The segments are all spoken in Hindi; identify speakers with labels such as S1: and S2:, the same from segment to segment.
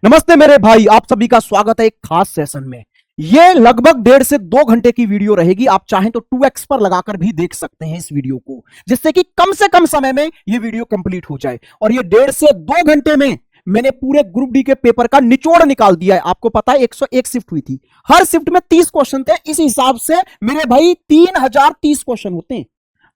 S1: नमस्ते मेरे भाई, आप सभी का स्वागत है एक खास सेशन में। ये लगभग 1.5 से 2 घंटे की वीडियो रहेगी। आप चाहें तो 2x पर लगाकर भी देख सकते हैं इस वीडियो को, जिससे कि कम से कम समय में ये वीडियो कंप्लीट हो जाए। और ये 1.5 से 2 घंटे में मैंने पूरे ग्रुप डी के पेपर का निचोड़ निकाल दिया है। आपको पता है 101 शिफ्ट हुई थी, हर शिफ्ट में 30 क्वेश्चन थे। इस हिसाब से मेरे भाई 3030 क्वेश्चन होते हैं।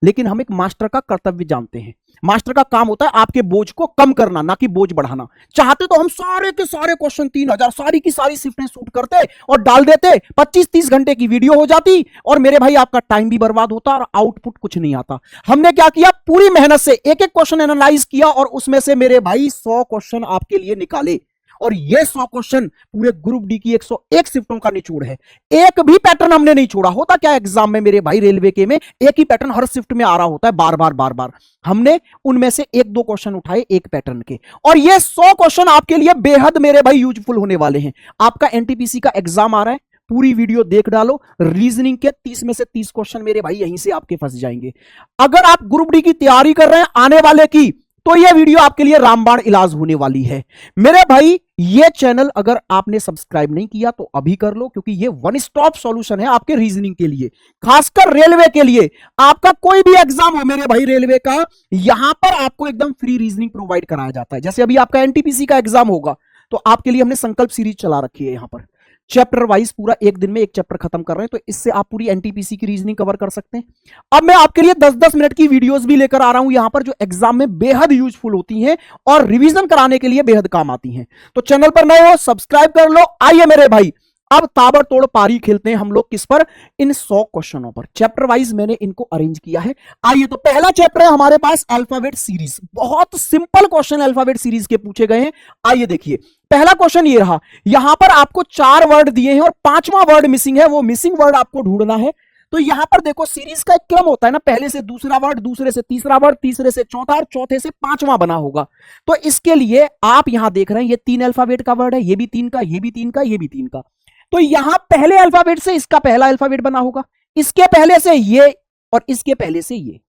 S1: लेकिन हम एक मास्टर का कर्तव्य जानते हैं। मास्टर का काम होता है आपके बोझ को कम करना, ना कि बोझ बढ़ाना। चाहते तो हम सारे के सारे क्वेश्चन 3000 सारी की सारी शिफ्टें शूट करते और डाल देते, 25-30 घंटे की वीडियो हो जाती और मेरे भाई आपका टाइम भी बर्बाद होता और आउटपुट कुछ नहीं आता। हमने क्या किया, पूरी मेहनत से एक एक क्वेश्चन एनालाइज किया और उसमें से मेरे भाई 100 क्वेश्चन आपके लिए निकाले। और ये 100 क्वेश्चन पूरे ग्रुप डी की 101 शिफ्टों का निचोड़ है। एक भी पैटर्न हमने नहीं छोड़ा। होता क्या एग्जाम में मेरे भाई, रेलवे के में एक ही पैटर्न हर शिफ्ट में आ रहा होता है, बार बार। हमने उनमें से 1-2 क्वेश्चन उठाए एक पैटर्न के, और ये 100 क्वेश्चन आपके लिए बेहद मेरे भाई यूजफुल होने वाले हैं। आपका एनटीपीसी का एग्जाम आ रहा है, पूरी वीडियो देख डालो। रीजनिंग के 30 में से 30 क्वेश्चन मेरे भाई यहीं से आपके फंस जाएंगे। अगर आप ग्रुप डी की तैयारी कर रहे हैं आने वाले की, तो यह वीडियो आपके लिए रामबाण इलाज होने वाली है। मेरे भाई ये चैनल अगर आपने सब्सक्राइब नहीं किया तो अभी कर लो, क्योंकि ये वन स्टॉप सॉल्यूशन है आपके रीजनिंग के लिए, खासकर रेलवे के लिए। आपका कोई भी एग्जाम हो मेरे भाई रेलवे का, यहां पर आपको एकदम फ्री रीजनिंग प्रोवाइड कराया जाता है। जैसे अभी आपका एनटीपीसी का एग्जाम होगा तो आपके लिए हमने संकल्प सीरीज चला रखी है। यहां पर चैप्टर वाइज पूरा एक दिन में एक चैप्टर खत्म कर रहे हैं, तो इससे आप पूरी एनटीपीसी की रीजनिंग कवर कर सकते हैं। अब मैं आपके लिए 10-10 मिनट की वीडियोस भी लेकर आ रहा हूं यहां पर, जो एग्जाम में बेहद यूजफुल होती हैं और रिवीजन कराने के लिए बेहद काम आती हैं। तो चैनल पर नए हो सब्सक्राइब कर लो। आइए मेरे भाई, अब ताबड़तोड़ पारी खेलते हैं हम लोग किस पर, इन 100 क्वेश्चनों पर। चैप्टर वाइज मैंने इनको अरेंज किया है। आइए, तो पहला चैप्टर है हमारे पास अल्फाबेट सीरीज। बहुत सिंपल क्वेश्चन अल्फाबेट सीरीज के पूछे गए हैं। आइए देखिए, पहला क्वेश्चन ये रहा। यहां पर आपको 4 वर्ड दिए हैं और 5वां वर्ड मिसिंग है। वो मिसिंग वर्ड आपको ढूंढना है। तो यहां पर देखो, सीरीज का एक क्रम होता है ना, पहले से दूसरा वर्ड, दूसरे से तीसरा वर्ड, तीसरे से चौथा और चौथे से 5वां बना होगा। तो इसके लिए आप यहां देख रहे हैं ये 3 अल्फाबेट का वर्ड है, ये भी 3 का, ये भी 3 का, ये भी 3 का। तो यहां पहले अल्फाबेट से इसका पहला अल्फाबेट बना होगा, इसके पहले से ये और इसके पहले से ये।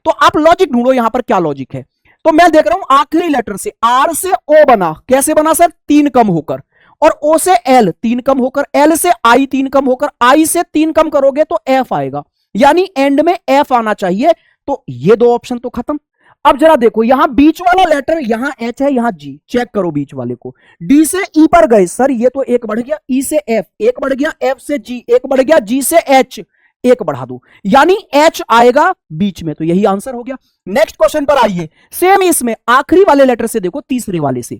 S1: तो आप लॉजिक ढूंढो यहां पर क्या लॉजिक है। तो मैं देख रहा हूं आखिरी लेटर से, आर से ओ बना। कैसे बना सर? 3 कम होकर। और ओ से एल 3 कम होकर, एल से आई 3 कम होकर, आई से 3 कम करोगे तो एफ आएगा, यानी एंड में एफ आना चाहिए। तो ये 2 ऑप्शन तो खत्म। अब जरा देखो, यहां बीच वाला लेटर, यहां एच है, यहां जी। चेक करो बीच वाले को। डी से ई पर गए सर, ये तो एक बढ़ गया। ई से एफ एक बढ़ गया, एफ से जी एक बढ़ गया, जी से एच एक बढ़ा दो, यानी एच आएगा बीच में। तो यही आंसर हो गया। नेक्स्ट क्वेश्चन पर आइए। सेम इसमें आखिरी वाले लेटर से देखो, तीसरे वाले से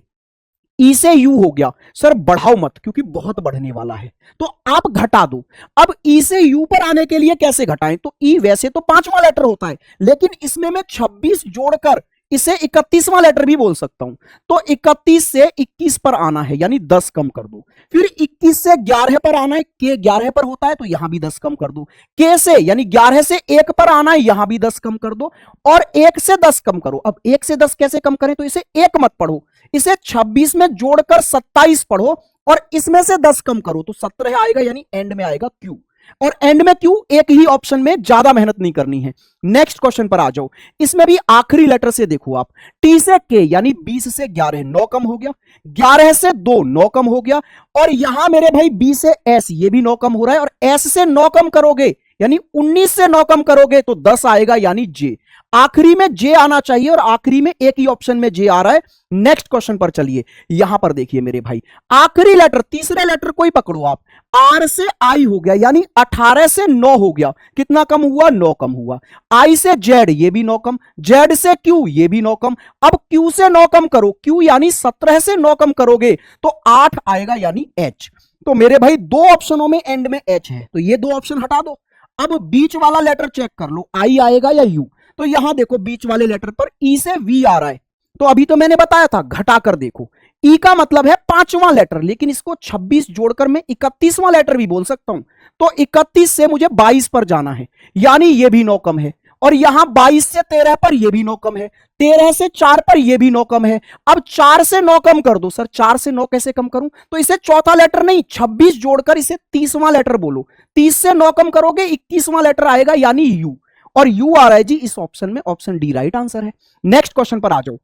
S1: ई से यू हो गया। सर बढ़ाओ मत, क्योंकि बहुत बढ़ने वाला है, तो आप घटा दो। अब ई से यू पर आने के लिए कैसे घटाएं? तो ई वैसे तो 5वां लेटर होता है, लेकिन इसमें मैं 26 जोड़कर इसे 31वां लेटर भी बोल सकता हूं। तो 31 से 21 पर आना है, यानी 10 कम कर दो। फिर 21 से 11 पर आना है, के 11 पर होता है, तो यहां भी 10 कम कर दो। के से यानी 11 से 1 पर आना है, यहां भी 10 कम कर दो। और 1 से 10 कम करो। अब 1 से 10 कैसे कम करें? तो इसे 1 मत पढ़ो, इसे 26 में जोड़कर 27 पढ़ो और इसमें से 10 कम करो तो 17 आएगा, यानी एंड में आएगा क्यू। और एंड में क्यू एक ही ऑप्शन में, ज्यादा मेहनत नहीं करनी है। नेक्स्ट क्वेश्चन पर आ जाओ। इसमें भी आखिरी लेटर से देखो आप, टी से के यानी 20 से 11 9 कम हो गया, 11 से 2 9 कम हो गया। और यहां मेरे भाई बी से एस, ये भी 9 कम हो रहा है। और एस से 9 कम करोगे यानी 19 से 9 कम करोगे तो 10 आएगा, यानी जे। आखिरी में जे आना चाहिए और आखिरी में एक ही ऑप्शन में जे आ रहा है। नेक्स्ट क्वेश्चन पर चलिए। यहां पर देखिए मेरे भाई, आखिरी लेटर, तीसरे लेटर कोई पकड़ो आप। आर से आई हो गया, यानी 18 से 9 हो गया। कितना कम हुआ? 9 कम हुआ। आई से जेड, ये भी 9 कम। जेड से क्यू, ये भी 9 कम। अब क्यू से 9 कम करो, क्यू यानी 17 से 9 कम करोगे तो 8 आएगा, यानी एच। तो मेरे भाई 2 ऑप्शनों में एंड में एच है, तो ये 2 ऑप्शन हटा दो। अब बीच वाला लेटर चेक कर लो, आई आएगा या यू। तो यहां देखो बीच वाले लेटर पर ई से वी आ रहा है, तो अभी तो मैंने बताया था घटा कर देखो। ई का मतलब है 5वां लेटर, लेकिन इसको 26 जोड़कर मैं 31वां लेटर भी बोल सकता हूं। तो 31 से मुझे 22 पर जाना है, यानी ये भी 9 कम है। और यहां 22 से 13 पर ये भी 9 कम है, 13 से 4 पर ये भी 9 कम है। अब 4 से 9 कम कर दो। सर 4 से 9 कैसे कम करूं? तो इसे चौथा लेटर नहीं, 26 जोड़कर इसे 30वां लेटर बोलो। 30 से 9 कम करोगे 21वां लेटर आएगा, यानी यू। और यू आ रहा है जी इस ऑप्शन में, ऑप्शन डी राइट आंसर है। नेक्स्ट क्वेश्चन पर आ जाओ।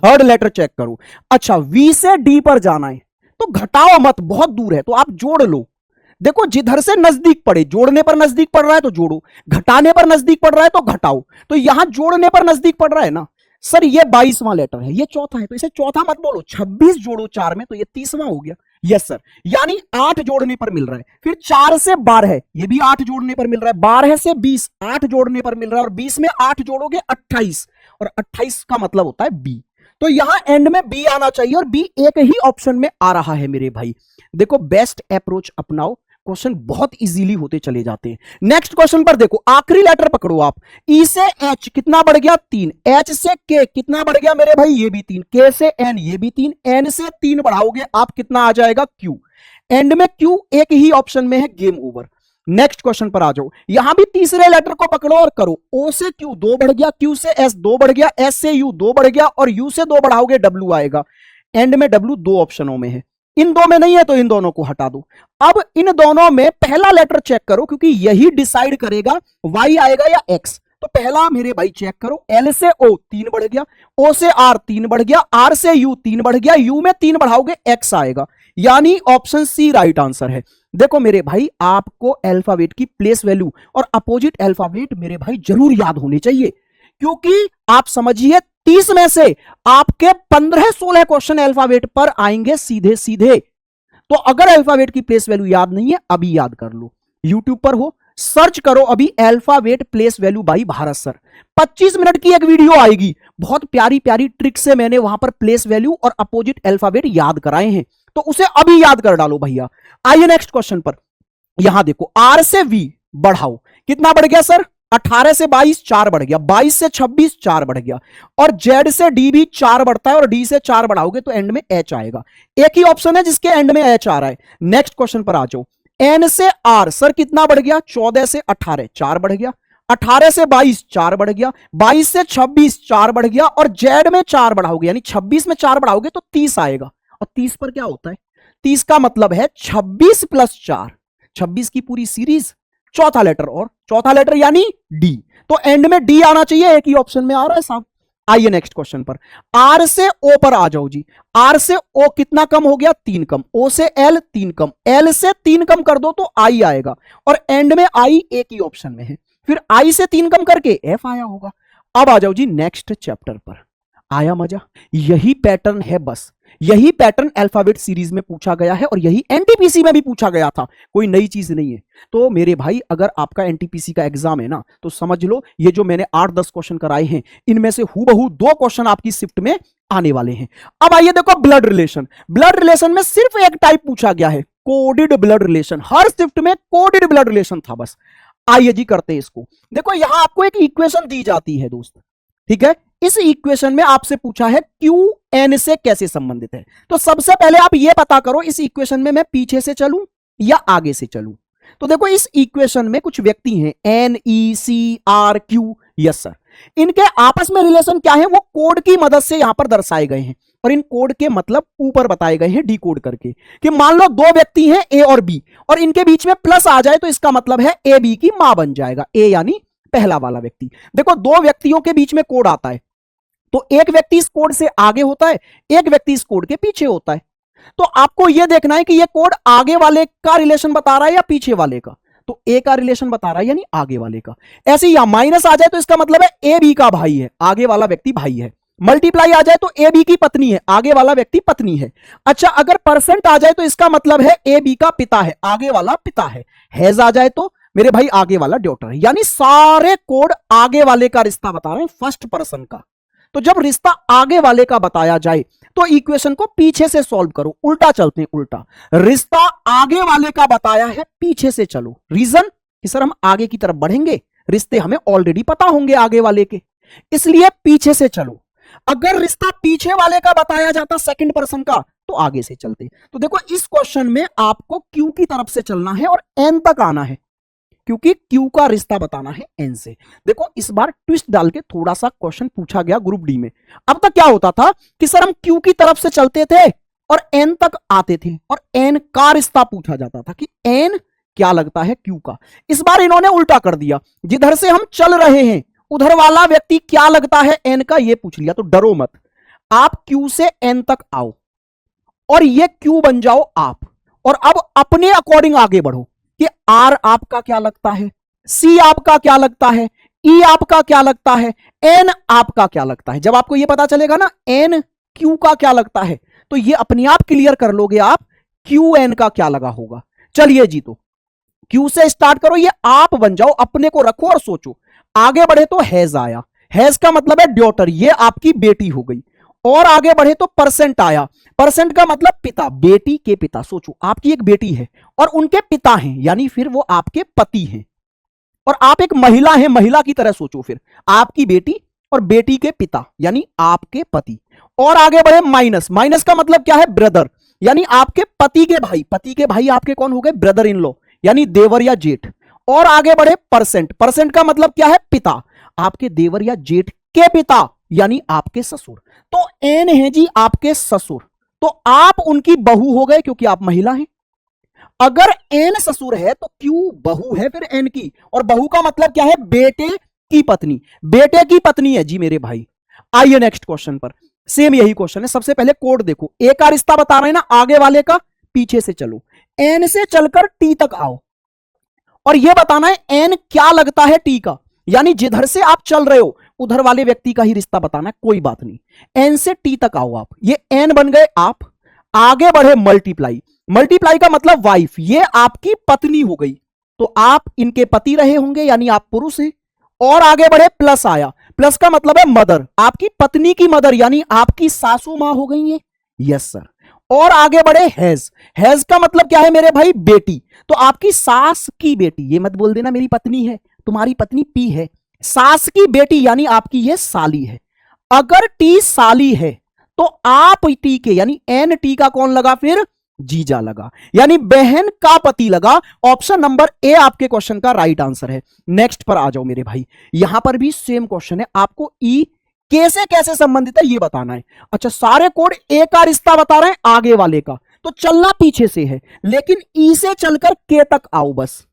S1: थर्ड लेटर चेक करो। अच्छा, वी से डी पर जाना है, तो घटाओ मत, बहुत दूर है तो आप जोड़ लो। देखो जिधर से नजदीक पड़े, जोड़ने पर नजदीक पड़ रहा है तो जोड़ो, घटाने पर नजदीक पड़ रहा है तो घटाओ। तो यहां जोड़ने पर नजदीक पड़ रहा है ना सर, ये 22वां लेटर है, ये चौथा है, तो इसे चौथा मत बोलो। 26 जोड़ो 4 में तो ये 30वां हो गया। यस सर, यानी 8 जोड़ने पर मिल रहा है। फिर 4 से 12, ये भी 8 जोड़ने पर मिल रहा है। 12 से 20, 8 जोड़ने पर मिल रहा है, और 20 में 8 जोड़ोगे 28, और 28 का मतलब होता है बी। तो यहां एंड में बी आना चाहिए, और बी एक ही ऑप्शन में आ रहा है मेरे भाई। देखो बेस्ट अप्रोच अपनाओ, क्वेश्चन बहुत इजीली होते चले जाते हैं। नेक्स्ट क्वेश्चन पर देखो, आखिरी लेटर पकड़ो आप। ई से एच कितना बढ़ गया? 3। एच से के कितना बढ़ गया मेरे भाई? ये भी 3। के से एन, ये भी 3। एन से 3 बढ़ाओगे आप, कितना आ जाएगा? क्यू। एंड में क्यू एक ही ऑप्शन में है, गेम ओवर। नेक्स्ट क्वेश्चन पर आ जाओ, यहां भी तीसरे लेटर को पकड़ो और करो। ओ से क्यू 2 बढ़ गया, क्यू से एस 2 बढ़ गया, एस से यू 2 बढ़ गया, और यू से 2 बढ़ाओगे डब्ल्यू आएगा। एंड में डब्ल्यू 2 ऑप्शनों में है, इन दो में नहीं है तो इन दोनों को हटा दो। अब इन दोनों में पहला लेटर चेक करो, क्योंकि यही डिसाइड करेगा वाई आएगा या एक्स। तो पहला मेरे भाई चेक करो, एल से ओ 3 बढ़ गया, ओ से आर 3 बढ़ गया, आर से यू 3 बढ़ गया, यू में 3 बढ़ाओगे एक्स आएगा, यानी ऑप्शन सी राइट आंसर है। देखो मेरे भाई, आपको अल्फाबेट की प्लेस वैल्यू और अपोजिट अल्फाबेट मेरे भाई जरूर याद होने चाहिए, क्योंकि आप समझिए 30 में से आपके 15-16 क्वेश्चन अल्फाबेट पर आएंगे सीधे सीधे। तो अगर अल्फाबेट की प्लेस वैल्यू याद नहीं है, अभी याद कर लो। यूट्यूब पर हो, सर्च करो अभी alphabet place value by Bharat sir. 25 minute की एक वीडियो आएगी, बहुत प्यारी प्यारी ट्रिक से मैंने वहां पर प्लेस वैल्यू और अपोजिट अल्फाबेट याद कराए हैं, तो उसे अभी याद कर डालो भैया। आइए नेक्स्ट क्वेश्चन पर, यहां देखो, आर से वी बढ़ाओ, कितना बढ़ गया सर? 18 से 22 4 बढ़ गया, 22 से 26 4 बढ़ गया, और जेड से डी भी 4 बढ़ता है, और डी से 4 बढ़ाओगे तो एंड में एच आएगा। एक ही ऑप्शन है जिसके एंड में एच आ रहा है। नेक्स्ट क्वेश्चन पर आ जाओ, एन से आर सर कितना बढ़ गया? 14 से 18 4 बढ़ गया, 18 से 22 4 बढ़ गया, 22 से 26 4 बढ़ गया, और जेड में 4 बढ़ाओगे, यानी 26 में 4 बढ़ाओगे तो 30 आएगा। और 30 पर क्या होता है? 30 का मतलब है 26 प्लस 4, 26 की पूरी सीरीज, चौथा लेटर, और चौथा लेटर यानी डी। तो एंड में डी आना चाहिए, एक ही ऑप्शन में आ रहा है साहब। आइए नेक्स्ट क्वेश्चन पर, आर से ओ पर आ जाओ जी। आर से ओ कितना कम हो गया? 3 कम। ओ से एल 3 कम, एल से 3 कम कर दो तो आई आएगा, और एंड में आई एक ही ऑप्शन में है। फिर आई से 3 कम करके एफ आया होगा। अब आ जाओ जी नेक्स्ट चैप्टर पर। आया मजा? यही पैटर्न है, बस यही पैटर्न अल्फाबेट सीरीज में पूछा गया है, और यही एनटीपीसी में भी पूछा गया था, कोई नई चीज नहीं है। तो मेरे भाई, अगर आपका एनटीपीसी का एग्जाम है ना, तो समझ लो ये जो मैंने 8-10 क्वेश्चन कराए हैं, इनमें से हूबहू 2 क्वेश्चन आपकी शिफ्ट में आने वाले हैं। अब आइए देखो, ब्लड रिलेशन। ब्लड रिलेशन में सिर्फ एक टाइप पूछा गया है, कोडेड ब्लड रिलेशन। हर शिफ्ट में कोडेड ब्लड रिलेशन था बस। आइए जी करते हैं इसको। देखो यहां आपको एक इक्वेशन दी जाती है दोस्त, ठीक है? इस इक्वेशन में आपसे पूछा है क्यू एन से कैसे संबंधित है। तो सबसे पहले आप यह पता करो, इस इक्वेशन में मैं पीछे से चलूं या आगे से चलूं। तो देखो इस इक्वेशन में कुछ व्यक्ति हैं, N E C R Q. Yes sir, इनके आपस में रिलेशन क्या है वो कोड की मदद से यहां पर दर्शाए गए हैं, और इन कोड के मतलब ऊपर बताए गए हैं डी कोड करके। कि मान लो 2 व्यक्ति हैं ए और बी, और इनके बीच में प्लस आ जाए तो इसका मतलब है ए बी की मां बन जाएगा। ए यानी पहला वाला व्यक्ति। देखो 2 व्यक्तियों के बीच में कोड आता है, तो एक व्यक्ति इस कोड से आगे होता है, एक व्यक्ति इस कोड के पीछे होता है। तो आपको यह देखना है कि यह कोड आगे वाले का रिलेशन बता रहा है या पीछे वाले का। तो ए का रिलेशन बता रहा है, यानी आगे वाले का। ऐसे ही माइनस आ जाए तो इसका मतलब है ए बी का भाई है, आगे वाला व्यक्ति भाई है। मल्टीप्लाई आ जाए तो ए बी की पत्नी है, आगे वाला व्यक्ति पत्नी है। अच्छा, अगर परसेंट आ जाए तो इसका मतलब है ए बी का पिता है, आगे वाला पिता है। हैज आ जाए तो मेरे भाई आगे वाला डॉटर है। यानी सारे कोड आगे वाले का रिश्ता बता रहे हैं, फर्स्ट पर्सन का। तो जब रिश्ता आगे वाले का बताया जाए तो इक्वेशन को पीछे से सॉल्व करो। उल्टा चलते हैं, उल्टा। रिश्ता आगे वाले का बताया है, पीछे से चलो। रीजन कि सर हम आगे की तरफ बढ़ेंगे, रिश्ते हमें ऑलरेडी पता होंगे आगे वाले के, इसलिए पीछे से चलो। अगर रिश्ता पीछे वाले का बताया जाता सेकंड पर्सन का, तो आगे से चलते। तो देखो इस क्वेश्चन में आपको क्यू की तरफ से चलना है और एन तक आना है, क्योंकि क्यू का रिश्ता बताना है एन से। देखो इस बार ट्विस्ट डाल के थोड़ा सा क्वेश्चन पूछा गया ग्रुप डी में। अब तक क्या होता था कि सर हम क्यू की तरफ से चलते थे और एन तक आते थे, और एन का रिश्ता पूछा जाता था कि एन क्या लगता है क्यू का। इस बार इन्होंने उल्टा कर दिया, जिधर से हम चल रहे हैं उधर वाला व्यक्ति क्या लगता है एन का, ये पूछ लिया। तो डरो मत, आप क्यू से एन तक आओ और ये Q बन जाओ आप। और अब अपने अकॉर्डिंग आगे बढ़ो कि R आपका क्या लगता है, C आपका क्या लगता है, E आपका क्या लगता है, N आपका क्या लगता है। जब आपको ये पता चलेगा ना N Q का क्या लगता है, तो ये अपने आप क्लियर कर लोगे आप Q N का क्या लगा होगा। चलिए जी, तो Q से स्टार्ट करो, ये आप बन जाओ, अपने को रखो और सोचो। आगे बढ़े तो हैज आया, हैज का मतलब है ड्यूटर, ये आपकी बेटी हो गई। और आगे बढ़े तो परसेंट आया, परसेंट का मतलब पिता, बेटी के पिता। सोचो आपकी एक बेटी है और उनके पिता हैं, यानी फिर वो आपके पति हैं। और आप एक महिला हैं, महिला की तरह सोचो, फिर आपकी बेटी और बेटी के पिता यानी आपके पति। और आगे बढ़े माइनस, माइनस का मतलब क्या है, ब्रदर, यानी आपके पति के भाई, पति के भाई आपके कौन हो गए, ब्रदर इन लॉ यानी देवर या जेठ। और आगे बढ़े परसेंट, परसेंट का मतलब क्या है, पिता, आपके देवर या जेठ के पिता यानी आपके ससुर। तो एन है जी आपके ससुर, तो आप उनकी बहू हो गए क्योंकि आप महिला हैं। अगर एन ससुर है तो क्यू बहू है फिर एन की, और बहू का मतलब क्या है, बेटे की पत्नी, बेटे की पत्नी है जी मेरे भाई। आइए नेक्स्ट क्वेश्चन पर, सेम यही क्वेश्चन है। सबसे पहले कोड देखो, ए का रिश्ता बता रहे हैं ना, आगे वाले का, पीछे से चलो, एन से चलकर टी तक आओ और यह बताना है एन क्या लगता है टी का, यानी जिधर से आप चल रहे हो उधर वाले व्यक्ति का ही रिश्ता बताना है, कोई बात नहीं। एन से टी तक आओ आप, ये एन बन गए आप। आगे बढ़े मल्टीप्लाई, मल्टीप्लाई का मतलब वाइफ, ये आपकी पत्नी हो गई, तो आप इनके पति रहे होंगे यानी आप पुरुष हैं। और आगे बढ़े प्लस आया, प्लस का मतलब है मदर, आपकी पत्नी की मदर यानी आपकी सासू मां हो गई है, यस सर। और आगे बढ़े हैज, हैज का मतलब क्या है मेरे भाई, बेटी, तो आपकी सास की बेटी, ये मत बोल देना मेरी पत्नी है, तुम्हारी पत्नी पी है, सास की बेटी यानी आपकी ये साली है। अगर टी साली है तो आप टी के यानी एन टी का कौन लगा फिर, जीजा लगा, यानी बहन का पति लगा। ऑप्शन नंबर ए आपके क्वेश्चन का राइट आंसर है। नेक्स्ट पर आ जाओ मेरे भाई, यहां पर भी सेम क्वेश्चन है, आपको ई कैसे कैसे संबंधित है ये बताना है। अच्छा, सारे कोड ए का रिश्ता बता रहे हैं आगे वाले का, तो चलना पीछे से है, लेकिन ई से चलकर के तक आओ बस।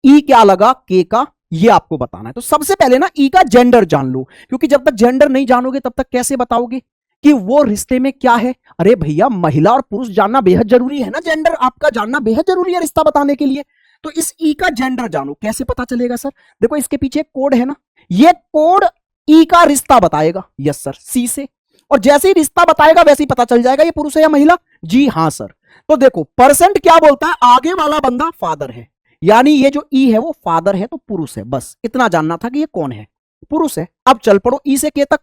S1: ई क्या लगा के का, ये आपको बताना है। तो सबसे पहले ना ई का जेंडर जान लो, क्योंकि जब तक जेंडर नहीं जानोगे तब तक कैसे बताओगे कि वो रिश्ते में क्या है। अरे भैया, महिला और पुरुष जानना बेहद जरूरी है ना, जेंडर आपका जानना बेहद जरूरी है रिश्ता बताने के लिए। तो इस ई का जेंडर जानो, कैसे पता चलेगा सर, देखो इसके पीछे कोड है ना, ये कोड ई का रिश्ता बताएगा, यस सर, सी से। और जैसे ही रिश्ता बताएगा वैसे ही पता चल जाएगा ये पुरुष है या महिला, जी हाँ सर। तो देखो परसेंट क्या बोलता है, आगे वाला बंदा फादर है, यानी ये जो ई है वो फादर है तो पुरुष है, बस इतना जानना था कि ये कौन है, पुरुष है। अब चल पड़ो ई से के तक,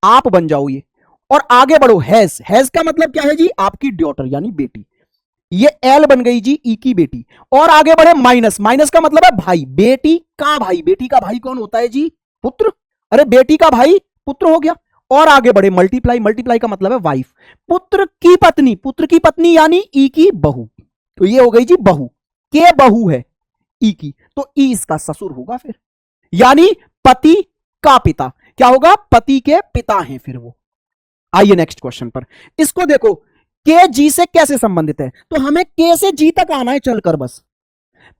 S1: आप बन जाओ ये। और आगे बढ़ो हैज, हैज का मतलब क्या है जी, आपकी डॉटर यानी बेटी, ये एल बन गई जी ई की बेटी। और आगे बढ़े माइनस, माइनस का मतलब है भाई, बेटी का भाई, बेटी का भाई कौन होता है जी, पुत्र, अरे बेटी का भाई पुत्र हो गया। और आगे बढ़े मल्टीप्लाई, मल्टीप्लाई का मतलब है वाइफ, पुत्र की पत्नी, पुत्र की पत्नी यानी ई की बहू, तो ये हो गई जी बहू, के बहू है ई की, तो ई इसका ससुर होगा फिर, यानी पति का पिता, क्या होगा, पति के पिता हैं फिर वो। आइए नेक्स्ट क्वेश्चन पर, इसको देखो के जी से कैसे संबंधित है, तो हमें के से जी तक आना है चलकर बस।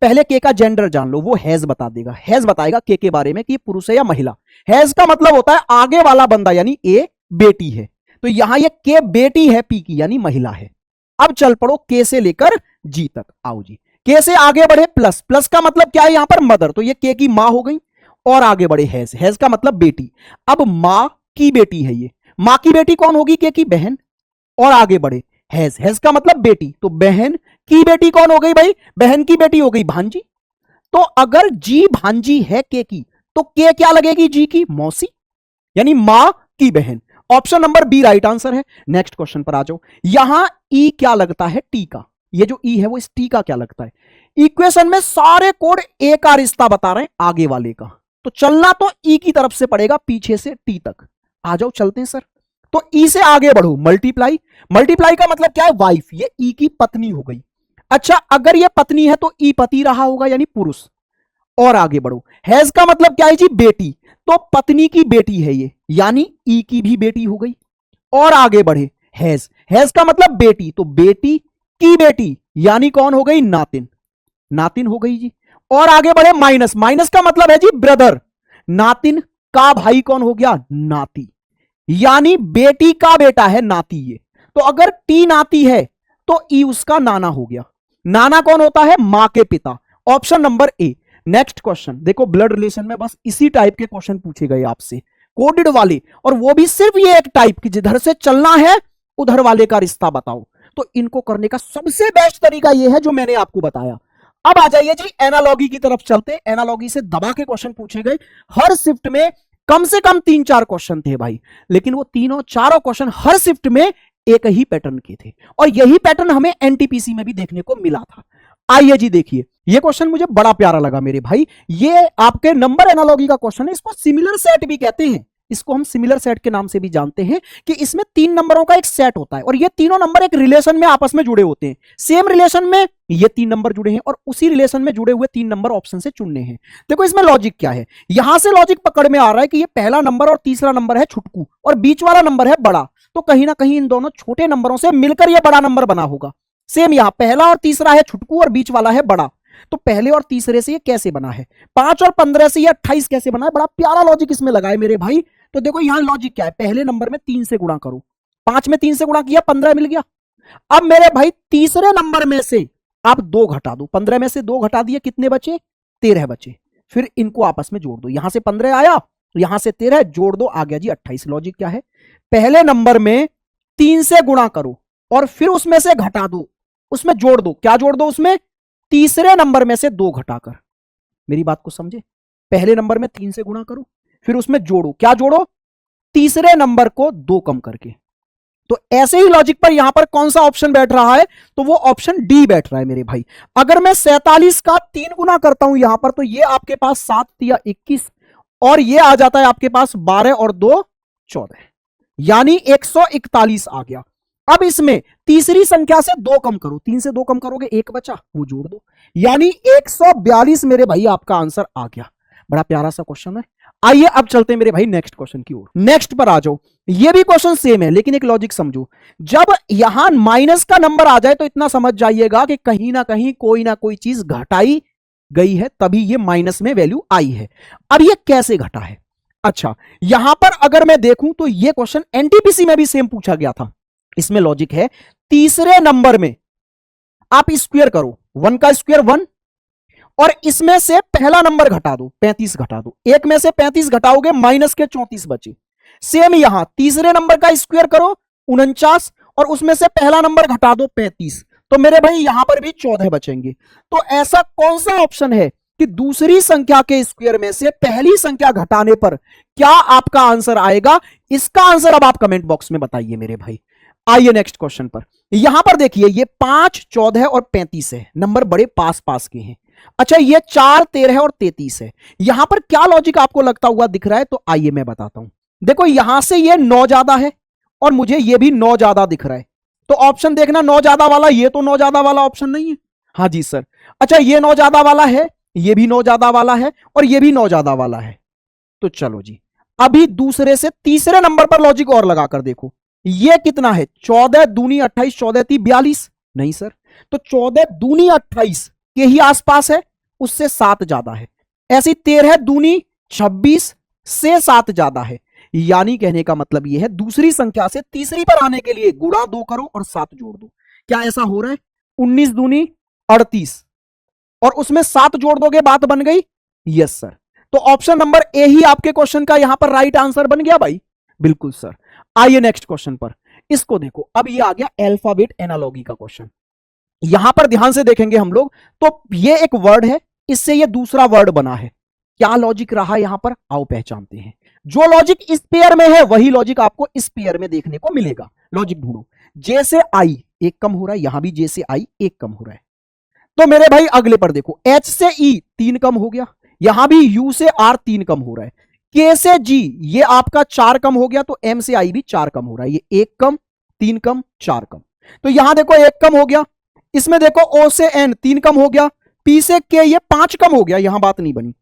S1: पहले के का जेंडर जान लो, वो हैज बता देगा, हैज बताएगा के बारे में कि पुरुष है या महिला। हैज का मतलब होता है आगे वाला बंदा यानी ए बेटी है, तो यहां ये के बेटी है पी की यानी महिला है। अब चल पड़ो के से लेकर जी तक आओ जी, के से आगे बढ़े प्लस, प्लस का मतलब क्या है यहां पर मदर, तो ये के की मां हो गई। और आगे बढ़े हैज, हैज का मतलब बेटी, अब मां की बेटी है ये, मां की बेटी कौन होगी, के की बहन। और आगे बढ़े हैज, हैज का मतलब बेटी, तो बहन की बेटी कौन हो गई भाई, बहन की बेटी हो गई भांजी। तो अगर जी भांजी है के की, तो के क्या लगेगी, जी की मौसी यानी मां की बहन। Option number B right answer है। नेक्स्ट क्वेश्चन पर आ जाओ, यहां ई क्या लगता है टी का, ये जो ई है वो इस टी का क्या लगता है। इक्वेशन में सारे कोड ए का रिश्ता बता रहे हैं आगे वाले का, तो चलना तो ई की तरफ से पड़ेगा पीछे से टी तक। आ जाओ चलते हैं सर। तो ई से आगे बढ़ो मल्टीप्लाई, मल्टीप्लाई का मतलब क्या है वाइफ, ये ई की पत्नी हो गई। अच्छा, अगर ये पत्नी है तो ई पति रहा होगा यानी पुरुष। और आगे बढ़ो, हैज का मतलब क्या है जी बेटी, तो पत्नी की बेटी है ये यानी ई की भी बेटी हो गई। और आगे बढ़े हैज, हैज का मतलब बेटी, तो बेटी की बेटी यानी कौन हो गई, नातिन, नातिन हो गई जी। और आगे बढ़े माइनस, माइनस का मतलब है जी ब्रदर, नातिन का भाई कौन हो गया, नाती, यानी बेटी का बेटा है नाती ये, तो अगर टीन आती है तो ई उसका नाना हो गया। नाना कौन होता है? मां के पिता। Option number A. Next question देखो, ब्लड रिलेशन में बस इसी टाइप के क्वेश्चन पूछे गए आपसे, कोडेड वाले, और वो भी सिर्फ ये एक टाइप की, जिधर से चलना है उधर वाले का रिश्ता बताओ। तो इनको करने का सबसे बेस्ट तरीका ये है जो मैंने आपको बताया। अब आ जाइए जी एनालॉगी की तरफ चलते। एनालॉगी से दबा के क्वेश्चन पूछे गए। हर शिफ्ट में कम से कम 3-4 क्वेश्चन थे भाई, लेकिन वो तीनों चारों क्वेश्चन हर शिफ्ट में एक ही पैटर्न के थे, और यही पैटर्न हमें एनटीपीसी में भी देखने को मिला था। आइए जी देखिए, ये क्वेश्चन मुझे बड़ा प्यारा लगा मेरे भाई। ये आपके नंबर एनालॉगी का क्वेश्चन है। इसको सिमिलर सेट भी कहते हैं, इसको हम सिमिलर सेट के नाम से भी जानते हैं, कि इसमें 3 नंबरों का एक सेट होता है और ये तीनों नंबर एक रिलेशन में आपस में जुड़े होते हैं। सेम रिलेशन में ये 3 नंबर जुड़े हैं और उसी रिलेशन में जुड़े हुए 3 नंबर ऑप्शन से चुनने हैं। देखो इसमें लॉजिक क्या है, यहां से लॉजिक पकड़ में आ रहा है कि ये पहला नंबर और तीसरा नंबर है छुटकू और बीच वाला नंबर है बड़ा, तो कहीं ना कहीं इन दोनों छोटे नंबरों से मिलकर यह बड़ा नंबर बना होगा। सेम यहां पहला और तीसरा है छुटकू और बीच वाला है बड़ा, तो पहले और तीसरे से ये कैसे बना है? 5 और 15 से ये 28 कैसे बना है? बड़ा प्यारा लॉजिक इसमें लगा है मेरे भाई। तो देखो यहां लॉजिक क्या है, पहले नंबर में 3 से गुणा करो, 5 में 3 से गुणा किया 15 मिल गया। अब मेरे भाई तीसरे नंबर में से आप 2 घटा दो, 15 में से 2 घटा दिए, कितने बचे? 13 बचे। फिर इनको आपस में जोड़ दो, यहां से 15 आया, यहां से 13 जोड़ दो, आ गया जी 28। लॉजिक क्या है? पहले नंबर में 3 से गुणा करो और फिर उसमें से घटा दो, उसमें जोड़ दो। क्या जोड़ दो उसमें? तीसरे नंबर में से 2 घटाकर। मेरी बात को समझे? पहले नंबर में 3 से गुणा करो, फिर उसमें जोड़ो। क्या जोड़ो? तीसरे नंबर को 2 कम करके। तो ऐसे ही लॉजिक पर यहां पर कौन सा ऑप्शन बैठ रहा है? तो वो ऑप्शन डी बैठ रहा है मेरे भाई। अगर मैं 47 का 3 गुना करता हूं यहां पर, तो ये आपके पास 7 या 21 और ये आ जाता है आपके पास 12 और 2 14, यानी 141 आ गया। अब इसमें तीसरी संख्या से 2 कम करो, 3 से 2 कम करोगे 1 बचा, वो जोड़ दो, यानी 142 मेरे भाई आपका आंसर आ गया। बड़ा प्यारा सा क्वेश्चन है। आइए अब चलते हैं मेरे भाई नेक्स्ट क्वेश्चन की ओर। नेक्स्ट पर आ जाओ। ये भी क्वेश्चन सेम है, लेकिन एक लॉजिक समझो। जब यहां माइनस का नंबर आ जाए तो इतना समझ जाइएगा कि कहीं ना कोई चीज घटाई गई है, तभी ये माइनस में वैल्यू आई है। अब ये कैसे घटा है? अच्छा, यहां पर अगर मैं देखूं तो ये क्वेश्चन एनटीपीसी में भी सेम पूछा गया था। इसमें लॉजिक है, तीसरे नंबर में आप स्क्वायर करो, 1 का स्क्वायर 1, और इसमें से पहला नंबर घटा दो, 35 घटा दो। 1 में से 35 घटाओगे माइनस के 34 बचे। सेम यहां तीसरे नंबर का स्क्वायर करो 49, और उसमें से पहला नंबर घटा दो 35, तो मेरे भाई यहां पर भी 14 बचेंगे। तो ऐसा कौन सा ऑप्शन है कि दूसरी संख्या के स्क्वायर में से पहली संख्या घटाने पर क्या आपका आंसर आएगा? इसका आंसर अब आप कमेंट बॉक्स में बताइए मेरे भाई। आइए नेक्स्ट क्वेश्चन पर। यहां पर देखिए ये 5, 14 और 35 है, नंबर बड़े पास पास के हैं। अच्छा, ये 4, 13 और 33 है। यहां पर क्या लॉजिक आपको लगता हुआ दिख रहा है? तो आइए मैं बताता हूं। देखो यहां से ये 9 ज्यादा है और मुझे ये भी 9 ज्यादा दिख रहा है, तो ऑप्शन देखना 9 ज्यादा वाला, ये तो 9 ज्यादा वाला ऑप्शन नहीं है। हाँ जी सर। अच्छा, ये 9 ज्यादा वाला है, ये भी 9 ज्यादा वाला है और ये भी 9 ज्यादा वाला है। तो चलो जी, अभी दूसरे से तीसरे नंबर पर लॉजिक और लगाकर देखो, ये कितना है? 14 दूनी 28, 14 ती 42, नहीं सर, तो 14 दूनी 28 के ही आसपास है, उससे 7 ज्यादा है। ऐसी 13 दूनी 26 से 7 ज्यादा है, यानी कहने का मतलब यह है दूसरी संख्या से तीसरी पर आने के लिए गुणा 2 करो और 7 जोड़ दो। क्या ऐसा हो रहा है? 19 दूनी 38 और उसमें 7 जोड़ दोगे, बात बन गई। Yes sir. तो ऑप्शन नंबर ए ही आपके क्वेश्चन का यहां पर राइट आंसर बन गया भाई। बिल्कुल सर। आइए नेक्स्ट क्वेश्चन पर। इसको देखो, अब ये आ गया अल्फाबेट एनालॉगी का क्वेश्चन। यहां पर ध्यान से देखेंगे हम लोग, तो ये एक वर्ड है, इससे ये दूसरा वर्ड बना है। क्या लॉजिक रहा यहां पर? आओ पहचानते हैं। जो लॉजिक इस पेयर में है वही लॉजिक आपको इस पेयर में देखने को मिलेगा। लॉजिक ढूंढो। जे से आई 1 कम हो रहा है, यहां भी जे से आई 1 कम हो रहा है। तो मेरे भाई अगले पर देखो, एच से ई 3 कम हो गया, यहां भी यू से आर 3 कम हो रहा है। के से जी ये आपका 4 कम हो गया, तो एम से आई भी 4 कम हो रहा है। ये 1 कम, 3 कम, 4 कम। तो यहां देखो 1 कम हो गया, इसमें देखो ओ से एन 3 कम हो गया, पी से के ये 5 कम हो गया, यहां बात नहीं बनी।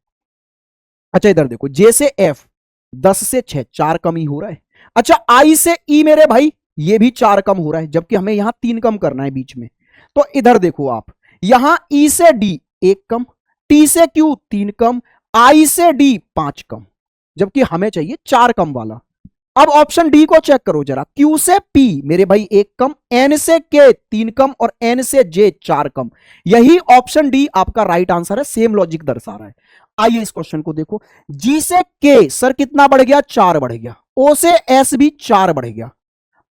S1: अच्छा इधर देखो, जे से एफ 10 से 6 4 कम ही हो रहा है। अच्छा, आई से ई मेरे भाई ये भी 4 कम हो रहा है, जबकि हमें यहां 3 कम करना है बीच में। तो इधर देखो आप, यहां ई से डी 1 कम, टी से क्यू 3 कम, आई से डी 5 कम, जबकि हमें चाहिए 4 कम वाला। अब ऑप्शन डी को चेक करो जरा, Q से P मेरे भाई 1 कम, N से K 3 कम और N से J 4 कम। यही ऑप्शन डी आपका राइट आंसर है, सेम लॉजिक दर्शा रहा है। आइए इस क्वेश्चन को देखो, G से K सर कितना बढ़ गया, 4 बढ़ गया। O से S भी 4 बढ़ गया।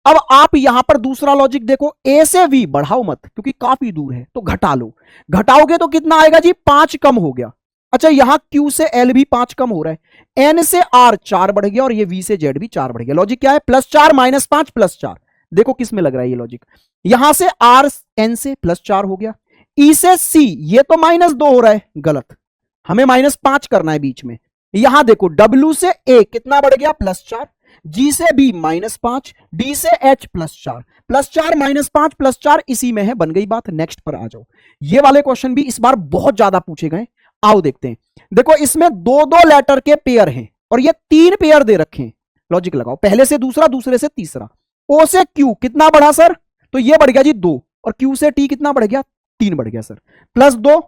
S1: अब आप यहां पर दूसरा लॉजिक देखो, A से V बढ़ाओ मत क्योंकि काफी दूर है, तो घटा लो। घटाओगे तो कितना आएगा जी, 5 कम हो गया। अच्छा यहां Q से L भी 5 कम हो रहा है, N से R 4 बढ़ गया और ये V से Z भी 4 बढ़ गया। लॉजिक क्या है, +4 -5 +4। देखो किस में लग रहा है ये लॉजिक, यहां से R N से +4 हो गया, E से C ये तो -2 हो रहा है, गलत, हमें -5 करना है बीच में। यहां देखो W से A कितना बढ़ गया, +4, G से B -5, D से H +4, +4 -5 +4 इसी में है, बन गई बात। नेक्स्ट पर आ जाओ, ये वाले क्वेश्चन भी इस बार बहुत ज्यादा पूछे गए, आओ देखते हैं। देखो इसमें 2-2 लेटर के पेयर हैं और ये 3 पेयर दे रखे हैं। लॉजिक लगाओ, पहले से दूसरा, दूसरे से तीसरा। O से Q कितना बढ़ा सर, तो ये बढ़ गया जी 2, और Q से T कितना बढ़ गया, 3 बढ़ गया सर, +2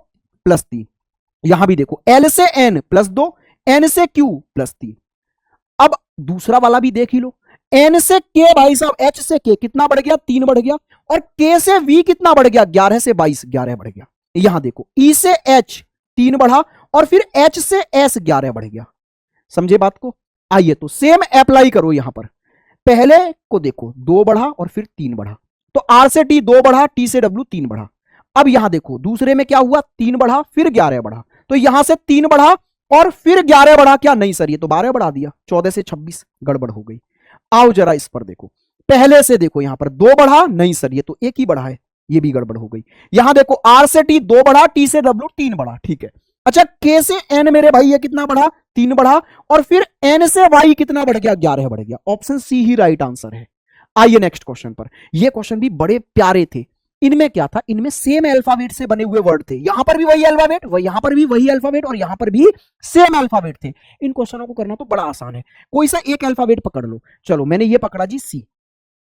S1: +3। यहां भी देखो L से N +2, N से Q +3। अब दूसरा वाला भी देख ही लो, N से K भाई साहब, H से K कितना बढ़ गया, 3 बढ़ गया, और K से V कितना बढ़ गया, 11 से 22, 11 बढ़ गया। यहां देखो E से H 3 बढ़ा और फिर H से S 11 बढ़ गया। समझे बात को? आइए तो सेम अप्लाई करो यहां पर, पहले को देखो 2 बढ़ा और फिर 3 बढ़ा, तो R से T 2 बढ़ा, T से W 3 बढ़ा। अब यहां देखो दूसरे में क्या हुआ, 3 बढ़ा फिर 11 बढ़ा, तो यहां से 3 बढ़ा और फिर 11 बढ़ा क्या, नहीं सर ये तो 12 बढ़ा दिया, 14 से 26, गड़बड़ हो गई। आओ जरा इस पर देखो, पहले से देखो यहां पर 2 बढ़ा, नहीं सर ये तो 1 ही बढ़ा है, ये भी गड़बड़ हो गई। यहां देखो R से T 2 बढ़ा, T से W 3 बढ़ा, ठीक है। अच्छा K से N मेरे भाई ये कितना बढ़ा, 3 बढ़ा, और फिर N से Y कितना बढ़ गया, 11 बढ़ गया। ऑप्शन सी ही राइट आंसर है। आइए नेक्स्ट क्वेश्चन पर, ये क्वेश्चन भी बड़े प्यारे थे। इनमें क्या था, इनमें सेम अल्फाबेट से बने हुए वर्ड थे, यहां पर भी वही अल्फाबेट, यहां पर भी वही अल्फाबेट, और यहां पर भी सेम अल्फाबेट थे। इन क्वेश्चनों को करना तो बड़ा आसान है, कोई सा एक अल्फाबेट पकड़ लो। चलो मैंने ये पकड़ा जी सी,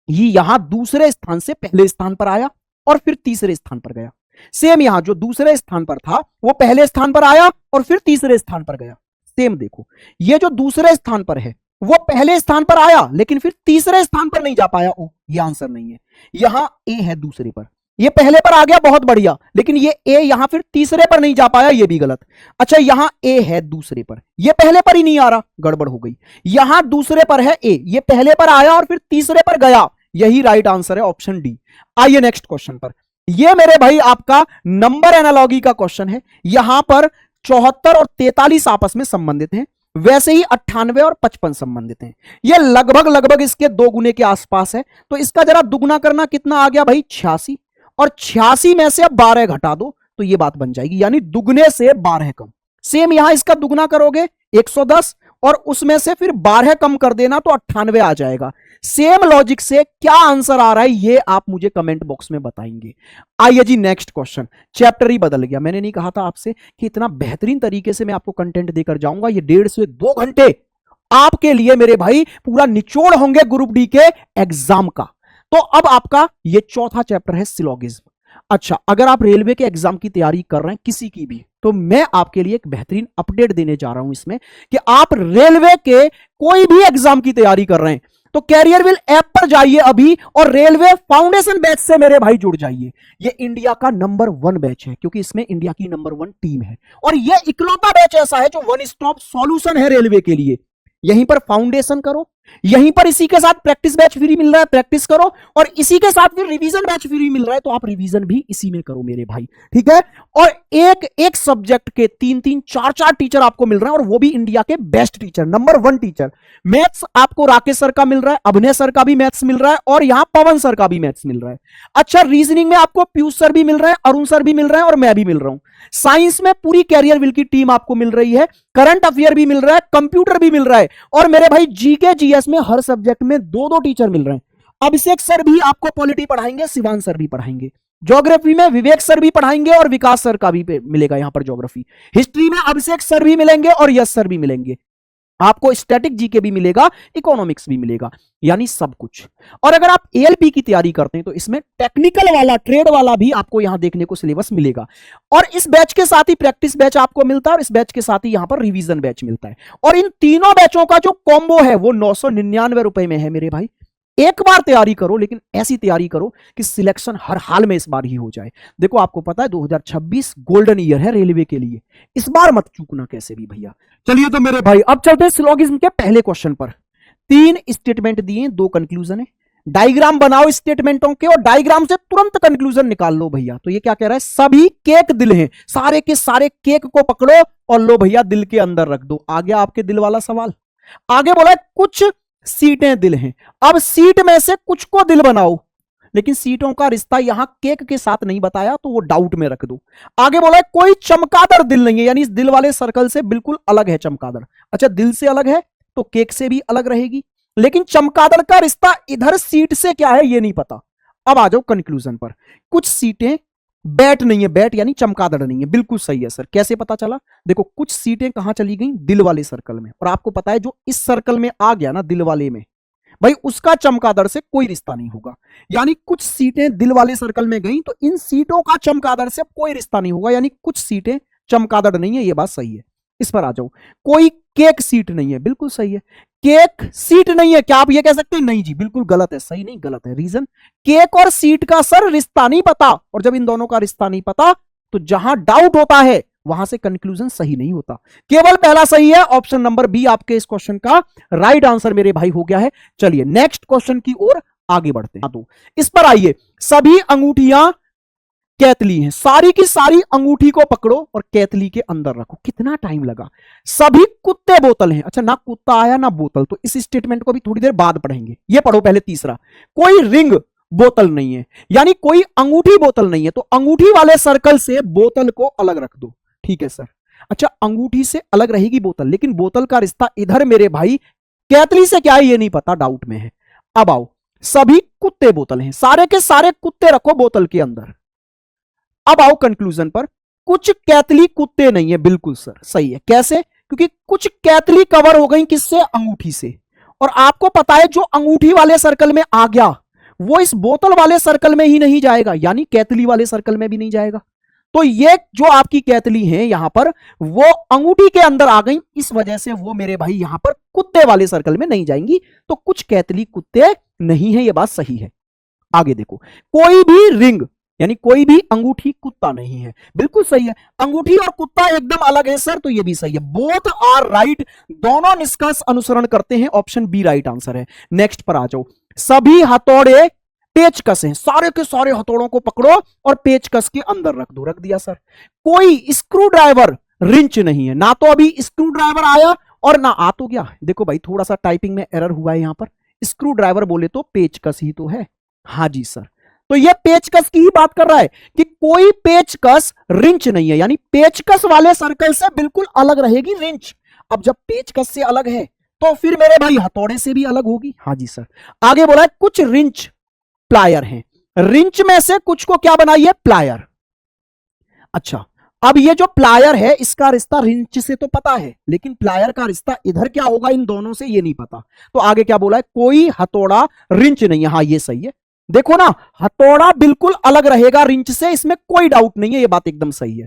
S1: ये यहां दूसरे स्थान से पहले स्थान पर आया और फिर तीसरे स्थान पर गया। सेम यहां जो दूसरे स्थान पर था वो पहले स्थान पर आया और फिर तीसरे स्थान पर गया। सेम देखो, ये जो दूसरे स्थान पर है वो पहले स्थान पर आया लेकिन फिर तीसरे स्थान पर नहीं जा पाया। ओ ये आंसर नहीं है। यहां ए है दूसरे पर, ये पहले पर आ गया, बहुत बढ़िया, लेकिन ये ए यहां फिर तीसरे पर नहीं जा पाया, ये भी गलत। अच्छा यहां ए है दूसरे पर, ये पहले पर ही नहीं आ रहा, गड़बड़ हो गई। यहां दूसरे पर है ए, ये पहले पर आया और फिर तीसरे पर गया, यही राइट आंसर है, ऑप्शन डी। आइए नेक्स्ट क्वेश्चन पर, ये मेरे भाई आपका नंबर एनालॉजी का क्वेश्चन है। यहां पर 74 और 43 आपस में संबंधित हैं, वैसे ही 98 और 55 संबंधित हैं। ये लगभग लगभग इसके 2 गुने के आसपास है, तो इसका जरा दुगना करना कितना आ गया भाई, 86, और 86 में से अब 12 घटा दो तो ये बात बन जाएगी, यानी दुगने से 12 कम। सेम यहां इसका दुगना करोगे 110 और उसमें से फिर 12 कम कर देना तो 98 आ जाएगा। सेम लॉजिक से क्या आंसर आ रहा है ये आप मुझे कमेंट बॉक्स में बताएंगे। आइए जी नेक्स्ट क्वेश्चन, चैप्टर ही बदल गया। मैंने नहीं कहा था आपसे कि इतना बेहतरीन तरीके से मैं आपको कंटेंट देकर जाऊंगा। ये 1.5 से 2 घंटे आपके लिए मेरे भाई पूरा निचोड़ होंगे ग्रुप डी के एग्जाम का। तो अब आपका ये चौथा चैप्टर है सिलोगिज्म। अच्छा अगर आप रेलवे के एग्जाम की तैयारी कर रहे हैं किसी की भी, तो मैं आपके लिए एक बेहतरीन अपडेट देने जा रहा हूं इसमें कि आप रेलवे के कोई भी एग्जाम की तैयारी कर रहे हैं तो कैरियरविल ऐप पर जाइए अभी और रेलवे फाउंडेशन बैच से मेरे भाई जुड़ जाइए। ये इंडिया का नंबर 1 बैच है क्योंकि इसमें इंडिया की नंबर 1 टीम है, और ये इकलौता बैच ऐसा है जो वन स्टॉप सॉल्यूशन है रेलवे के लिए। यहीं पर फाउंडेशन करो, यहीं पर इसी के साथ प्रैक्टिस बैच फ्री मिल रहा है, प्रैक्टिस करो, और इसी के साथ फिर रिवीजन बैच फ्री मिल रहा है, तो आप रिवीजन भी इसी में करो मेरे भाई, ठीक है। और एक एक सब्जेक्ट के 3-3 4-4 टीचर आपको मिल रहे हैं, और वो भी इंडिया के best teacher, number 1 teacher. Maths आपको राकेश सर का मिल रहा है, अभिनय सर का भी मैथ्स मिल रहा है, और यहां पवन सर का भी मैथ्स मिल रहा है। अच्छा रीजनिंग में आपको पीयूष सर भी मिल रहे हैं, अरुण सर भी मिल रहे हैं, और मैं भी मिल रहा हूं। साइंस में पूरी कैरियरविल की टीम आपको मिल रही है, करंट अफेयर भी मिल रहा है, कंप्यूटर भी मिल रहा है, और मेरे भाई जीके जीएस में हर सब्जेक्ट में 2-2 टीचर मिल रहे हैं। अभिषेक सर भी आपको पॉलिटी पढ़ाएंगे, शिवान सर भी पढ़ाएंगे, ज्योग्राफी में विवेक सर भी पढ़ाएंगे और विकास सर का भी मिलेगा यहां पर ज्योग्राफी। हिस्ट्री में अभिषेक सर भी मिलेंगे और यश सर भी मिलेंगे। आपको स्टैटिक जीके भी मिलेगा, इकोनॉमिक्स भी मिलेगा, यानी सब कुछ। और अगर आप एएलपी की तैयारी करते हैं तो इसमें टेक्निकल वाला, ट्रेड वाला भी आपको यहां देखने को सिलेबस मिलेगा। और इस बैच के साथ ही प्रैक्टिस बैच आपको मिलता है और इस बैच के साथ ही यहां पर रिवीजन बैच मिलता है। और इन तीनों बैचों का जो कॉम्बो है वो 999 रुपए में है मेरे भाई। एक बार तैयारी करो, लेकिन ऐसी तैयारी करो कि सिलेक्शन हर हाल में इस बार ही हो जाए। देखो आपको पता है 2026 गोल्डन ईयर है रेलवे के लिए, इस बार मत चूकना कैसे भी भैया। चलिए तो मेरे भाई अब चलते हैं सिलोगिज्म के पहले क्वेश्चन पर। 3 स्टेटमेंट दिए, 2 कंक्लूजन है। डायग्राम बनाओ स्टेटमेंटों के और डायग्राम से तुरंत कंक्लूजन निकाल लो भैया। तो ये क्या कह रहा है, सभी केक दिल हैं, सारे के सारे केक को पकड़ो और लो भैया दिल के अंदर रख दो। आ गया आपके दिल वाला सवाल। आगे बोला कुछ सीटें दिल हैं, अब सीट में से कुछ को दिल बनाओ, लेकिन सीटों का रिश्ता यहां केक के साथ नहीं बताया तो वो डाउट में रख दो। आगे बोला है कोई चमगादड़ दिल नहीं है, यानी इस दिल वाले सर्कल से बिल्कुल अलग है चमगादड़। अच्छा दिल से अलग है तो केक से भी अलग रहेगी, लेकिन चमगादड़ का रिश्ता इधर सीट से क्या है ये नहीं पता। अब आ जाओ कंक्लूजन पर। कुछ सीटें बैट नहीं है, बैट यानी चमगादड़ नहीं है, बिल्कुल सही है सर। कैसे पता चला, देखो कुछ सीटें कहां चली गई, दिल वाले सर्कल में। और आपको पता है जो इस सर्कल में आ गया ना दिल वाले में, भाई उसका चमगादड़ से कोई रिश्ता नहीं होगा। यानी कुछ सीटें दिल वाले सर्कल में गई तो इन सीटों का चमगादड़ से कोई रिश्ता नहीं होगा, यानी कुछ सीटें चमगादड़ नहीं है, ये बात सही है। इस पर आ जाओ। कोई केक सीट नहीं है, बिल्कुल सही है। केक सीट नहीं है, क्या आप ये कह सकते हैं, नहीं जी बिल्कुल गलत है। सही नहीं गलत है, रीजन केक और सीट का सर रिश्ता नहीं पता, और जब इन दोनों का रिश्ता नहीं पता तो जहां डाउट होता है वहां से कंक्लूजन सही नहीं होता। केवल पहला सही है, ऑप्शन नंबर बी आपके इस क्वेश्चन का राइट आंसर मेरे भाई हो गया है। चलिए नेक्स्ट क्वेश्चन की ओर आगे बढ़ते हैं। तो इस पर आइए, सभी अंगूठियां कैतली हैं, सारी की सारी अंगूठी को पकड़ो और कैतली के अंदर रखो। कितना टाइम लगा। सभी कुत्ते बोतल हैं, अच्छा ना कुत्ता आया ना बोतल, तो इस स्टेटमेंट को भी थोड़ी देर बाद पढ़ेंगे। ये पढ़ो पहले तीसरा। कोई रिंग बोतल नहीं है, यानी कोई अंगूठी बोतल नहीं है, तो अंगूठी वाले सर्कल से बोतल को अलग रख दो। ठीक है सर। अच्छा अंगूठी से अलग रहेगी बोतल, लेकिन बोतल का रिश्ता इधर मेरे भाई कैतली से क्या है ये नहीं पता, डाउट में है। अब आओ, सभी कुत्ते बोतल हैं, सारे के सारे कुत्ते रखो बोतल के अंदर। अब आओ कंक्लूजन पर। कुछ कैतली कुत्ते नहीं है, बिल्कुल सर सही है। कैसे, क्योंकि कुछ कैतली कवर हो गई किससे, अंगूठी से। और आपको पता है जो अंगूठी वाले सर्कल में आ गया वो इस बोतल वाले सर्कल में ही नहीं जाएगा, यानी कैतली वाले सर्कल में भी नहीं जाएगा। तो ये जो आपकी कैतली है यहां पर वो अंगूठी के अंदर आ गई, इस वजह से वो मेरे भाई यहां पर कुत्ते वाले सर्कल में नहीं जाएंगी। तो कुछ कैतली कुत्ते नहीं है, ये बात सही है। आगे देखो, कोई भी रिंग यानी कोई भी अंगूठी कुत्ता नहीं है, बिल्कुल सही है। अंगूठी और कुत्ता एकदम अलग है सर, तो ये भी सही है। बोथ आर राइट, दोनों निष्कर्ष अनुसरण करते हैं, ऑप्शन बी राइट आंसर है। नेक्स्ट पर आ जाओ। सभी हथौड़े पेचकस हैं, सारे के सारे हथौड़ों को पकड़ो और पेचकस के अंदर रख दो। रख दिया सर। कोई स्क्रू ड्राइवर रिंच नहीं है, ना तो अभी स्क्रू ड्राइवर आया और ना आ तो गया। देखो भाई थोड़ा सा टाइपिंग में एरर हुआ है यहां पर, स्क्रू ड्राइवर बोले तो पेचकस ही तो है। हाँ जी सर, तो ये पेचकस की ही बात कर रहा है कि कोई पेचकस रिंच नहीं है, यानी पेचकस वाले सर्कल से बिल्कुल अलग रहेगी रिंच। अब जब पेचकस से अलग है तो फिर मेरे भाई हथौड़े से भी अलग होगी। हाँ जी सर। आगे बोला है कुछ रिंच प्लायर हैं, रिंच में से कुछ को क्या बनाइए, प्लायर। अच्छा अब ये जो प्लायर है इसका रिश्ता रिंच से तो पता है, लेकिन प्लायर का रिश्ता इधर क्या होगा इन दोनों से ये नहीं पता। तो आगे क्या बोला है, कोई हथौड़ा रिंच नहीं है। हाँ ये सही है। देखो ना हथौड़ा बिल्कुल अलग रहेगा रिंच से, इसमें कोई डाउट नहीं है, ये बात एकदम सही है।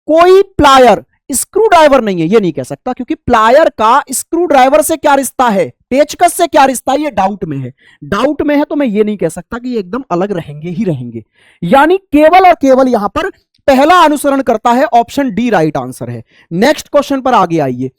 S1: कोई प्लायर स्क्रू ड्राइवर नहीं है, ये नहीं कह सकता, क्योंकि प्लायर का स्क्रू ड्राइवर से क्या रिश्ता है, पेचकस से क्या रिश्ता है, ये डाउट में है। डाउट में है तो मैं ये नहीं कह सकता कि ये एकदम अलग रहेंगे ही रहेंगे। यानी केवल और केवल यहां पर पहला अनुसरण करता है, ऑप्शन डी राइट आंसर है। नेक्स्ट क्वेश्चन पर आगे आइए।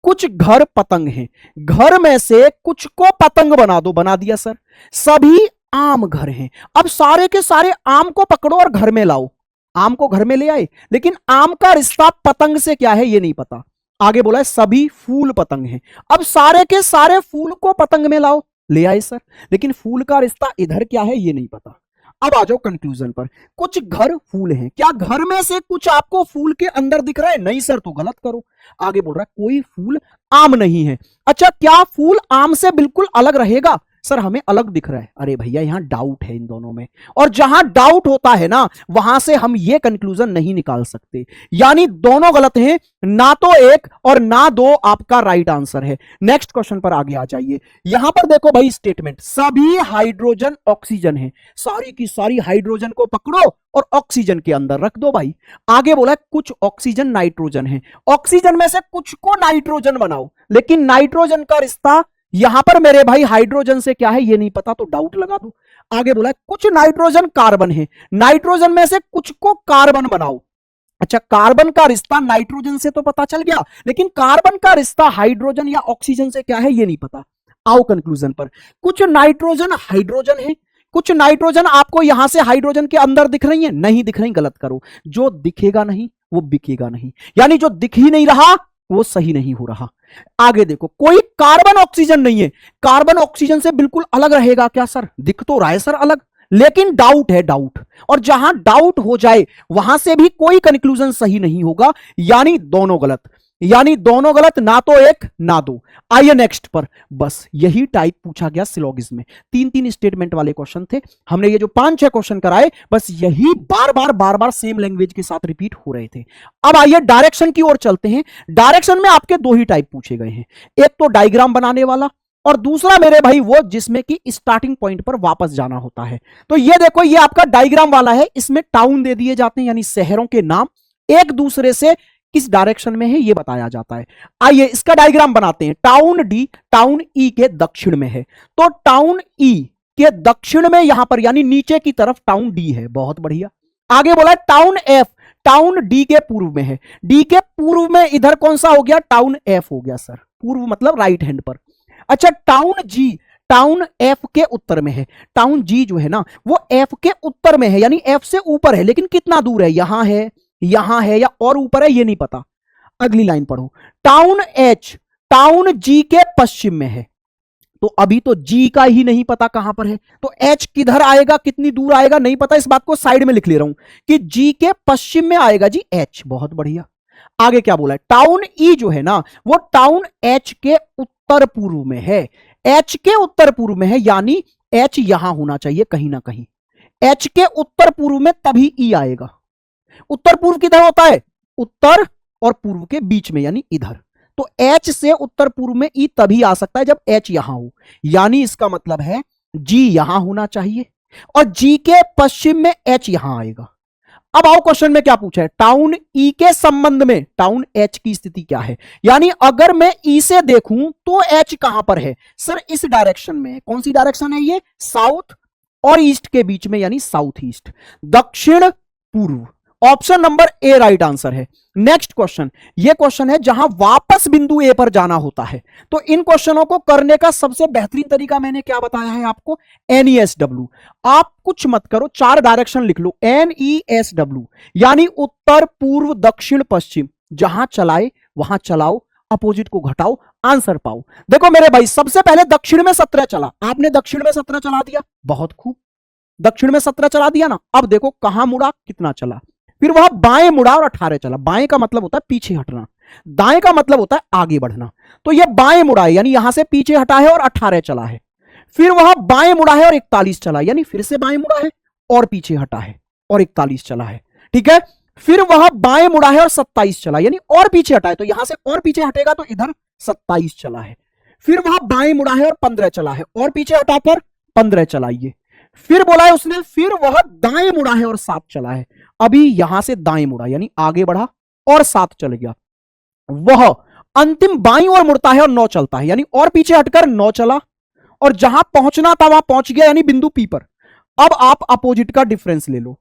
S1: कुछ घर पतंग हैं, घर में से कुछ को पतंग बना दो। बना दिया सर। सभी आम घर हैं, अब सारे के सारे आम को पकड़ो और घर में लाओ। आम को घर में ले आए, लेकिन आम का रिश्ता पतंग से क्या है ये नहीं पता। आगे बोला है सभी फूल पतंग हैं, अब सारे के सारे फूल को पतंग में लाओ। ले आए सर, लेकिन फूल का रिश्ता इधर क्या है ये नहीं पता। अब आ जाओ कंक्लूजन पर। कुछ घर फूल हैं, क्या घर में से कुछ आपको फूल के अंदर दिख रहा है, नहीं सर, तो गलत करो। आगे बोल रहा है कोई फूल आम नहीं है। अच्छा क्या फूल आम से बिल्कुल अलग रहेगा, सर हमें अलग दिख रहा है। अरे भैया यहां डाउट है इन दोनों में, और जहां डाउट होता है ना वहां से हम ये कंक्लूजन नहीं निकाल सकते, यानी दोनों गलत हैं, ना तो एक और ना दो आपका राइट आंसर है। नेक्स्ट क्वेश्चन पर आगे आ जाइए। यहां पर देखो भाई स्टेटमेंट, सभी हाइड्रोजन ऑक्सीजन है, सारी की सारी हाइड्रोजन को पकड़ो और ऑक्सीजन के अंदर रख दो भाई। आगे बोला कुछ ऑक्सीजन नाइट्रोजन है, ऑक्सीजन में से कुछ को नाइट्रोजन बनाओ, लेकिन नाइट्रोजन का रिश्ता यहां पर मेरे भाई हाइड्रोजन से क्या है ये नहीं पता, तो डाउट लगा दो। आगे बोला कुछ नाइट्रोजन कार्बन है, नाइट्रोजन में से कुछ को कार्बन बनाओ। अच्छा, कार्बन का रिश्ता नाइट्रोजन से तो पता चल गया, लेकिन कार्बन का रिश्ता हाइड्रोजन या ऑक्सीजन से क्या है ये नहीं पता। आओ कंक्लूजन पर, कुछ नाइट्रोजन हाइड्रोजन है, कुछ नाइट्रोजन आपको यहां से हाइड्रोजन के अंदर दिख रही है, नहीं दिख रही, गलत करो। जो दिखेगा नहीं वो बिकेगा नहीं, यानी जो दिख ही नहीं रहा वो सही नहीं हो रहा। आगे देखो, कोई कार्बन ऑक्सीजन नहीं है, कार्बन ऑक्सीजन से बिल्कुल अलग रहेगा क्या सर? दिख तो रहा है सर अलग, लेकिन डाउट है, डाउट, और जहां डाउट हो जाए वहां से भी कोई कंक्लूजन सही नहीं होगा, यानी दोनों गलत, यानी दोनों गलत, ना तो एक ना दो। आइए नेक्स्ट पर, बस यही टाइप पूछा गया सिलोगिज्म में, 3-3 स्टेटमेंट वाले क्वेश्चन थे, हमने ये जो 5-6 क्वेश्चन कराए बस यही बार बार सेम लैंग्वेज के साथ रिपीट हो रहे थे। अब आइए डायरेक्शन की ओर चलते हैं। डायरेक्शन में आपके दो ही टाइप पूछे गए हैं, एक तो डायग्राम बनाने वाला, और दूसरा मेरे भाई वो जिसमें कि स्टार्टिंग पॉइंट पर वापस जाना होता है। तो ये देखो, ये आपका डायग्राम वाला है, इसमें टाउन दे दिए जाते हैं, यानी शहरों के नाम एक दूसरे से किस डायरेक्शन में है ये बताया जाता है। आइए इसका डायग्राम बनाते हैं। टाउन डी टाउन ई के दक्षिण में है, तो टाउन ई के दक्षिण में यहां पर यानी नीचे की तरफ टाउन डी है, बहुत बढ़िया। आगे बोला टाउन एफ टाउन डी के पूर्व में है, डी के पूर्व में इधर कौन सा हो गया? टाउन एफ हो गया सर, पूर्व मतलब राइट हैंड पर। अच्छा, टाउन जी टाउन एफ के उत्तर में है, टाउन जी जो है ना वो एफ के उत्तर में है, यानी एफ से ऊपर है, लेकिन कितना दूर है? यहां है या और ऊपर है ये नहीं पता। अगली लाइन पढ़ो, टाउन एच टाउन जी के पश्चिम में है, तो अभी तो जी का ही नहीं पता कहां पर है, तो एच किधर आएगा, कितनी दूर आएगा नहीं पता, इस बात को साइड में लिख ले रहा हूं कि जी के पश्चिम में आएगा जी एच, बहुत बढ़िया। आगे क्या बोला है? टाउन ई जो है ना वो टाउन एच के उत्तर पूर्व में है, एच के उत्तर पूर्व में है, यानी एच यहां होना चाहिए कहीं ना कहीं, एच के उत्तर पूर्व में तभी ई आएगा। उत्तर पूर्व किधर होता है? उत्तर और पूर्व के बीच में, यानी इधर, तो एच से उत्तर पूर्व में ई तभी आ सकता है जब एच यहां हो, यानी इसका मतलब है जी यहां होना चाहिए, और जी के पश्चिम में एच यहां आएगा। अब आओ क्वेश्चन में क्या पूछा है? टाउन ई के संबंध में टाउन एच की स्थिति क्या है, यानी अगर मैं ई से देखूं तो एच कहां पर है? सर इस डायरेक्शन में। कौन सी डायरेक्शन है ये? साउथ और ईस्ट के बीच में, यानी साउथ ईस्ट, दक्षिण पूर्व। Option number A right answer है। नेक्स्ट क्वेश्चन, ये क्वेश्चन है जहां वापस बिंदु ए पर जाना होता है, तो इन क्वेश्चनों को करने का सबसे बेहतरीन तरीका मैंने क्या बताया है आपको? NESW। आप कुछ मत करो, 4 डायरेक्शन लिख लो, NESW, यानी उत्तर पूर्व दक्षिण पश्चिम, जहां चलाए वहां चलाओ, अपोजिट को घटाओ, आंसर पाओ। देखो मेरे भाई, सबसे पहले दक्षिण में 17 चला, आपने दक्षिण में 17 चला दिया, बहुत खूब, दक्षिण में 17 चला दिया ना। अब देखो कहां मुड़ा, कितना चला, फिर वह बाएं मुड़ा और 18 चला। बाएं का मतलब होता है पीछे हटना, दाएं का मतलब होता है आगे बढ़ना, तो यह बाएं मुड़ा है, यानी यहां से पीछे हटा है और 18 चला है। फिर वह बाएं मुड़ा है और 41 चला, यानी फिर से बाएं मुड़ा है और पीछे हटा है और 41 चला है, ठीक है। फिर वह बाएं मुड़ा है और 27 चला, यानी और पीछे हटा है, तो यहां से और पीछे हटेगा तो इधर 27 चला है। फिर वह बाएं मुड़ा है और 15 चला है, और पीछे हटाकर 15 चलाइए। फिर बोला है उसने, फिर वह दाएं मुड़ा है और 7 चला है, अभी यहां से दाएं मुड़ा यानी आगे बढ़ा और 7 चल गया। वह अंतिम बाईं ओर मुड़ता है और 9 चलता है, यानी और पीछे हटकर 9 चला, और जहां पहुंचना था वहां पहुंच गया, यानी बिंदु पी पर। अब आप अपोजिट का डिफरेंस ले लो,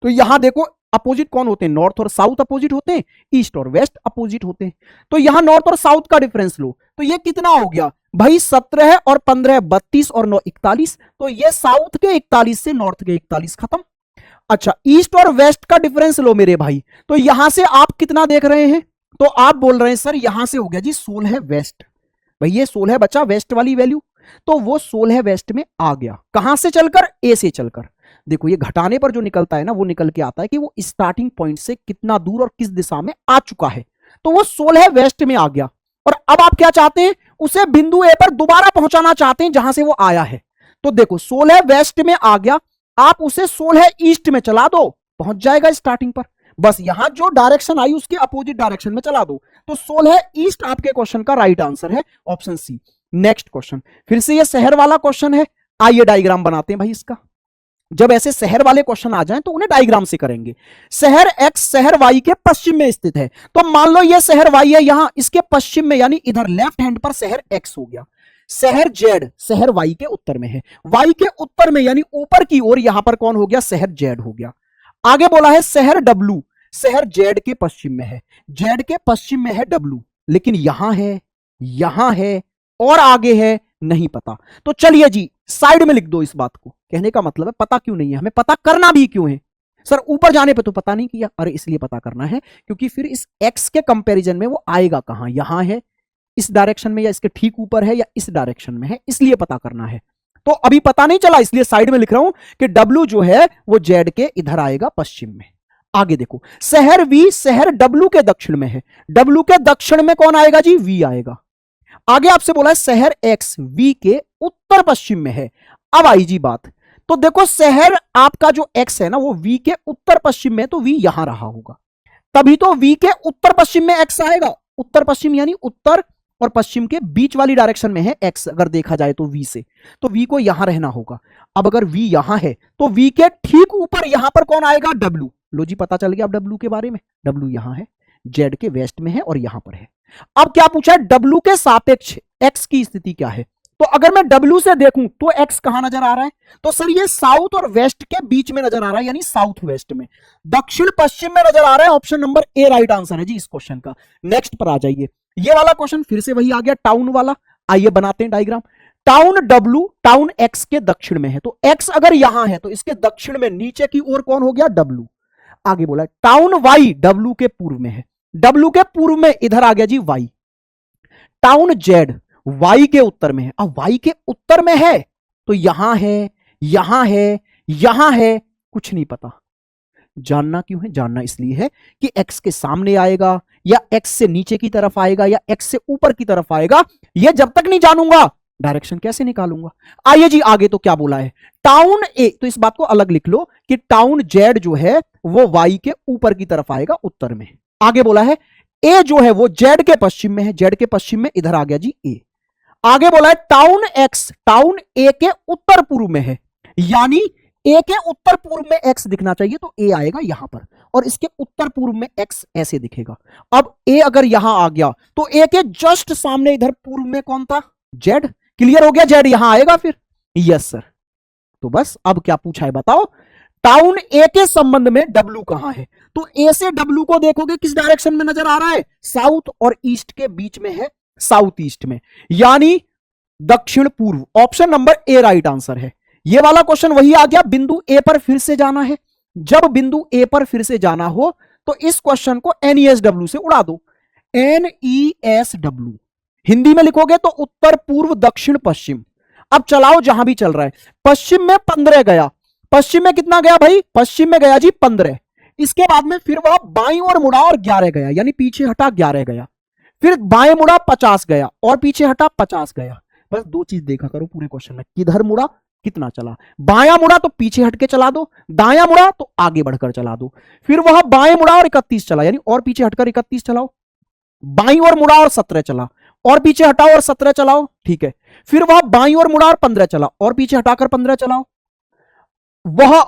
S1: तो यहां देखो अपोजिट कौन होते हैं? नॉर्थ और साउथ अपोजिट होते हैं, ईस्ट और वेस्ट अपोजिट होते हैं, तो यहां नॉर्थ और साउथ का डिफरेंस लो, तो ये कितना हो गया भाई? 17 और 15 32 और 9 41, तो ये साउथ के 41 से नॉर्थ के 41 खत्म। अच्छा, ईस्ट और वेस्ट का डिफरेंस लो मेरे भाई, तो यहां से आप कितना देख रहे हैं? तो आप बोल रहे हैं सर यहां से हो गया जी 16 वेस्ट, भाई ये 16 बचा वेस्ट वाली वैल्यू, तो वो 16 वेस्ट में आ गया। कहां से चलकर? ए से चलकर। देखो ये घटाने पर जो निकलता है ना वो निकल के आता है कि वो स्टार्टिंग पॉइंट से कितना दूर और किस दिशा में आ चुका है, तो वो 16 वेस्ट में आ गया। और अब आप क्या चाहते हैं? उसे बिंदु ए पर दोबारा पहुंचाना चाहते हैं जहां से वो आया है। तो देखो 16 वेस्ट में आ गया, आप उसे 16 ईस्ट में चला दो, पहुंच जाएगा स्टार्टिंग पर। बस यहां जो डायरेक्शन आई उसके अपोजिट डायरेक्शन में चला दो। तो 16 ईस्ट आपके क्वेश्चन का राइट आंसर है, ऑप्शन सी। नेक्स्ट क्वेश्चन, फिर से ये शहर वाला क्वेश्चन है। आइए डायग्राम बनाते हैं भाई इसका। जब ऐसे शहर वाले क्वेश्चन आ जाएं तो उन्हें डायग्राम से करेंगे। शहर एक्स शहर वाई के पश्चिम में स्थित है, तो मान लो ये शहर वाई है, यहां इसके पश्चिम में यानी इधर लेफ्ट हैंड पर शहर एक्स हो गया। शहर जेड शहर वाई के उत्तर में है, वाई के उत्तर में यानी ऊपर की ओर यहां पर कौन हो गया, शहर जेड हो गया। आगे बोला है शहर डब्लू शहर जेड के पश्चिम में है, जेड के पश्चिम में है डब्लू, लेकिन यहां है और आगे है नहीं पता। तो चलिए जी साइड में लिख दो इस बात को। कहने का मतलब है पता क्यों नहीं है, हमें पता करना भी क्यों है सर, ऊपर जाने पे तो पता नहीं किया। अरे इसलिए पता करना है क्योंकि फिर इस एक्स के कंपैरिजन में वो आएगा कहां, यहां है इस डायरेक्शन में या इसके ठीक ऊपर है या इस डायरेक्शन में है, इसलिए पता करना है। तो अभी पता नहीं चला इसलिए साइड में लिख रहा हूं कि डब्लू जो है वो जेड के इधर आएगा पश्चिम में। आगे देखो शहर वी शहर डब्लू के दक्षिण में है, डब्लू के दक्षिण में कौन आएगा जी, वी आएगा। आगे आपसे बोला है शहर एक्स वी के उत्तर पश्चिम में है। अब आई जी बात, तो देखो शहर आपका जो एक्स है ना वो वी के उत्तर पश्चिम में, तो वी यहां रहा होगा, तभी तो वी के उत्तर पश्चिम में एक्स आएगा। उत्तर पश्चिम यानी उत्तर और पश्चिम के बीच वाली डायरेक्शन में है एक्स, अगर देखा जाए तो वी से, तो वी को यहां रहना होगा। अब अगर वी यहां है तो वी के ठीक ऊपर यहां पर कौन आएगा, डब्लू। लो जी पता चल गया अब डब्लू के बारे में, डब्लू यहां है, जेड के वेस्ट में है और यहां पर है। अब क्या पूछा है, डब्लू के सापेक्ष एक्स की स्थिति क्या है। तो अगर मैं डब्लू से देखूं तो एक्स कहां नजर आ रहा है, तो सर ये साउथ और वेस्ट के बीच में नजर आ रहा है, यानी साउथ वेस्ट में, दक्षिण पश्चिम में नजर आ रहा है। Option number A right answer है जी इस क्वेश्चन का। नेक्स्ट पर आ जाइए, ये वाला क्वेश्चन फिर से वही आ गया टाउन वाला। आइए बनाते हैं diagram. Town W town x के दक्षिण में है, तो एक्स अगर यहां है तो इसके दक्षिण में नीचे की ओर कौन हो गया, डब्लू। आगे बोला टाउन वाई डब्लू के पूर्व में है, डब्लू के पूर्व में इधर आ गया जी वाई। टाउन जेड वाई के उत्तर में है, अब वाई के उत्तर में है तो यहां है यहां है यहां है, कुछ नहीं पता। जानना क्यों है, जानना इसलिए है कि एक्स के सामने आएगा या एक्स से नीचे की तरफ आएगा या एक्स से ऊपर की तरफ आएगा, यह जब तक नहीं जानूंगा डायरेक्शन कैसे निकालूंगा। आइए जी आगे तो क्या बोला है, टाउन ए, तो इस बात को अलग लिख लो कि टाउन जेड जो है वो वाई के ऊपर की तरफ आएगा उत्तर में। आगे बोला है ए जो है वो जेड के पश्चिम में है, जेड के पश्चिम में इधर आ गया जी ए। आगे बोला है टाउन एक्स टाउन ए के उत्तर पूर्व में है, यानी ए के उत्तर पूर्व में एक्स दिखना चाहिए तो ए आएगा यहां पर, और इसके उत्तर पूर्व में एक्स ऐसे दिखेगा। अब ए अगर यहां आ गया तो ए के जस्ट सामने इधर पूर्व में कौन था, जेड। क्लियर हो गया, जेड यहां आएगा फिर, यस सर। तो बस अब क्या पूछा है बताओ, टाउन ए के संबंध में डब्लू कहां है, तो ए से डब्लू को देखोगे किस डायरेक्शन में नजर आ रहा है, साउथ और ईस्ट के बीच में है, साउथ ईस्ट में, यानी दक्षिण पूर्व। Option number A right answer है। ये वाला क्वेश्चन वही आ गया, बिंदु ए पर फिर से जाना है। जब बिंदु ए पर फिर से जाना हो तो इस क्वेश्चन को एनईएसडब्ल्यू से उड़ा दो। एनईएसडब्ल्यू हिंदी में लिखोगे तो उत्तर पूर्व दक्षिण पश्चिम। अब चलाओ जहां भी चल रहा है, पश्चिम में 15 गया, पश्चिम में कितना गया भाई, पश्चिम में गया जी 15। इसके बाद में फिर वह बाईं ओर मुड़ा और 11 गया, यानी पीछे हटा 11 गया। फिर बाएं मुड़ा 50 गया और पीछे हटा 50 गया। बस दो चीज देखा करो पूरे क्वेश्चन में, किधर मुड़ा कितना चला। बायां मुड़ा तो पीछे हट के चला दो, दायां मुड़ा तो आगे बढ़कर चला दो। फिर वह बाएं मुड़ा और 31 चला, यानी और पीछे हटकर 31 चलाओ। बाईं ओर मुड़ा और 17 चला, और पीछे हटाओ और 17 चलाओ, ठीक है। फिर वह बाईं ओर मुड़ा और 15 चला, और पीछे हटाकर 15 चलाओ। वह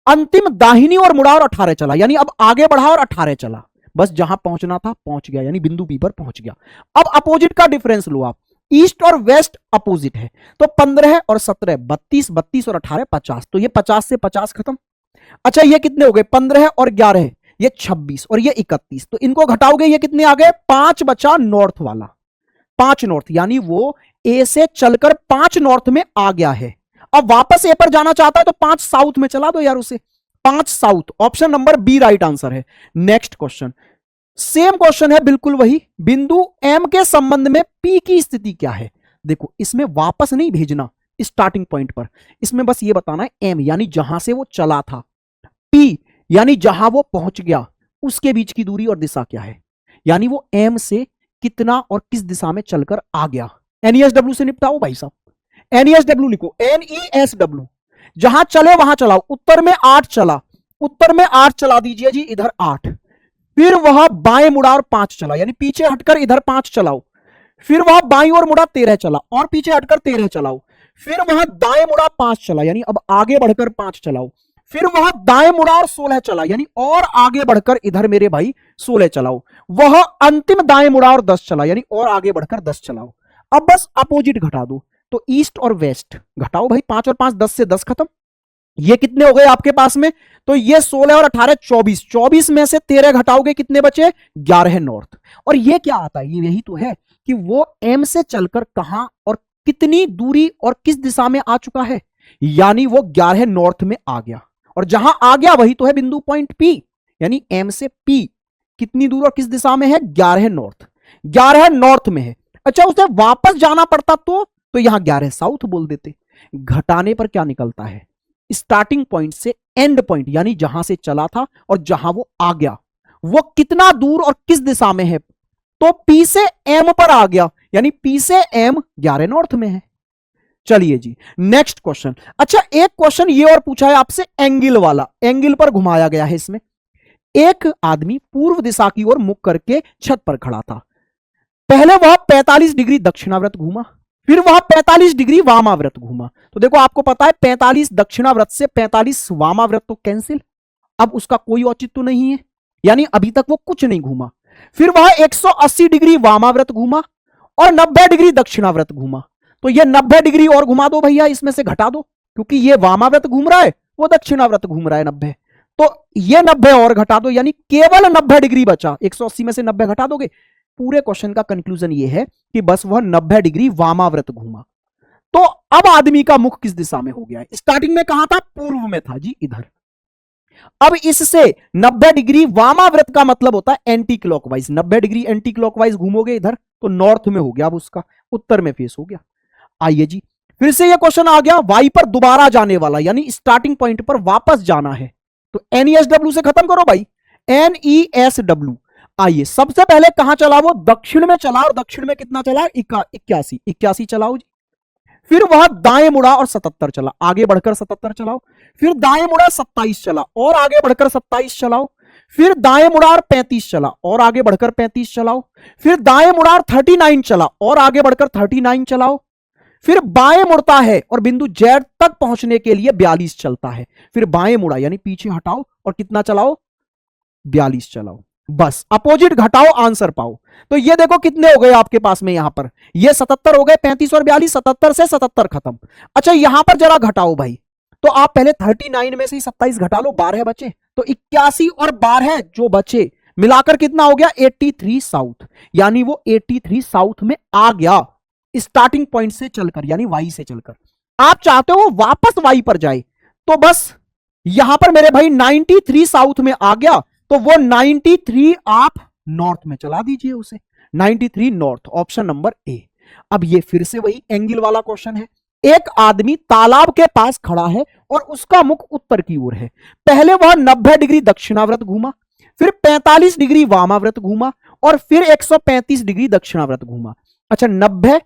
S1: अंतिम दाहिनी ओर मुड़ा और 18 चला, यानी अब आगे बढ़ा और 18 चला। बस जहां पहुंचना था पहुंच गया, यानी बिंदु बी पर पहुंच गया। अब अपोजिट का डिफरेंस लो आप, ईस्ट और वेस्ट अपोजिट है, तो 15 और 17 32, 32 और 18 50, तो ये 50 से 50 खत्म। अच्छा ये कितने हो गए, 15 और 11 ये 26 और ये 31, तो इनको घटाओगे ये कितने आ गए, 5 बचा नॉर्थ वाला, 5 नॉर्थ, यानी वो ए से चलकर 5 नॉर्थ में आ गया है। अब वापस ए पर जाना चाहता है तो 5 साउथ में चला दो यार उसे, 5 south. Option number B right answer है। नेक्स्ट क्वेश्चन, सेम क्वेश्चन है बिल्कुल वही, बिंदु एम के संबंध में पी की स्थिति क्या है। देखो इसमें वापस नहीं भेजना स्टार्टिंग पॉइंट पर, इसमें बस ये बताना है एम यानी जहां से वो चला था, पी यानी जहां वो पहुंच गया उसके बीच की दूरी और दिशा क्या है, यानी वो एम से कितना और किस दिशा में चलकर आ गया, एनईएसडब्ल्यू से निपटाओ भाई साहब। एनईएसडब्ल्यू लिखो, एनईएसडब्ल्यू, जहां चले वहां चलाओ। उत्तर में 8 चला, उत्तर में 8 चला दीजिए जी, इधर 8। फिर वह बाएं मुड़ा और 5 चला, यानी पीछे हटकर इधर 5 चलाओ। फिर वह बाईं ओर मुड़ा 13 चला, और पीछे हटकर 13 चलाओ। फिर वह दाएं मुड़ा 5 चला, यानी अब आगे बढ़कर 5 चलाओ। फिर वह दाएं मुड़ा और 16 चला, यानी और आगे बढ़कर इधर मेरे भाई 16 चलाओ। वह अंतिम दाएं मुड़ा और 10 चला, यानी और आगे बढ़कर 10 चलाओ। अब बस अपोजिट घटा दो, तो ईस्ट और वेस्ट घटाओ भाई। 5 और 5 10 से 10 खत्म। ये कितने हो गए आपके पास में? तो ये 16 और 18 24, 24 में से 13 घटाओगे, कितने बचे? 11 नॉर्थ। और ये क्या आता है? ये यही तो है कि वो एम से चलकर कहां और कितनी दूरी और किस दिशा में आ चुका है, यानी वो 11 नॉर्थ में आ गया। और जहां आ गया वही तो है बिंदु पॉइंट पी, यानी एम से पी कितनी दूर और किस दिशा में है? 11 नॉर्थ। 11 नॉर्थ में है। अच्छा, उसे वापस जाना पड़ता तो यहां 11 साउथ बोल देते। घटाने पर क्या निकलता है? स्टार्टिंग पॉइंट से एंड पॉइंट, यानी जहां से चला था और जहां वो आ गया, वो कितना दूर और किस दिशा में है? तो पी से एम पर आ गया, यानी पी से एम 11 नॉर्थ में है। चलिए जी, नेक्स्ट क्वेश्चन। अच्छा, एक क्वेश्चन ये और पूछा है आपसे एंगल वाला, एंगल पर घुमाया गया है इसमें। एक आदमी पूर्व दिशा की ओर मुख करके छत पर खड़ा था। पहले वह 45 डिग्री दक्षिणाव्रत घूमा, फिर वह 45 डिग्री वामाव्रत घूमा। तो देखो, आपको पता है 45 दक्षिणाव्रत से 45 वामाव्रत तो कैंसिल, अब उसका कोई औचित्य नहीं है, यानी अभी तक वो कुछ नहीं घूमा। फिर वह 180 डिग्री वामाव्रत घूमा और 90 डिग्री दक्षिणाव्रत घूमा। तो ये 90 डिग्री और घुमा दो भैया, इसमें से घटा दो, क्योंकि ये वामाव्रत घूम रहा है, वो दक्षिणाव्रत घूम रहा है 90। तो ये 90 और घटा दो, यानी केवल 90 डिग्री बचा। 180 में से 90 घटा दोगे। पूरे क्वेश्चन का कंक्लूजन ये है कि बस वह 90 डिग्री वामाव्रत घूमा। तो अब आदमी का मुख किस दिशा में हो गया है? स्टार्टिंग में कहां था? पूर्व में था जी, इधर। अब इससे 90 डिग्री वामाव्रत का मतलब होता है एंटी क्लॉकवाइज। 90 डिग्री एंटी क्लॉकवाइज घूमोगे इधर, तो नॉर्थ में हो गया, अब उसका उत्तर में फेस हो गया। आइए जी, फिर से ये क्वेश्चन आ गया, वाई पर दोबारा जाने वाला, यानी स्टार्टिंग पॉइंट पर वापस जाना है। तो एनईएसडब्ल्यू से खत्म करो भाई, एनईएसडब्ल्यू। आइए, सबसे पहले कहां चला? वो दक्षिण में चला, और दक्षिण में कितना चला? 81 चलाओ जी। फिर वह दाएं मुड़ा और 77 चला, आगे बढ़कर 77 चलाओ। फिर दाएं मुड़ा 27 चला, और आगे बढ़कर 27 चलाओ। फिर दाएं मुड़ा और 35 चला, और आगे बढ़कर 35 चलाओ। फिर दाएं मुड़ा और 39 चला, और आगे बढ़कर 39 चलाओ। फिर बाएं मुड़ता है और बिंदु जेड तक पहुंचने के लिए 42 चलता है। फिर बाएं मुड़ा, यानी पीछे हटाओ और कितना चलाओ? 42 चलाओ। बस अपोजिट घटाओ, आंसर पाओ। तो ये देखो कितने हो गए आपके पास में, यहां पर ये 77 हो गए, 35 और 42, 77 से 77 खत्म। अच्छा, यहां पर जरा घटाओ भाई, तो आप पहले 39 में से ही 27 घटा लो, 12 बचे, तो 81 और 12 जो बचे मिलाकर कितना हो गया? 83 साउथ, यानी वो 83 साउथ में आ गया स्टार्टिंग पॉइंट से चलकर, यानी वाई से चलकर। आप चाहते हो वापस वाई पर जाए, तो बस यहां पर मेरे भाई 93 साउथ में आ गया, तो वो 93 आप नॉर्थ में चला दीजिए उसे, 93 नॉर्थ, ऑप्शन नंबर ए। अब ये फिर से वही एंगल वाला क्वेश्चन है। एक आदमी तालाब के पास खड़ा है और उसका मुख उत्तर की ओर है। पहले वह 90 डिग्री दक्षिणाव्रत घूमा, फिर 45 डिग्री वामाव्रत घूमा, और फिर 135 डिग्री दक्षिणाव्रत घूमा। अच्छा, 90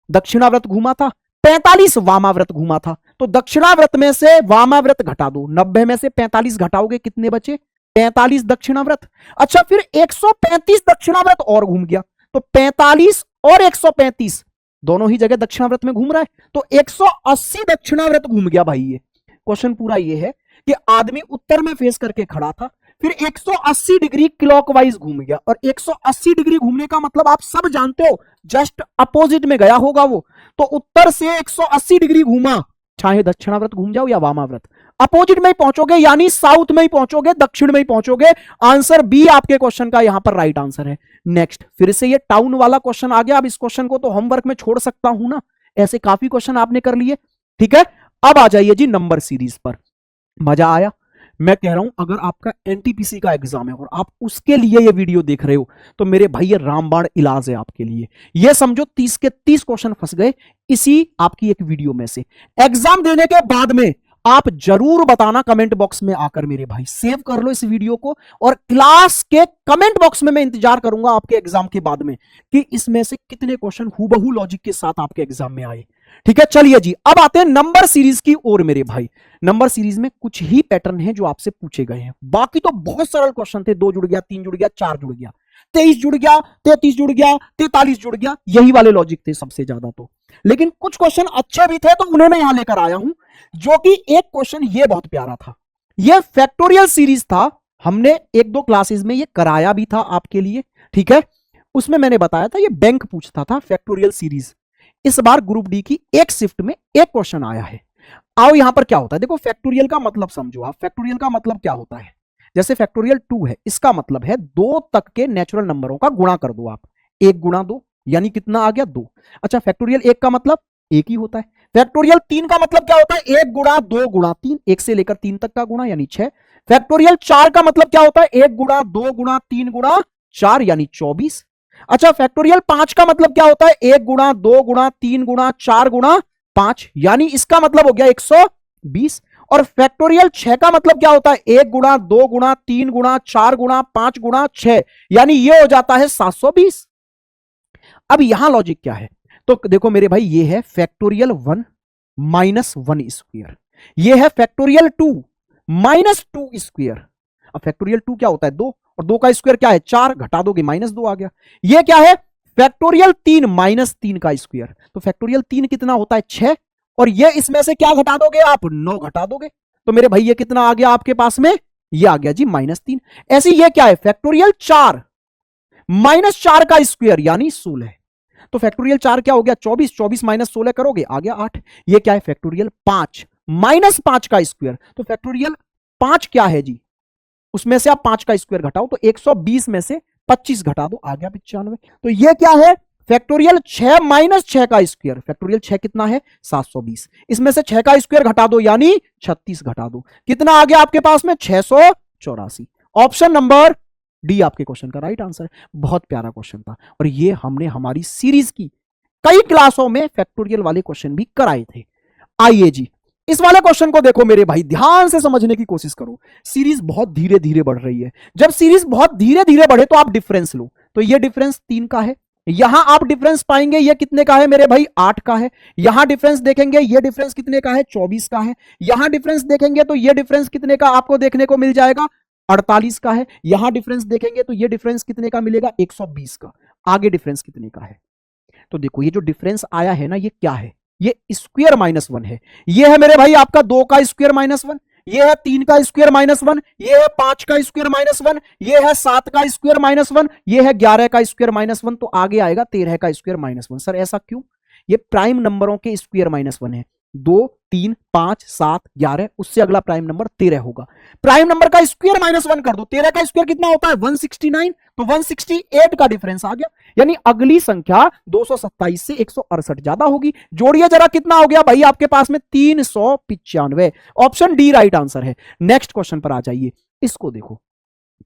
S1: दक्षिणाव्रत घूमा था, 45 वामाव्रत घूमा था, तो दक्षिणाव्रत में से वामाव्रत घटा दो। 90 में से 45 घटाओगे, कितने बचे? 45 दक्षिणाव्रत। अच्छा, फिर 135 दक्षिणाव्रत और घूम गया, तो 45 और 135 दोनों ही जगह दक्षिणाव्रत में घूम रहा है, तो 180 दक्षिणाव्रत घूम गया भाई। ये क्वेश्चन पूरा ये है कि आदमी उत्तर में फेस करके खड़ा था, फिर 180 डिग्री क्लॉकवाइज घूम गया, और 180 डिग्री घूमने का मतलब आप सब जानते हो, जस्ट अपोजिट में गया होगा वो। तो उत्तर से 180 डिग्री घूमा, चाहे दक्षिणाव्रत घूम जाओ या वामाव्रत, अपोजिट में ही पहुंचोगे, यानी साउथ में ही पहुंचोगे, दक्षिण में ही पहुंचोगे। आंसर बी आपके क्वेश्चन का यहां पर राइट आंसर है। नेक्स्ट, फिर से ये टाउन वाला क्वेश्चन आ गया। अब इस क्वेश्चन को तो होमवर्क में छोड़ सकता हूं ना, ऐसे काफी क्वेश्चन आपने कर लिए, ठीक है। अब आ जाइए जी नंबर सीरीज पर। मजा आया? मैं कह रहा हूं, अगर आपका एनटीपीसी का एग्जाम है और आप उसके लिए ये वीडियो देख रहे हो, तो मेरे भाई ये रामबाण इलाज है आपके लिए। ये समझो 30 के 30 क्वेश्चन फंस गए इसी आपकी एक वीडियो में से। एग्जाम देने के बाद में आप जरूर बताना कमेंट बॉक्स में आकर मेरे भाई। सेव कर लो इस वीडियो को, और क्लास के कमेंट बॉक्स में मैं इंतजार करूंगा आपके एग्जाम के बाद में कि इसमें से कितने क्वेश्चन हूबहू लॉजिक के साथ आपके एग्जाम में आए। ठीक है, चलिए जी, अब आते हैं नंबर सीरीज की ओर मेरे भाई। नंबर सीरीज में कुछ ही पैटर्न है जो आपसे पूछे गए हैं, बाकी तो बहुत सरल क्वेश्चन थे। 2 जुड़ गया, 3 जुड़ गया, 4 जुड़ गया, 23 जुड़ गया, 33 जुड़ गया, 43 जुड़ गया, यही वाले लॉजिक थे सबसे ज्यादा तो। लेकिन कुछ क्वेश्चन अच्छे भी थे तो उन्हें मैं यहां लेकर आया हूं, जो कि एक क्वेश्चन ये बहुत प्यारा था। ये फैक्टोरियल सीरीज था, हमने 1-2 क्लासेस में ये कराया भी था आपके लिए। ठीक है, उसमें मैंने बताया था ये बैंक पूछता था फैक्टोरियल सीरीज। इस बार ग्रुप डी की एक शिफ्ट में एक क्वेश्चन आया है। आओ यहां पर क्या होता है, देखो फैक्टोरियल का मतलब समझो आप। फैक्टोरियल का मतलब क्या होता है, जैसे फैक्टोरियल 2 है, इसका मतलब है 2 तक के नेचुरल नंबरों का गुणा कर दो आप। 1 गुणा 2 यानी कितना आ गया, 2। अच्छा, फैक्टोरियल 1 का मतलब 1 ही होता है। फैक्टोरियल 3 का मतलब क्या होता है, 1 गुणा 2 गुणा 3, 1 से लेकर 3 तक का गुणा यानी 6। फैक्टोरियल 4 का मतलब क्या होता है, 1 गुणा 2 गुणा 3 गुणा 4 यानी 24। अच्छा, फैक्टोरियल 5 का मतलब क्या होता है, 1 गुणा 2 गुणा 3 गुणा 4 गुणा 5 यानी इसका मतलब हो गया 120। और फैक्टोरियल 6 का मतलब क्या होता है, 1 गुणा 2 गुणा 3 गुणा 4 गुणा 5 गुणा 6 यानी ये हो जाता है 720। अब यहां लॉजिक क्या है, तो देखो मेरे भाई, ये है फैक्टोरियल 1 माइनस 1 स्क्वायर, ये है फैक्टोरियल 2 माइनस 2 स्क्वायर। अब फैक्टोरियल 2 क्या होता है, 2, और 2 का स्क्वायर क्या है, 4, घटा दोगे -2 आ गया। ये क्या है, फैक्टोरियल 3 माइनस 3 का स्क्वायर। तो फैक्टोरियल 3 कितना होता है, 6, और ये इसमें से क्या घटा दोगे आप, 9 घटा दोगे। तो मेरे भाई ये कितना आ गया आपके पास में, ये आ गया जी -3। ऐसे ये क्या है, फैक्टोरियल 4 माइनस 4 का स्क्वायर यानी 16। तो फैक्टोरियल 4 क्या हो गया, 24, 24 माइनस 16 करोगे आ गया 8। ये क्या है, फैक्टोरियल 5 माइनस 5 का स्क्वायर। तो फैक्टोरियल 5 क्या है जी, उसमें से आप 5 का स्क्वायर घटाओ तो 120 में से 25 घटा दो, आ गया 95। तो ये क्या है, फैक्टोरियल 6 माइनस 6 का स्क्वायर। फैक्टोरियल 6 कितना है, 720। इसमें से 6 का स्क्वायर घटा दो यानी 36 घटा दो, कितना आ गया आपके पास में, 684। ऑप्शन नंबर डी आपके क्वेश्चन का राइट आंसर है। बहुत प्यारा क्वेश्चन था, और ये हमने हमारी सीरीज की कई क्लासों में फैक्टोरियल वाले क्वेश्चन भी कराए थे। आइए जी, इस वाले क्वेश्चन को देखो मेरे भाई, ध्यान से समझने की कोशिश करो। सीरीज बहुत धीरे धीरे बढ़ रही है, जब सीरीज बहुत धीरे धीरे बढ़े तो आप डिफरेंस लो। तो ये डिफरेंस 3 का है, यहां आप डिफरेंस पाएंगे ये कितने का है मेरे भाई, 8 का है। यहां डिफरेंस देखेंगे, ये डिफरेंस कितने का है, 24 का है। यहां डिफरेंस देखेंगे तो ये डिफरेंस कितने का आपको देखने को मिल जाएगा, 48 का है। यहां डिफरेंस देखेंगे तो ये डिफरेंस कितने का मिलेगा, 120 का। आगे डिफरेंस कितने का है, तो देखो ये जो डिफरेंस आया है ना, ये क्या है, ये स्क्वायर -1 है। ये है मेरे भाई आपका 2 का स्क्वायर -1, ये है 3 का स्क्वायर -1, ये है 5 का स्क्वायर -1, ये है 7 का स्क्वायर -1, ये है 11 का स्क्वायर -1, तो आगे आएगा 13 का स्क्वायर -1। सर ऐसा क्यों, ये प्राइम नंबरों के स्क्वायर -1 है। 2, 3, 5, 7, 11, उससे अगला प्राइम नंबर 13 होगा। प्राइम नंबर का स्क्वायर -1 कर दो, 13 का स्क्वायर कितना होता है, 169, तो 168 का डिफरेंस आ गया। यानी अगली संख्या 227 से 168 ज्यादा होगी। जोड़िए जरा, कितना हो गया भाई आपके पास में, 395। ऑप्शन डी राइट आंसर है। नेक्स्ट क्वेश्चन पर आ जाइए, इसको देखो,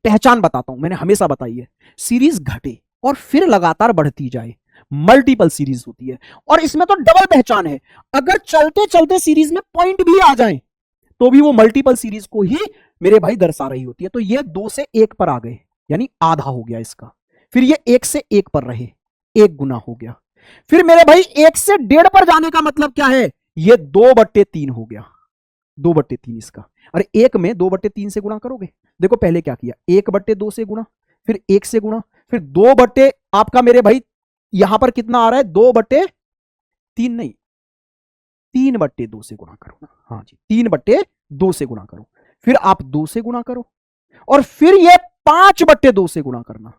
S1: पहचान बताता हूं, मैंने हमेशा बताई है, सीरीज घटे और फिर लगातार बढ़ती जाए, मल्टीपल सीरीज होती है। और इसमें तो डबल पहचान है, अगर चलते चलते सीरीज में पॉइंट भी आ जाए तो भी वो मल्टीपल सीरीज को ही मेरे भाई दर्शा रही होती है। तो ये 2 से 1 पर आ गए, यानी आधा हो गया इसका। फिर ये 1 से 1 पर रहे, 1 गुना हो गया। फिर मेरे भाई 1 से 1.5 पर जाने का मतलब क्या है, ये 2/3 हो गया, 2/3 इसका। अरे 1 में 2/3 से गुणा करोगे, देखो पहले क्या किया, 1/2 से गुणा, फिर 1 से गुणा, फिर 2 आपका मेरे भाई यहां पर कितना आ रहा है, 2/3 नहीं, 3/2 से गुणा करो ना। हाँ जी, 3/2 से गुणा करो, फिर आप 2 से गुणा करो, और फिर ये 5/2 से गुणा करना।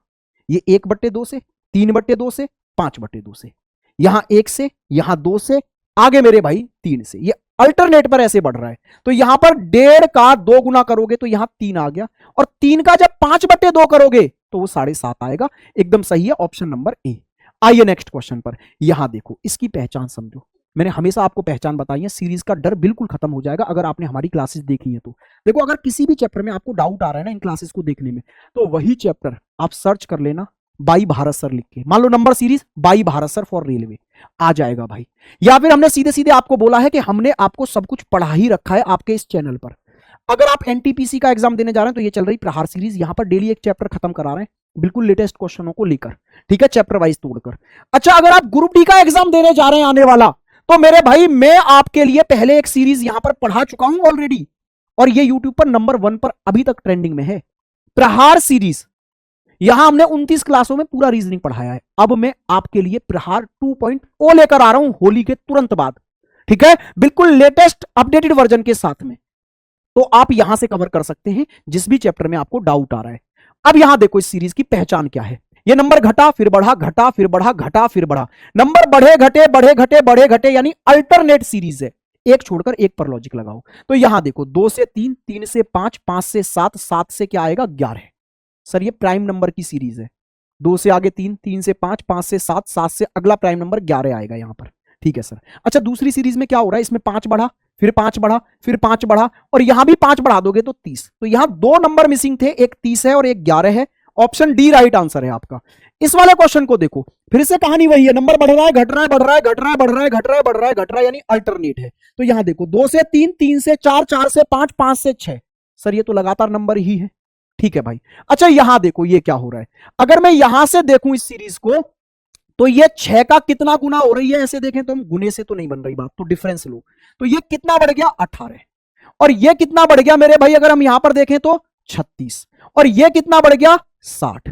S1: ये 1/2 से, 3/2 से, 5/2 से, यहां 1 से, यहां 2 से, आगे मेरे भाई 3 से। ये अल्टरनेट पर ऐसे बढ़ रहा है। तो यहां पर 1.5 का 2 गुना करोगे तो यहां 3 आ गया, और 3 का जब 5/2 करोगे तो वो 7.5 आएगा। एकदम सही है, ऑप्शन नंबर ए। आइए नेक्स्ट क्वेश्चन पर, यहां देखो, इसकी पहचान समझो। मैंने हमेशा आपको पहचान बताई है, सीरीज का डर बिल्कुल खत्म हो जाएगा अगर आपने हमारी क्लासेस देखी है तो। देखो, अगर किसी भी चैप्टर में आपको डाउट आ रहा है ना इन क्लासेस को देखने में, तो वही चैप्टर आप सर्च कर लेना, बाई भारत सर लिख के, मान लो number series by Bharat sir for railway, आ जाएगा भाई। या फिर हमने सीधे सीधे आपको बोला है कि हमने आपको सब कुछ पढ़ा ही रखा है आपके इस चैनल पर। अगर आप एनटीपीसी का एग्जाम देने जा रहे हैं तो ये चल रही प्रहार सीरीज, यहां पर डेली एक चैप्टर खत्म करा रहे हैं बिल्कुल लेटेस्ट क्वेश्चनों को लेकर, ठीक है, चैप्टर वाइज तोड़कर। अच्छा, अगर आप ग्रुप डी का एग्जाम देने जा रहे हैं आने वाला, तो मेरे भाई मैं आपके लिए पहले एक सीरीज यहां पर पढ़ा चुका हूं ऑलरेडी, और ये यूट्यूब पर नंबर 1 पर अभी तक ट्रेंडिंग में है, प्रहार सीरीज। यहां हमने 29 क्लासों में पूरा रीजनिंग पढ़ाया है। अब मैं आपके लिए प्रहार 2.0 लेकर आ रहा हूं होली के तुरंत बाद, ठीक है, बिल्कुल लेटेस्ट अपडेटेड वर्जन के साथ में। तो आप यहां से कवर कर सकते हैं जिस भी चैप्टर में आपको डाउट आ रहा है। अब यहां देखो इस सीरीज की पहचान क्या है। ये नंबर घटा फिर बढ़ा, घटा फिर बढ़ा, घटा फिर बढ़ा, नंबर बढ़े घटे बढ़े घटे बढ़े घटे, यानी अल्टरनेट सीरीज है। एक छोड़कर एक पर लॉजिक लगाओ। तो यहां देखो 2 से 3, 3 से 5, 5 से 7, 7 से क्या आएगा 11। सर ये प्राइम नंबर की सीरीज है। 2 से आगे 3, 3 से 5, 5 से 7, 7 से अगला प्राइम नंबर 11 आएगा यहां पर, ठीक है सर। अच्छा, दूसरी सीरीज में क्या हो रहा है, इसमें 5 बढ़ा, फिर 5 बढ़ा, फिर 5 बढ़ा, और यहां भी 5 बढ़ा दोगे तो 30। तो यहां 2 नंबर मिसिंग थे, एक 30 है और एक 11 है। ऑप्शन डी राइट आंसर है आपका। इस वाले क्वेश्चन को देखो, फिर से कहानी वही है, नंबर बढ़ रहा है, घट रहा है, बढ़ रहा है, घट रहा है, बढ़ रहा है, घट रहा है, बढ़ रहा है, घट रहा है, यानी अल्टरनेट है। तो यहां देखो 2 से 3, 3 से 4, 4 से 5, 5 से 6। सर ये तो लगातार नंबर ही है, ठीक है भाई। अच्छा, यहां देखो ये क्या हो रहा है, अगर मैं यहां से देखूं इस सीरीज को, तो ये 6 का कितना गुना हो रही है, ऐसे देखें तो हम गुने से तो नहीं बन रही बात, तो डिफरेंस लो। तो ये कितना बढ़ गया 18, और ये कितना बढ़ गया मेरे भाई, अगर हम यहां पर देखें तो 36, और ये कितना बढ़ गया 60,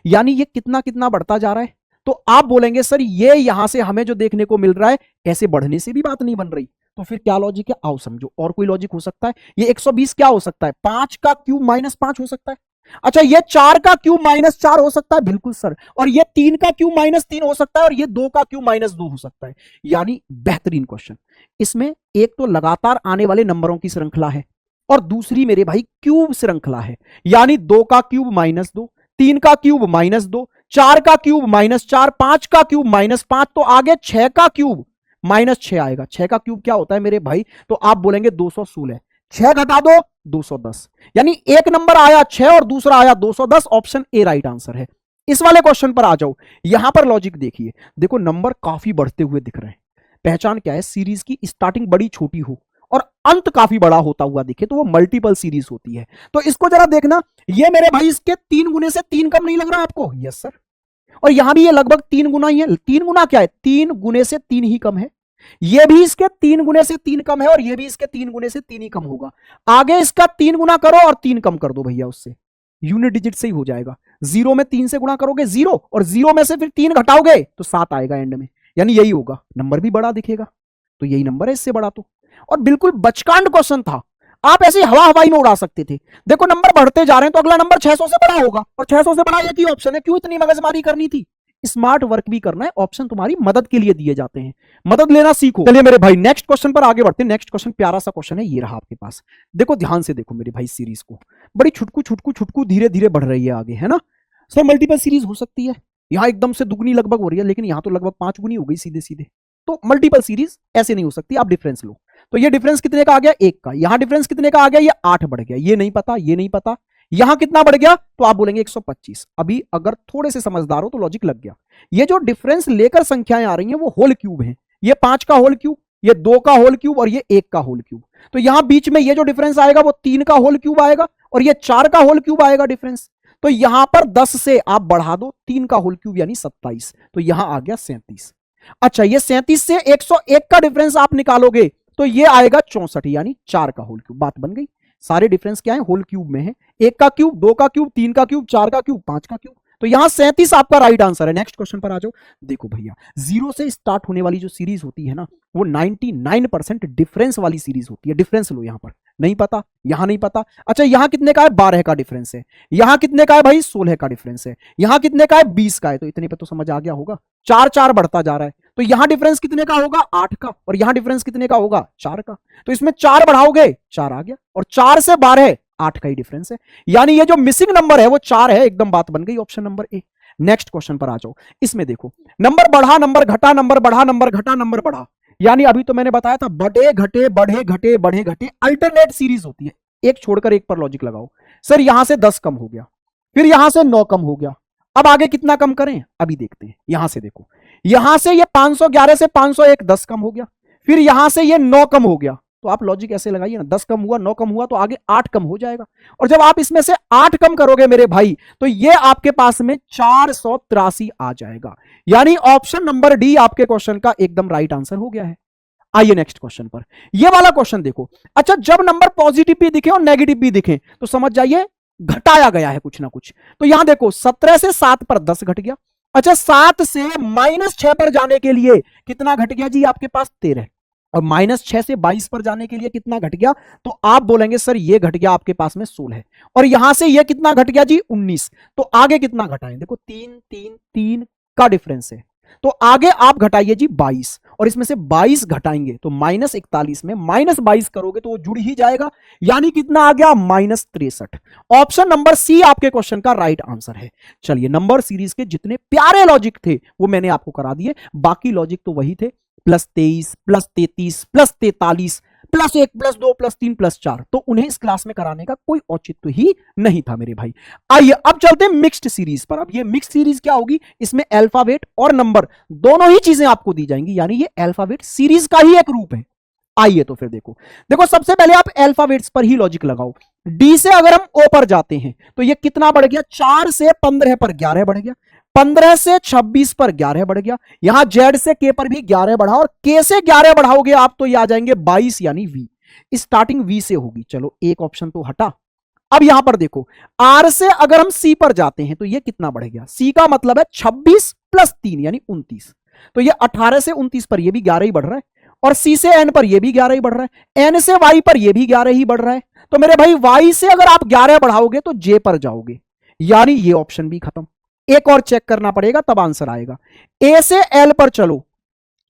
S1: यानी ये कितना कितना बढ़ता जा रहा है। तो आप बोलेंगे सर ये यहां से हमें जो देखने को मिल रहा है, ऐसे बढ़ने से भी बात नहीं बन रही, तो फिर क्या लॉजिक है, आओ समझो। और कोई लॉजिक हो सकता है, ये 120 क्या हो सकता है, 5 का क्यूब माइनस 5 हो सकता है। अच्छा, ये 4 का क्यूब माइनस 4 हो सकता है, बिल्कुल सर। और ये 3 का क्यूब माइनस 3 हो सकता है, और ये 2 का क्यूब माइनस 2 हो सकता है। यानी बेहतरीन क्वेश्चन। इसमें एक तो लगातार आने वाले नंबरों की श्रृंखला है, और दूसरी मेरे भाई क्यूब श्रृंखला है, यानी 2 का क्यूब माइनस 2, 3 का क्यूब माइनस 2, 4 का क्यूब माइनस 4, 5 का क्यूब माइनस 5, तो आगे 6 का क्यूब माइनस 6 आएगा। 6 का क्यूब क्या होता है मेरे भाई, तो आप बोलेंगे 216, 6 घटा दो 210, यानी एक नंबर आया 6 और दूसरा आया 210। ऑप्शन ए राइट आंसर है। इस वाले क्वेश्चन पर आ जाओ, यहां पर लॉजिक देखिए, देखो नंबर काफी बढ़ते हुए दिख रहे हैं। पहचान क्या है, सीरीज की स्टार्टिंग बड़ी छोटी हो और अंत काफी बड़ा होता हुआ दिखे तो वो मल्टीपल सीरीज होती है। तो इसको जरा देखना, ये मेरे भाई इसके 3 गुने से 3 कम नहीं लग रहा आपको, यस सर। और यहां भी ये लगभग 3 गुना ही है। 3 गुना क्या है, 3 गुने से 3 ही कम है। ये भी इसके 3 गुने से 3 कम है, और ये भी इसके 3 गुने से 3 ही कम होगा। आगे इसका 3 गुना करो और 3 कम कर दो भैया, उससे यूनिट डिजिट से ही हो जाएगा। 0 में 3 से गुणा करोगे 0, और 0 में से फिर 3 घटाओगे तो 7 आएगा एंड में, यानी यही होगा, नंबर भी बड़ा दिखेगा। तो यही नंबर है इससे बड़ा तो। और बिल्कुल बचकांड क्वेश्चन था, आप ऐसे हवा हवाई में उड़ा सकते थे। देखो नंबर बढ़ते जा रहे हैं तो अगला नंबर 600 से बड़ा होगा, और 600 से बड़ा एक ही ऑप्शन है, क्यों इतनी मगजमारी करनी थी। स्मार्ट वर्क भी करना है, ऑप्शन तुम्हारी मदद के लिए दिए जाते हैं, मदद लेना सीखो। चलिए मेरे भाई नेक्स्ट क्वेश्चन पर आगे बढ़ते हैं। नेक्स्ट क्वेश्चन प्यारा सा क्वेश्चन है, ये रहा आपके पास। देखो ध्यान से देखो मेरे भाई, सीरीज को बड़ी छुटकू छुटकू छुटकू धीरे धीरे बढ़ रही है आगे, है ना सर। मल्टीपल सीरीज हो सकती है, यहां एकदम से दुगनी लगभग हो रही है, लेकिन यहां तो लगभग 5 गुनी हो गई सीधे सीधे। तो मल्टीपल सीरीज ऐसे नहीं हो सकती, आप डिफरेंस लो। तो ये डिफरेंस कितने का आ गया, 1 का। यहां डिफरेंस कितने का आ गया, ये 8 बढ़ गया। ये नहीं पता, ये नहीं पता। यहां कितना बढ़ गया, तो आप बोलेंगे 125। अभी अगर थोड़े से समझदार हो तो लॉजिक लग गया। ये जो डिफरेंस लेकर संख्याएं आ रही हैं वो होल क्यूब है। ये 5 का होल क्यूब, ये 2 का होल क्यूब, और ये 1 का होल क्यूब। तो यहां बीच में ये जो डिफरेंस आएगा वो 3 का होल क्यूब आएगा, और ये 4 का होल क्यूब आएगा डिफरेंस। तो यहां पर 10 से आप बढ़ा दो 3 का होल क्यूब, यानी 27। तो यहां आ गया 37। अच्छा, ये 37 से 101 का डिफरेंस आप निकालोगे तो ये आएगा 64, यानी 4 का होल क्यूब। बात बन गई। सारे डिफरेंस क्या है, होल क्यूब में है। 1 का क्यूब, 2 का क्यूब, 3 का क्यूब, 4 का क्यूब, 5 का क्यूब। तो यहां 37 आपका राइट आंसर है। नेक्स्ट क्वेश्चन पर आ जाओ। देखो भैया, 0 से स्टार्ट होने वाली जो सीरीज होती है ना, वो 99% डिफरेंस वाली सीरीज होती है। डिफरेंस लो, यहां पर नहीं पता, यहां नहीं पता। अच्छा, यहां कितने का है, 12 का डिफरेंस है। यहां कितने का है भाई, 16 का डिफरेंस है। यहां कितने का है, 20 का है। तो इतने पे तो समझ आ गया होगा, 4 4 बढ़ता जा रहा है। तो यहां डिफरेंस कितने का होगा, 8 का, और यहां डिफरेंस कितने का होगा, 4 का। तो इसमें 4 बढ़ाओगे 4 आ गया, और 4 से 12 8 का ही डिफरेंस है, यानी ये जो मिसिंग नंबर है वो 4 है। एकदम बात बन गई, option number A. Next question पर आ जाओ। इसमें देखो, नंबर बढ़ा, नंबर घटा, नंबर बढ़ा, नंबर घटा, नंबर बढ़ा, यानी अभी तो मैंने बताया था बढ़े घटे बढ़े घटे बढ़े घटे अल्टरनेट सीरीज होती है। एक छोड़कर एक पर लॉजिक लगाओ। सर यहां से 10 कम हो गया, फिर यहां से 9 कम हो गया, अब आगे कितना कम करें अभी देखते हैं। यहां से देखो, यहां से ये 511 से 501 10 कम हो गया, फिर यहां से ये 9 कम हो गया। तो आप लॉजिक ऐसे लगाइए ना, 10 कम हुआ 9 कम हुआ तो आगे 8 कम हो जाएगा। और जब आप इसमें से 8 कम करोगे मेरे भाई तो ये आपके पास में 483 आ जाएगा। यानी ऑप्शन नंबर डी आपके क्वेश्चन का एकदम राइट आंसर हो गया है। आइए नेक्स्ट क्वेश्चन पर। ये वाला क्वेश्चन देखो। अच्छा, जब नंबर पॉजिटिव भी दिखे और नेगेटिव भी दिखे तो समझ जाइए घटाया गया है कुछ ना कुछ। तो यहां देखो 17 से 7 पर 10 घट गया। अच्छा, 7 से -6 पर जाने के लिए कितना घट गया जी आपके पास 13, और -6 से 22 पर जाने के लिए कितना घट गया, तो आप बोलेंगे सर ये घट गया आपके पास में 16, और यहां से ये कितना घट गया जी 19। तो आगे कितना घटाएं, देखो 3 3 3 का डिफरेंस है, तो आगे आप घटाइए जी 22, और इसमें से 22 घटाएंगे तो -41 में -22 करोगे तो वो जुड़ ही जाएगा। यानी कितना आ गया -63। ऑप्शन नंबर सी आपके क्वेश्चन का राइट आंसर है। चलिए, नंबर सीरीज के जितने प्यारे लॉजिक थे वो मैंने आपको करा दिए, बाकी लॉजिक तो वही थे, +23 +33 +43 +1 +2 +3 +4, तो उन्हें इस क्लास में कराने का कोई औचित्य ही नहीं था मेरे भाई। आइए अब चलते हैं मिक्स्ड सीरीज पर। अब ये मिक्स्ड सीरीज क्या होगी, इसमें अल्फाबेट और नंबर दोनों ही चीजें आपको दी जाएंगी, यानी ये अल्फाबेट सीरीज का ही एक रूप है। आइए तो फिर देखो, सबसे पहले आप अल्फाबेट्स पर ही लॉजिक लगाओ। डी से अगर हम ओ पर जाते हैं तो ये कितना बढ़ गया, 4 से 15 पर 11 बढ़ गया, 15 से 26 पर 11 बढ़ गया, यहां जेड से के पर भी 11 बढ़ा, और के से 11 बढ़ाओगे आप तो ये आ जाएंगे 22, यानी वी। स्टार्टिंग वी से होगी। चलो एक ऑप्शन तो हटा। अब यहां पर देखो, आर से अगर हम सी पर जाते हैं तो ये कितना बढ़ गया, सी का मतलब है 26 + 3 यानी 29, तो ये 18 से 29 पर ये भी 11 ही बढ़ रहा है, और सी से एन पर ये भी 11 ही बढ़ रहा है, एन से वाई पर ये भी 11 ही बढ़ रहा है। तो मेरे भाई वाई से अगर आप 11 बढ़ाओगे तो जे पर जाओगे, यानी ये ऑप्शन भी खत्म। एक और चेक करना पड़ेगा तब आंसर आएगा। ए से एल पर चलो,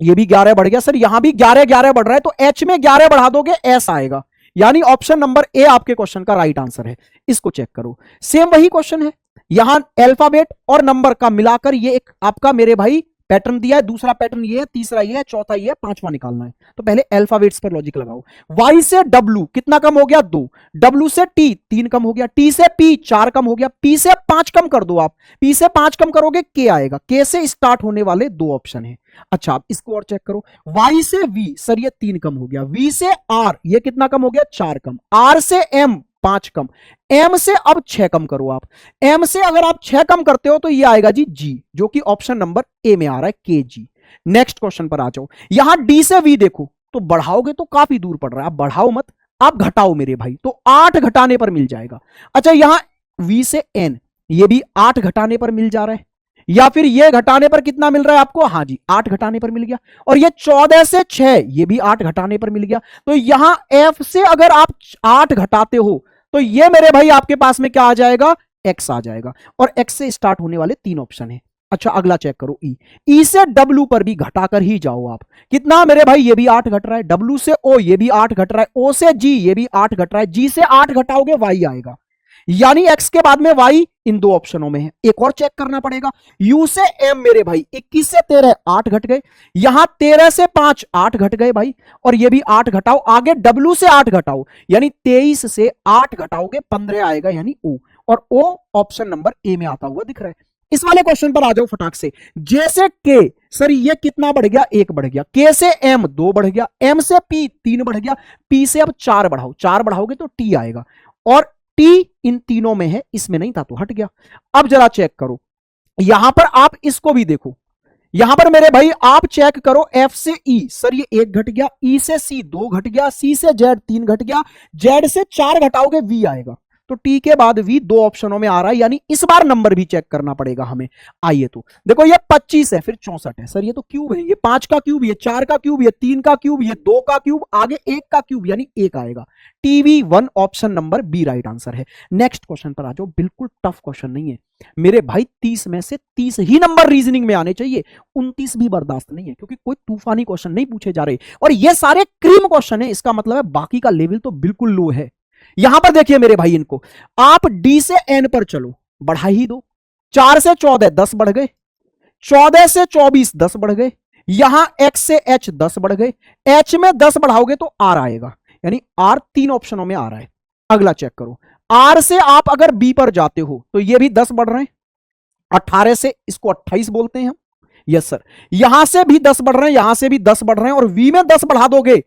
S1: ये भी 11 बढ़ गया, सर यहां भी 11 बढ़ रहा है, तो एच में 11 बढ़ा दोगे एस आएगा, यानी ऑप्शन नंबर ए आपके क्वेश्चन का राइट आंसर है। इसको चेक करो, सेम वही क्वेश्चन है, यहां अल्फाबेट और नंबर का मिलाकर ये एक आपका मेरे भाई पैटर्न दिया है, दूसरा पैटर्न ये है, तीसरा ये है, चौथा ये है, पांचवा निकालना है। तो पहले अल्फाबेट्स पर लॉजिक लगाओ। वाई से डब्ल्यू कितना कम हो गया 2, डब्ल्यू से टी 3 कम हो गया, टी से पी 4 कम हो गया, पी से 5 कम कर दो आप, पी से 5 कम करोगे के आएगा, के से स्टार्ट होने वाले 2 ऑप्शन है। अच्छा, आप इसको और चेक करो, वाई से वी, सर ये 3 कम हो गया, वी से आर ये कितना कम हो गया 4 कम, आर से एम 5 कम, एम से अब 6 कम करो आप, एम से अगर आप 6 कम करते हो तो ये आएगा जी जी, जो कि ऑप्शन नंबर ए में आ रहा है के जी। नेक्स्ट क्वेश्चन पर आ जाओ, यहां डी से वी देखो तो बढ़ाओगे तो काफी दूर पड़ रहा है, आप बढ़ाओ मत, आप घटाओ मेरे भाई, तो 8 घटाने पर मिल जाएगा। अच्छा, यहां वी से एन ये भी 8 घटाने पर मिल जा रहा है, या फिर ये घटाने पर कितना मिल रहा है आपको, हाँ जी 8 घटाने पर मिल गया, और ये 14 से 6 ये भी 8 घटाने पर मिल गया। तो यहां एफ से अगर आप 8 घटाते हो तो ये मेरे भाई आपके पास में क्या आ जाएगा, एक्स आ जाएगा, और एक्स से स्टार्ट होने वाले 3 ऑप्शन है। अच्छा, अगला चेक करो, ई, ई से डब्ल्यू पर भी घटाकर ही जाओ आप, कितना मेरे भाई ये भी 8 घट रहा है, डब्ल्यू से ओ ये भी 8 घट रहा है, ओ से जी ये भी 8 घट रहा है, जी से 8 घटाओगे वाई आएगा, यानी एक्स के बाद में वाई इन 2 ऑप्शनों में है। एक और चेक करना पड़ेगा, यू से एम मेरे भाई 21 से 13 8 घट गए, यहां 13 से 5 8 घट गए भाई, और ये भी 8 घटाओ, आगे डब्ल्यू से 8 घटाओ, यानी 23 से 8 घटाओगे 15 आएगा, यानी ओ, और ओ ऑप्शन नंबर ए में आता हुआ दिख रहा है। इस वाले क्वेश्चन पर आ जाओ फटाक से, जे से के, सर ये कितना बढ़ गया 1 बढ़ गया, के से एम 2 बढ़ गया, एम से पी 3 बढ़ गया, पी से अब 4 बढ़ाओ, 4 बढ़ाओगे तो टी आएगा, और टी इन तीनों में है, इसमें नहीं था तो हट गया। अब जरा चेक करो, यहां पर आप इसको भी देखो, यहां पर मेरे भाई आप चेक करो, एफ से ई, सर ये 1 घट गया, ई से सी 2 घट गया, सी से जेड 3 घट गया, जेड से 4 घटाओगे वी आएगा, तो टी के बाद वी 2 ऑप्शनों में आ रहा है, यानी इस बार नंबर भी चेक करना पड़ेगा हमें। आइए तो देखो, ये 25 है फिर 64 है, सर ये तो क्यूब है, ये 5 का क्यूब, ये 4 का क्यूब, ये 3 का क्यूब, ये 2 का क्यूब, आगे 1 का क्यूब, यानी 1 आएगा, TV 1 option number B right answer है। नेक्स्ट क्वेश्चन पर आ जाओ, बिल्कुल टफ क्वेश्चन नहीं है मेरे भाई, 30 में से 30 ही नंबर रीजनिंग में आने चाहिए, 29 भी बर्दाश्त नहीं है, क्योंकि कोई तूफानी क्वेश्चन नहीं पूछे जा रहे, और ये सारे क्रीम क्वेश्चन है, इसका मतलब है बाकी का लेवल तो बिल्कुल लो है। यहां पर देखिए मेरे भाई, इनको आप डी से एन पर चलो, बढ़ा ही दो, 4 से 14 10 बढ़ गए, 14 से 24 10 बढ़ गए, यहां एक्स से एच 10 बढ़ गए, एच में 10 बढ़ाओगे तो आर आएगा, यानी आर 3 ऑप्शनों में आ रहा है। अगला चेक करो, आर से आप अगर बी पर जाते हो तो ये भी 10 बढ़ रहे हैं, 18 से इसको 28 बोलते हैं हम। यस सर, यहां से भी 10 बढ़ रहे हैं, यहां से भी 10 बढ़ रहे हैं, और वी में 10 बढ़ा दोगे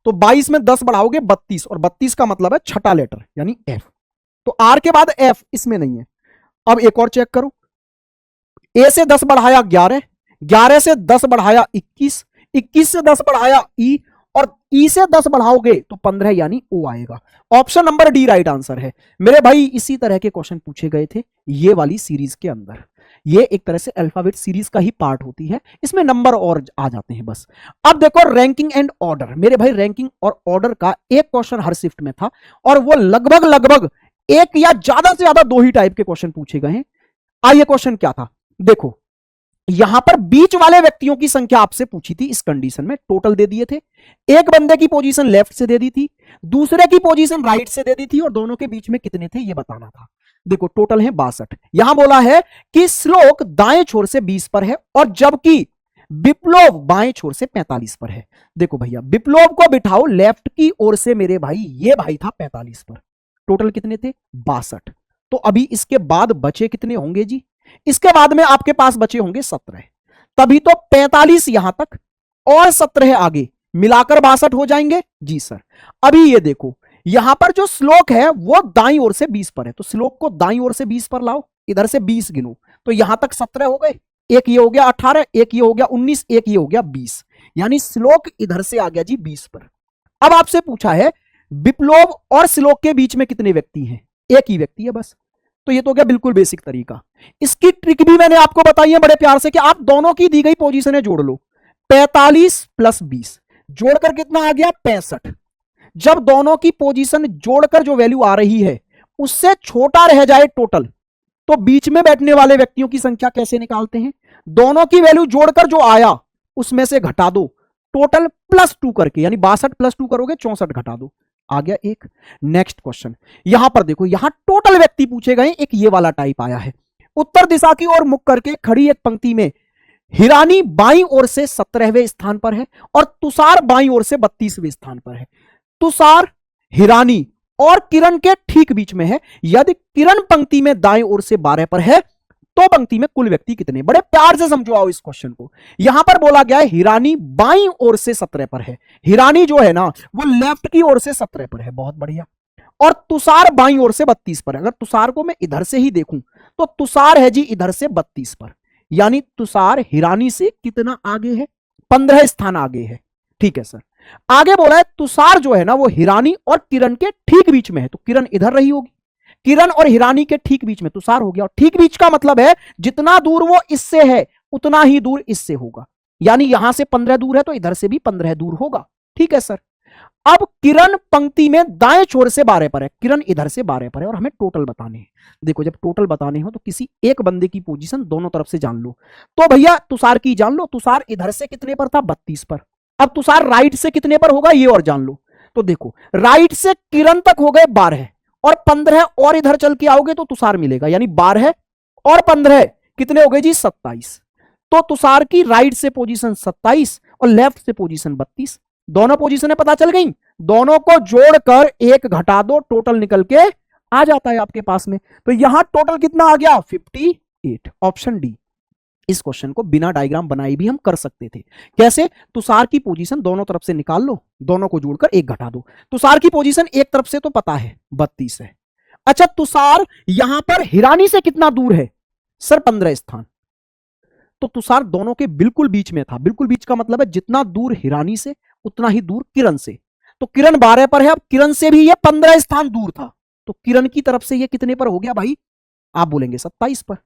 S1: तो 22 में 10 बढ़ाओगे 32, और 32 का मतलब है छठा लेटर यानी एफ। तो आर के बाद एफ इसमें नहीं है। अब एक और चेक करो, ए से 10 बढ़ाया 11, 11 से 10 बढ़ाया 21, 21 से 10 बढ़ाया ई, और ई से 10 बढ़ाओगे तो 15 यानी ओ आएगा। Option number D right answer है मेरे भाई। इसी तरह के क्वेश्चन पूछे गए थे ये वाली सीरीज के अंदर। ये एक तरह से अल्फाबेट सीरीज का ही पार्ट होती है, इसमें नंबर और आ जाते हैं बस। अब देखो रैंकिंग एंड ऑर्डर मेरे भाई, रैंकिंग और ऑर्डर का एक क्वेश्चन हर शिफ्ट में था, और वो लगभग एक या ज्यादा से ज्यादा दो ही टाइप के क्वेश्चन पूछे गए हैं। आइए क्वेश्चन क्या था, देखो यहां पर बीच वाले व्यक्तियों की संख्या आपसे पूछी थी, इस कंडीशन में टोटल दे दिए थे। एक बंदे की पोजीशन लेफ्ट से दे दी थी, दूसरे की पोजीशन राइट से दे दी थी, और दोनों के बीच में कितने थे ये बताना था। देखो टोटल है 62। यहां बोला है कि श्लोक दाएं छोर से 20 पर है, और जबकि विप्लव बाएं छोर से 45 पर है। देखो भैया विप्लव को बिठाओ लेफ्ट की ओर से मेरे भाई, ये भाई था 45 पर। टोटल कितने थे 62। तो अभी इसके बाद बचे कितने होंगे जी, इसके बाद में आपके पास बचे होंगे 17। तभी तो 45 यहां तक और 17 आगे मिलाकर 62 हो जाएंगे जी सर। अभी ये देखो यहां पर जो श्लोक है वो दाईं ओर से 20 पर है, तो श्लोक को दाईं ओर से 20 पर लाओ, इधर से 20 गिनो, तो यहां तक 17 हो गए। एक ये हो गया 18, एक ये हो गया 19, एक ये हो गया 20, यानी श्लोक इधर से आ गया जी 20 पर। अब आपसे पूछा है विप्लव और श्लोक के बीच में कितने व्यक्ति हैं, एक ही व्यक्ति है बस। तो ये तो क्या बिल्कुल बेसिक तरीका। इसकी ट्रिक भी मैंने आपको बताई है बड़े प्यार से कि आप दोनों की दी गई पोजीशनें जोड़ लो। 45 प्लस 20 जोड़कर कितना आ गया 65। जब दोनों की पोजीशन जोड़कर जो वैल्यू आ रही है उससे छोटा रह जाए टोटल, तो बीच में बैठने वाले व्यक्तियों की संख्या कैसे निकालते हैं, दोनों की वैल्यू जोड़कर जो आया उसमें से घटा दो टोटल +2 करके, यानी 62 + 2 करोगे 64 घटा दो, आ गया एक। नेक्स्ट क्वेश्चन यहां पर देखो, यहां टोटल व्यक्ति पूछे गए, एक ये वाला टाइप आया है। उत्तर दिशा की ओर मुख करके खड़ी एक पंक्ति में हिरानी बाईं ओर से 17वें स्थान पर है और तुषार बाईं ओर से 32वें स्थान पर है। तुषार, हिरानी और किरण के ठीक बीच में है। यदि किरण पंक्ति में दाएं ओर से 12 पर है तो पंक्ति में कुल व्यक्ति कितने। बड़े प्यार से समझो आओ इस क्वेश्चन को। यहां पर बोला गया है हिरानी बाईं ओर से 17 पर है, हिरानी जो है ना वो लेफ्ट की ओर से 17 पर है, बहुत बढ़िया। और तुषार बाईं ओर से 32 पर है। अगर तुषार को मैं इधर से ही देखूं तो तुषार है जी इधर से 32 पर, यानी तुषार हिरानी से कितना आगे है, 15 स्थान आगे है। ठीक है सर। आगे बोला है तुषार जो है ना वो हिरानी और किरण के ठीक बीच में है, तो किरण इधर रही होगी, किरण और हिरानी के ठीक बीच में तुषार हो गया। और ठीक बीच का मतलब है जितना दूर वो इससे है उतना ही दूर इससे होगा, यानी यहां से 15 दूर है तो इधर से भी 15 दूर होगा। ठीक है सर। अब किरण पंक्ति में दाएं छोर से 12 पर है, किरण इधर से 12 पर है, और हमें टोटल बताने हैं। देखो जब टोटल बताने हो तो किसी एक बंदे की पोजीशन दोनों तरफ से जान लो। तो भैया तुषार की जान लो, तुषार इधर से कितने पर था 32 पर। अब तुषार राइट से कितने पर होगा ये और जान लो। तो देखो राइट से किरण तक हो गए 12 और 15 और इधर चल के आओगे तो तुषार मिलेगा, यानी 12 और 15 कितने हो गए जी 27। तो तुषार की राइट से पोजीशन 27 और लेफ्ट से पोजीशन 32, दोनों पोजीशनें पता चल गई। दोनों को जोड़कर एक घटा दो, टोटल निकल के आ जाता है आपके पास में। तो यहां टोटल कितना आ गया 58। Option D. इस क्वेश्चन को बिना डायग्राम बनाए भी हम कर सकते थे। कैसे, तुषार की पोजीशन दोनों तरफ से निकाल लो, दोनों को जोड़कर एक घटा दो। तुषार की पोजीशन एक तरफ से तो पता है 32 है। अच्छा तुषार यहां पर हिरानी से कितना दूर है सर 15 स्थान। तो तुषार दोनों के बिल्कुल बीच में था। बिल्कुल बीच का मतलब है जितना दूर हिरानी से उतना ही दूर किरण से। तो किरण 12 पर है, अब किरण से भी ये 15 स्थान दूर था, तो किरण की तरफ से ये कितने पर हो गया भाई, आप बोलेंगे 27 पर।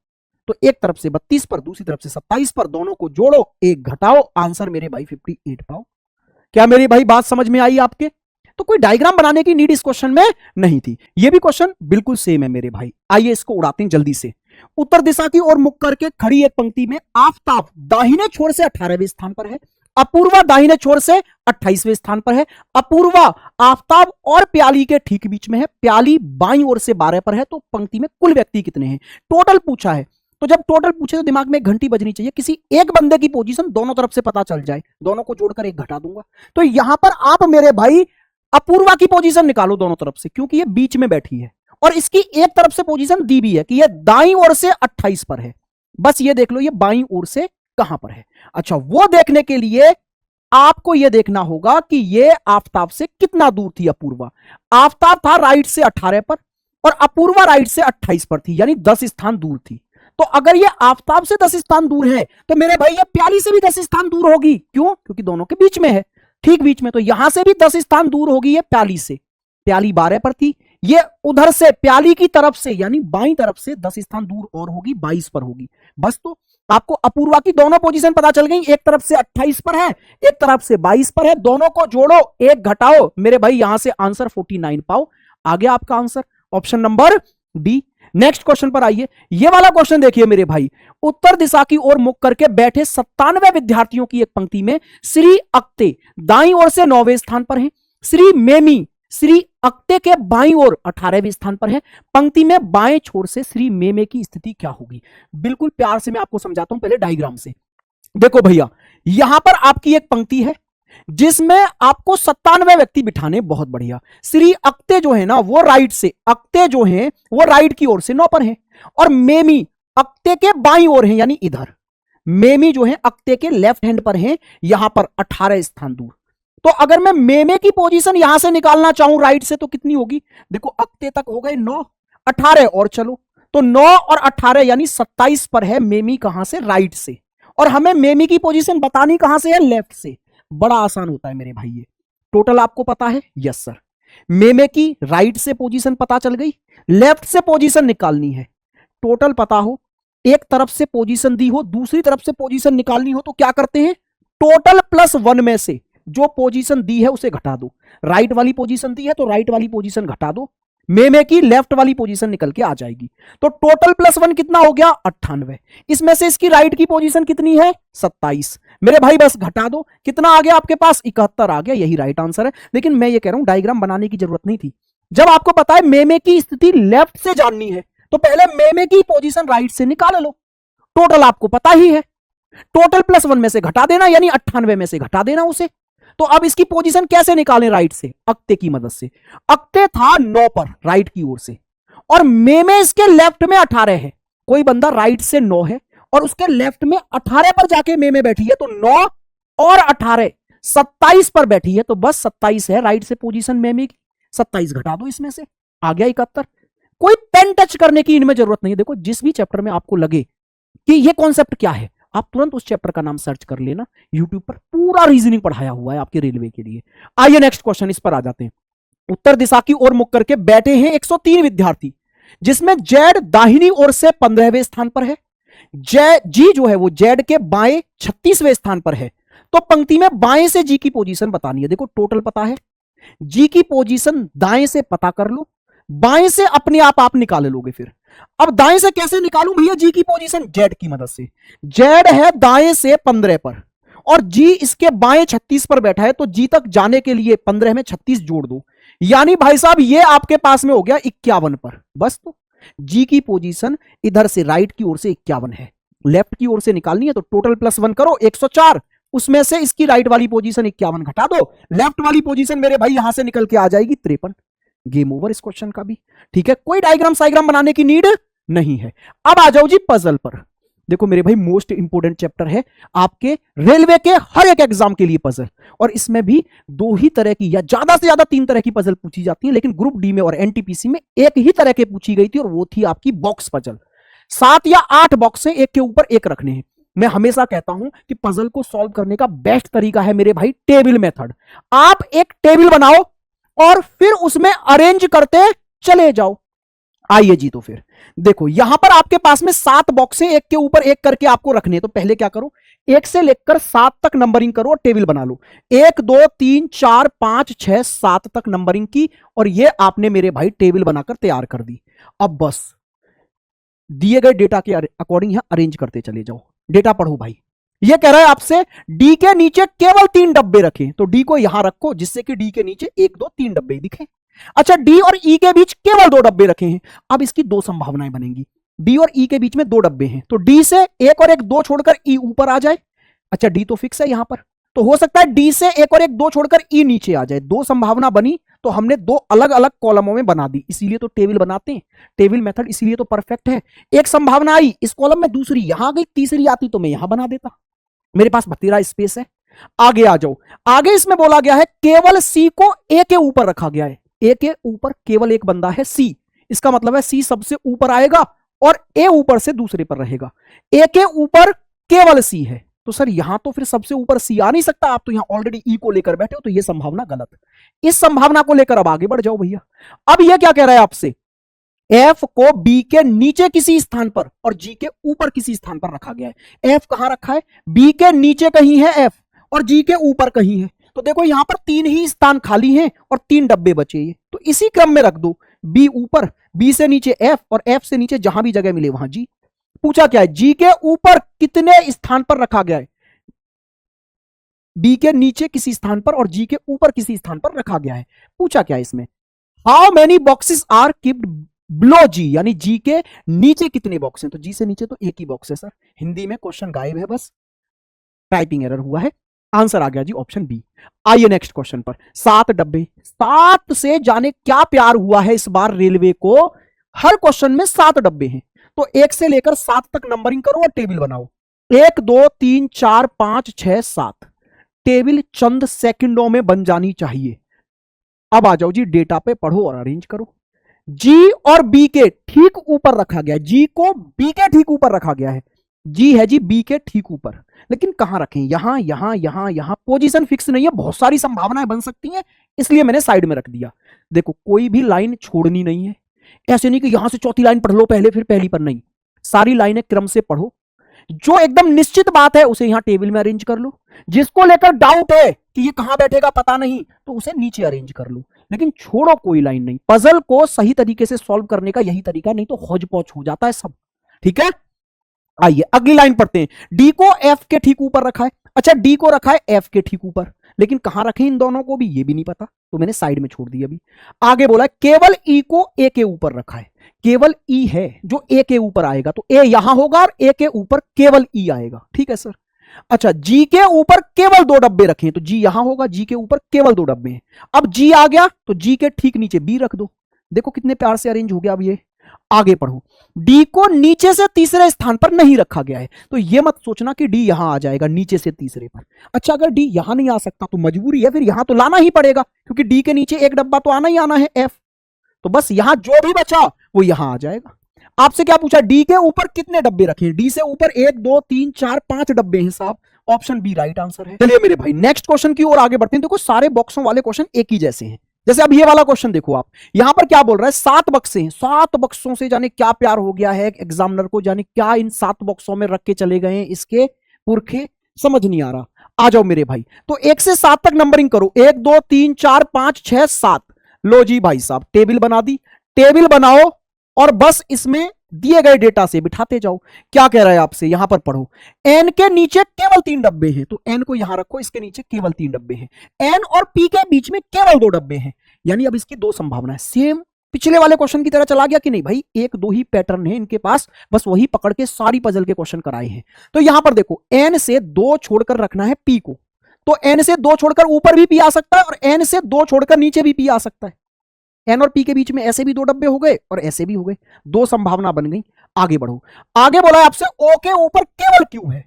S1: तो एक तरफ से 32 पर, दूसरी तरफ से 27 पर, दोनों को जोड़ो एक घटाओ, आंसर मेरे भाई 58 पाओ। क्या मेरी भाई बात समझ में आई आपके। तो कोई डायग्राम बनाने की नीड इस क्वेश्चन में नहीं थी। ये भी क्वेश्चन बिल्कुल सेम है मेरे भाई। आइए इसको उड़ाते हैं जल्दी से। उत्तर दिशा की ओर मुख करके खड़ी एक पंक्ति में आफताब दाहिने छोर से 18वें स्थान पर है, अपूर्वा दाहिने छोर से 28वें स्थान पर है। अपूर्वा आफताब और प्याली के ठीक बीच में है, प्याली बाईं ओर से 12 पर है। तो पंक्ति में कुल व्यक्ति कितने हैं, टोटल पूछा है। तो जब टोटल पूछे तो दिमाग में एक घंटी बजनी चाहिए, किसी एक बंदे की पोजीशन दोनों तरफ से पता चल जाए, दोनों को जोड़कर एक घटा दूंगा। तो यहां पर आप मेरे भाई अपूर्वा की पोजीशन निकालो दोनों तरफ से, क्योंकि ये बीच में बैठी है और इसकी एक तरफ से पोजीशन दी भी है कि ये दाईं ओर से 28 पर है, बस ये देख लो ये बाईं ओर से कहां पर है। अच्छा, वो देखने के लिए आपको यह देखना होगा कि यह आफताब से कितना दूर थी अपूर्वा। आफताब था राइट से 18 पर और अपूर्वा राइट से 28 पर थी, यानी 10 स्थान दूर थी। तो अगर यह आफताब से 10 स्थान दूर है तो मेरे भाई ये प्याली से भी 10 स्थान दूर होगी। क्यों? क्योंकि दोनों के बीच में है, ठीक बीच में। तो यहां से भी 10 स्थान दूर होगी ये प्याली से। प्याली 12 पर थी, ये उधर से प्याली की तरफ से यानी बाईं तरफ से 10 स्थान दूर और होगी, 22 पर होगी। बस तो आपको अपूर्वा की दोनों पोजीशन पता चल गई। एक तरफ से 28 पर है, एक तरफ से 22 पर है, दोनों को जोड़ो, एक घटाओ, मेरे भाई यहां से आंसर 49 पाओ। आ गया आपका answer, option number D. Next question पर आइए। ये वाला क्वेश्चन देखिए मेरे भाई, उत्तर दिशा की ओर मुख करके बैठे 97 विद्यार्थियों की एक पंक्ति में श्री अक्ते दाईं ओर से 9वें स्थान पर है, श्री मेमी श्री अक्ते के बाईं ओर 18वें स्थान पर है। पंक्ति में बाएं छोर से श्री मेमे की स्थिति क्या होगी? बिल्कुल प्यार से मैं आपको समझाता हूं, पहले डायग्राम से देखो भैया। यहां पर आपकी एक पंक्ति है जिसमें आपको 97 व्यक्ति बिठाने, बहुत बढ़िया। श्री अक्ते जो है ना वो राइट से, अक्ते जो है वो राइट की ओर से 9 पर है, और मेमी अक्ते के बाईं ओर है, यानी इधर। मेमी जो है अक्ते के लेफ्ट हैंड पर है, यहां पर 18 स्थान दूर। तो अगर मैं मेमे की पोजीशन यहां से निकालना चाहूं राइट से तो कितनी होगी? देखो अक्ते तक हो गए 9, 18 और चलो, तो 9 और 18 यानी 27 पर है मेमी। कहां से? राइट से। और हमें मेमी की पोजीशन बतानी कहां से है? लेफ्ट से। बड़ा आसान होता है मेरे भाई ये। टोटल आपको पता है? Yes sir. मेमे की राइट से पोजीशन पता चल गई, लेफ्ट से पोजीशन निकालनी है। टोटल पता हो, एक तरफ से पोजीशन दी हो, दूसरी तरफ से पोजीशन निकालनी हो, तो क्या करते हैं? टोटल प्लस 1 में से जो पोजीशन दी है उसे घटा दो। राइट वाली पोजीशन दी है तो राइट वाली पोजीशन घटा दो, मेमे की लेफ्ट वाली पोजीशन निकल के आ जाएगी। तो टोटल प्लस 1 कितना हो गया? 98। इसमें से इसकी राइट की पोजीशन कितनी है? 27। मेरे भाई बस घटा दो, कितना आ गया आपके पास? 71 आ गया, यही राइट आंसर है। लेकिन मैं ये कह रहा हूं डायग्राम बनाने की जरूरत नहीं थी। जब आपको पता है मेमे की स्थिति लेफ्ट से जाननी है तो पहले मेमे की पोजीशन राइट से निकाल लो। टोटल आपको पता ही है, टोटल प्लस 1 में से घटा देना, यानी 98 में से घटा देना उसे। तो अब इसकी पोजीशन कैसे निकालें? राइट से, अक्ते की मदद से। अक्ते था 9 पर राइट की ओर से, और मेमे इसके लेफ्ट में 18 है। कोई बंदा राइट से 9 है और उसके लेफ्ट में 18 पर जाके मेमे बैठी है, तो 9 और 18 27 पर बैठी है। तो बस 27 है राइट से पोजीशन मेमे की, 27 घटा दो इसमें से, आ गया 71। कोई पेन टच करने की इनमें जरूरत नहीं है। देखो जिस भी चैप्टर में आपको लगे कि ये कॉन्सेप्ट क्या है, आप तुरंत उस चैप्टर का नाम सर्च कर लेना, यूट्यूब पर पूरा रीजनिंग पढ़ाया हुआ है आपके रेलवे के लिए। आइए नेक्स्ट क्वेश्चन, इस पर आ जाते हैं। उत्तर दिशा की ओर मुख करके बैठे हैं 103 विद्यार्थी, जिसमें जेड दाहिनी ओर से 15वें स्थान पर है, जी जो है वो जेड के बाएं 36वें स्थान पर है। तो पंक्ति में बाएं से जी की पोजीशन बतानी है। देखो टोटल पता है, जी की पोजीशन दाएं से पता कर लो, बाएं से अपने आप निकाल लोगे। फिर अब दाएं से कैसे निकालूं भैया जी की पोजीशन? जेड की मदद से। जेड है दाएं से 15 पर और जी इसके बाएं 36 पर बैठा है, तो जी तक जाने के लिए 15 में 36 जोड़ दो, यानी भाई साहब ये आपके पास में हो गया 51 पर। बस तो जी की पोजीशन इधर से राइट की ओर से 51 है, लेफ्ट की ओर से निकालनी है तो टोटल प्लस 1 करो, 104। उसमें से इसकी राइट वाली पोजीशन 51 घटा दो, लेफ्ट वाली पोजीशन मेरे भाई यहां से निकल के आ जाएगी 53। गेम ओवर इस क्वेश्चन का भी। ठीक है, कोई डायग्राम साइग्राम बनाने की नीड नहीं है। अब आ जाओ जी पजल पर। देखो मेरे भाई मोस्ट इंपोर्टेंट चैप्टर है आपके रेलवे के हर एक एग्जाम के लिए पजल, और इसमें भी 2 ही तरह की या ज्यादा से ज्यादा 3 तरह की पजल पूछी जाती है, लेकिन ग्रुप डी में और एनटीपीसी में एक ही तरह के पूछी गई थी और वो थी आपकी बॉक्स पजल। 7 या 8 बॉक्स है, एक के ऊपर एक रखने हैं। मैं हमेशा कहता हूं कि पजल को सॉल्व करने का बेस्ट तरीका है मेरे भाई टेबल मेथड। आप एक टेबल बनाओ और फिर उसमें अरेंज करते चले जाओ। आइए जी, तो फिर देखो यहां पर आपके पास में 7 बॉक्स हैं, एक के ऊपर एक करके आपको रखने हैं। तो पहले क्या करो, 1 से लेकर 7 तक नंबरिंग करो और टेबल बना लो। 1 2 3 4 5 6 7 तक नंबरिंग की और ये आपने मेरे भाई टेबल बनाकर तैयार कर दी। अब बस दिए गए डेटा के अकॉर्डिंग यहां अरेंज करते चले जाओ। डेटा पढ़ो भाई। ये कह रहा है आपसे डी के नीचे केवल 3 डब्बे रखें, तो डी को यहां रखो जिससे कि डी के नीचे 1 2 3 डब्बे दिखे। अच्छा, डी और ई के बीच केवल 2 डब्बे रखे हैं। अब इसकी 2 संभावनाएं बनेंगी। डी और ई के बीच में 2 डब्बे हैं, तो डी से 1 और 1 2 छोड़कर ई ऊपर आ जाए। अच्छा, डी तो फिक्स है यहां पर, तो हो सकता है डी से 1 और 1 2 छोड़कर ई नीचे आ जाए। 2 संभावना बनी तो हमने दो अलग अलग कॉलमों में बना दी, इसीलिए तो टेबल बनाते हैं, टेबल मेथड इसीलिए तो परफेक्ट है। एक संभावना आई इस कॉलम में, दूसरी यहां गई, तीसरी आती तो मैं यहां बना देता, मेरे पास बतेरा स्पेस है। आगे आ जाओ, आगे इसमें बोला गया है केवल सी को ए के ऊपर रखा गया है, ए के ऊपर केवल एक बंदा है सी, इसका मतलब है सी सबसे ऊपर आएगा और ए ऊपर से दूसरे पर रहेगा। ए के ऊपर केवल सी है, तो सर यहां तो फिर सबसे ऊपर सी आ नहीं सकता, आप तो यहां ऑलरेडी ई को लेकर बैठे हो, तो यह संभावना गलत। इस संभावना को लेकर अब आगे बढ़ जाओ भैया। अब यह क्या कह रहा है आपसे, एफ को बी के नीचे किसी स्थान पर और जी के ऊपर किसी स्थान पर रखा गया है। एफ कहां रखा है, बी के नीचे कहीं है एफ और जी के ऊपर कहीं है, तो देखो यहां पर तीन ही स्थान खाली हैं और तीन डब्बे बचे हैं, तो इसी क्रम में रख दो, बी ऊपर, बी से नीचे एफ और एफ से नीचे जहां भी जगह मिले वहां जी। पूछा क्या है, जी के ऊपर कितने स्थान पर रखा गया है, बी के नीचे किसी स्थान पर और जी के ऊपर किसी स्थान पर रखा गया है। पूछा क्या है इसमें, how many boxes are kept below G, यानी जी के नीचे कितने बॉक्स हैं, तो जी से नीचे तो एक ही बॉक्स है सर। हिंदी में क्वेश्चन गायब है, बस टाइपिंग एरर हुआ है, आंसर आ गया जी ऑप्शन बी। आइए नेक्स्ट क्वेश्चन पर, 7 डब्बे, 7 से जाने क्या प्यार हुआ है इस बार रेलवे को, हर क्वेश्चन में 7 डब्बे हैं, तो 1 से लेकर 7 तक नंबरिंग करो और टेबल बनाओ, 1 2 3 4 5 6 7, टेबल चंद सेकंडों में बन जानी चाहिए। अब आ जाओ जी डेटा पे, पढ़ो और अरेंज करो। जी और बी के ठीक ऊपर रखा गया है, जी को बी के ठीक ऊपर रखा गया है, जी है जी बी के ठीक ऊपर, लेकिन कहां रखें, यहां यहां यहां यहां, पोजीशन फिक्स नहीं है, बहुत सारी संभावनाएं बन सकती हैं, इसलिए मैंने साइड में रख दिया। देखो कोई भी लाइन छोड़नी नहीं है, ऐसे नहीं कि यहां से चौथी लाइन पढ़ लो पहले फिर पहली पर, नहीं, सारी लाइनें क्रम से पढ़ो, जो एकदम निश्चित बात है उसे यहां टेबल में अरेंज कर लो, जिसको लेकर डाउट है कि ये कहां बैठेगा पता नहीं तो उसे नीचे अरेंज कर लो, लेकिन छोड़ो कोई लाइन नहीं। पजल को सही तरीके से सॉल्व करने का यही तरीका, नहीं तो हौज पौच हो जाता है सब, ठीक है। आइए अगली लाइन पढ़ते हैं, डी को एफ के ठीक ऊपर रखा है, अच्छा डी को रखा है एफ के ठीक ऊपर, लेकिन कहां रखे इन दोनों को भी ये भी नहीं पता, तो मैंने साइड में छोड़ दिया। अभी आगे बोला केवल ई को ए के ऊपर रखा है, केवल ई है जो ए के ऊपर आएगा, तो ए यहां होगा और ए के ऊपर केवल ई आएगा, ठीक है सर। अच्छा जी के ऊपर केवल 2 डब्बे रखे, तो जी यहां होगा, जी के ऊपर केवल 2 डब्बे हैं। अब जी आ गया तो जी के ठीक नीचे बी रख दो, देखो कितने प्यार से अरेंज हो गया। अब ये आगे पढ़ो, डी को नीचे से तीसरे स्थान पर नहीं रखा गया है, तो ये मत सोचना कि डी यहां आ जाएगा नीचे से तीसरे पर। अच्छा अगर डी यहां नहीं आ सकता तो मजबूरी है, फिर यहां तो लाना ही पड़ेगा, क्योंकि डी के नीचे एक डब्बा तो आना ही आना है एफ, तो बस यहां जो भी बचा वो यहां आ जाएगा। आपसे क्या पूछा, डी के ऊपर कितने डब्बे रखे, डी से ऊपर 1 2 3 4 5 डब्बे हैं साहब, ऑप्शन बी राइट आंसर है। चलिए मेरे भाई नेक्स्ट क्वेश्चन की ओर आगे बढ़ते हैं। देखो सारे बॉक्सों वाले क्वेश्चन एक ही जैसे हैं, जैसे अब ये वाला क्वेश्चन देखो आप, यहां पर क्या बोल रहा है, 7 बक्से हैं, 7 बक्सों से जाने क्या प्यार हो गया है एग्जामिनर को, जाने क्या इन 7 बक्सों में रख के चले गए हैं इसके पुरखे, समझ नहीं आ रहा। आ जाओ मेरे भाई, तो 1 से 7 तक नंबरिंग करो, 1 2 3 4 5 6 7, लो जी भाई साहब टेबल बना दी, टेबल बनाओ और बस इसमें दिए गए डेटा से बिठाते जाओ। क्या कह रहा है आपसे, यहां पर पढ़ो, एन के नीचे केवल 3 डब्बे हैं, तो एन को यहां रखो, इसके नीचे केवल 3 डब्बे हैं, एन और पी के बीच में केवल 2 डब्बे हैं, यानी अब इसकी 2 संभावनाएं। सेम पिछले वाले क्वेश्चन की तरह चला गया कि नहीं भाई, 1 2 ही पैटर्न है इनके पास, बस वही पकड़ के सारी पजल के क्वेश्चन कराए हैं। तो यहां पर देखो एन से 2 छोड़कर रखना है पी को, तो एन से 2 छोड़कर ऊपर भी पी आ सकता है और एन से 2 छोड़कर नीचे भी पी आ सकता है। एन और पी के बीच में ऐसे भी 2 डब्बे हो गए और ऐसे भी हो गए, 2 संभावना बन गई। आगे बढ़ो, आगे बोला है आपसे ओ के ऊपर केवल क्यू है,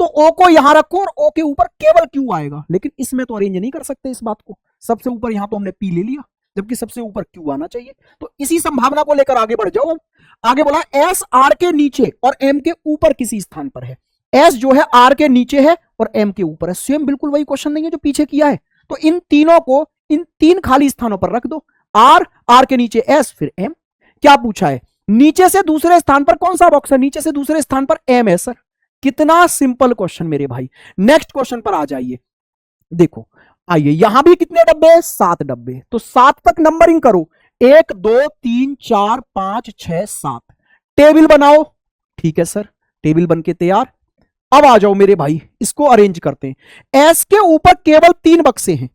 S1: तो ओ को यहां रखो और ओ के ऊपर केवल क्यू आएगा, लेकिन इसमें तो अरेंज नहीं कर सकते इस बात को, सबसे ऊपर यहां तो हमने पी ले लिया, जबकि सबसे ऊपर क्यू आना चाहिए, तो इसी संभावना को लेकर आगे बढ़ जाओ। आगे बोला एस आर के नीचे और एम के ऊपर किसी स्थान पर है, एस जो है आर के नीचे है और एम के ऊपर है, सेम बिल्कुल वही क्वेश्चन नहीं है जो पीछे किया है, तो इन तीनों को इन 3 खाली स्थानों पर रख दो, आर, आर के नीचे एस फिर एम। क्या पूछा है, नीचे से दूसरे स्थान पर कौन सा बॉक्स है, नीचे से दूसरे स्थान पर एम है सर, कितना सिंपल क्वेश्चन मेरे भाई। नेक्स्ट क्वेश्चन पर आ जाइए, देखो आइए यहां भी कितने डब्बे, 7 डब्बे, तो 7 तक नंबरिंग करो, 1 2 3 4 5 6 7, टेबल बनाओ, ठीक है सर टेबल बनके तैयार। अब आ जाओ मेरे भाई, इसको अरेंज करते हैं। एस के ऊपर केवल 3 बक्से हैं,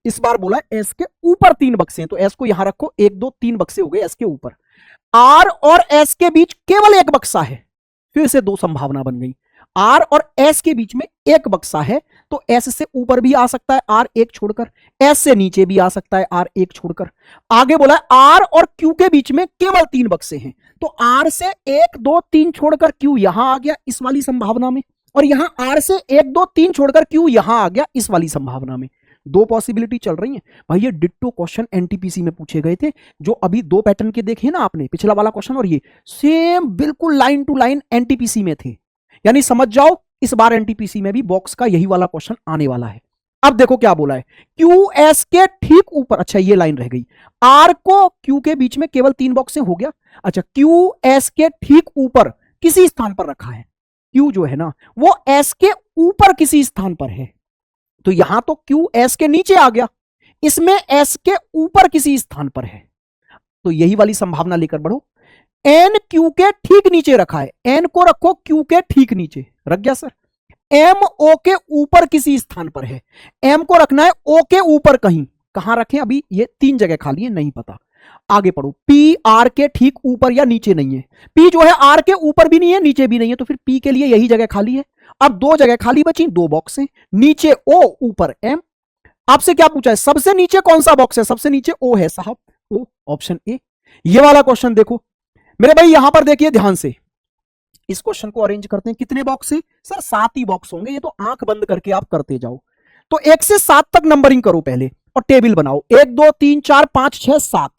S1: इस बार बोला एस के ऊपर 3 बक्से हैं, तो एस को यहां रखो, 1 2 3 बक्से हो गए एस के ऊपर। आर और एस के बीच केवल 1 बक्सा है, फिर से 2 संभावना बन गई। आर और एस के बीच में एक बक्सा है, तो एस से ऊपर भी आ सकता है आर एक छोड़कर, एस से नीचे भी आ सकता है आर एक छोड़कर। आगे बोला है आर और क्यू के बीच में केवल 3 बक्से हैं, तो आर से 1 2 3 छोड़कर क्यू यहां आ गया इस वाली संभावना में, और यहां आर से 1 2 3 छोड़कर क्यू यहां आ गया इस वाली संभावना में। दो पॉसिबिलिटी चल रही है भाई। ये डिट्टो क्वेश्चन एनटीपीसी में पूछे गए थे, जो अभी दो पैटर्न के देखे ना आपने, पिछला वाला क्वेश्चन और ये सेम बिल्कुल लाइन टू लाइन एनटीपीसी में थे। यानी समझ जाओ इस बार एनटीपीसी में भी बॉक्स का यही वाला क्वेश्चन आने वाला है। अब देखो क्या बोला है, क्यू एस के ठीक ऊपर, अच्छा ये लाइन रह गई, आर को क्यू के बीच में केवल 3 बॉक्सें हो गया। अच्छा क्यू एस के ठीक ऊपर किसी स्थान पर रखा है, क्यू जो है ना वो एस के ऊपर किसी स्थान पर है, तो यहां तो क्यू एस के नीचे आ गया, इसमें एस के ऊपर किसी स्थान पर है, तो यही वाली संभावना लेकर बढ़ो। एन क्यू के ठीक नीचे रखा है, एन को रखो क्यू के ठीक नीचे, रख गया सर। एम ओ के ऊपर किसी स्थान पर है, एम को रखना है ओ के ऊपर कहीं, कहां रखें अभी ये 3 जगह खाली है, नहीं पता। आगे पढ़ो, पी आर के ठीक ऊपर या नीचे नहीं है, पी जो है आर के ऊपर भी नहीं है नीचे भी नहीं है, तो फिर पी के लिए यही जगह खाली है। अब 2 जगह खाली बची, 2 बॉक्स हैं, नीचे ओ ऊपर एम। आपसे क्या पूछा है, सबसे नीचे कौन सा बॉक्स है, सबसे नीचे ओ है साहब, ओ ऑप्शन ए। ये वाला क्वेश्चन देखो मेरे भाई, यहां पर देखिए ध्यान से, इस क्वेश्चन को अरेंज करते हैं। कितने बॉक्स है सर, 7 ही बॉक्स होंगे, ये तो आंख बंद करके आप करते जाओ। तो 1 से 7 तक नंबरिंग करो पहले और टेबल बनाओ, 1 2 3 4 5 6 7,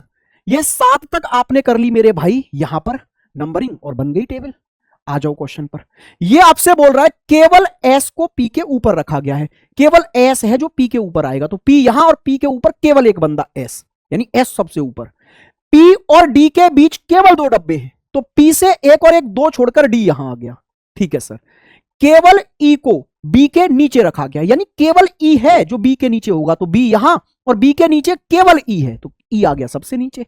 S1: ये 7 तक आपने कर ली मेरे भाई यहां पर नंबरिंग और बन गई टेबल। आ जाओ क्वेश्चन पर, ये आपसे बोल रहा है केवल एस को पी के ऊपर रखा गया है, केवल एस है जो पी के ऊपर आएगा, तो पी यहां और पी के ऊपर केवल एक बंदा एस, यानी एस सबसे ऊपर। पी और डी के बीच केवल 2 डब्बे हैं, तो पी से एक और एक 2 छोड़कर डी यहां आ गया, ठीक है सर। केवल ई को बी के नीचे रखा गया, यानी केवल ई है जो बी के नीचे होगा, तो बी यहां और बी के नीचे केवल ई है, तो ई आ गया सबसे नीचे।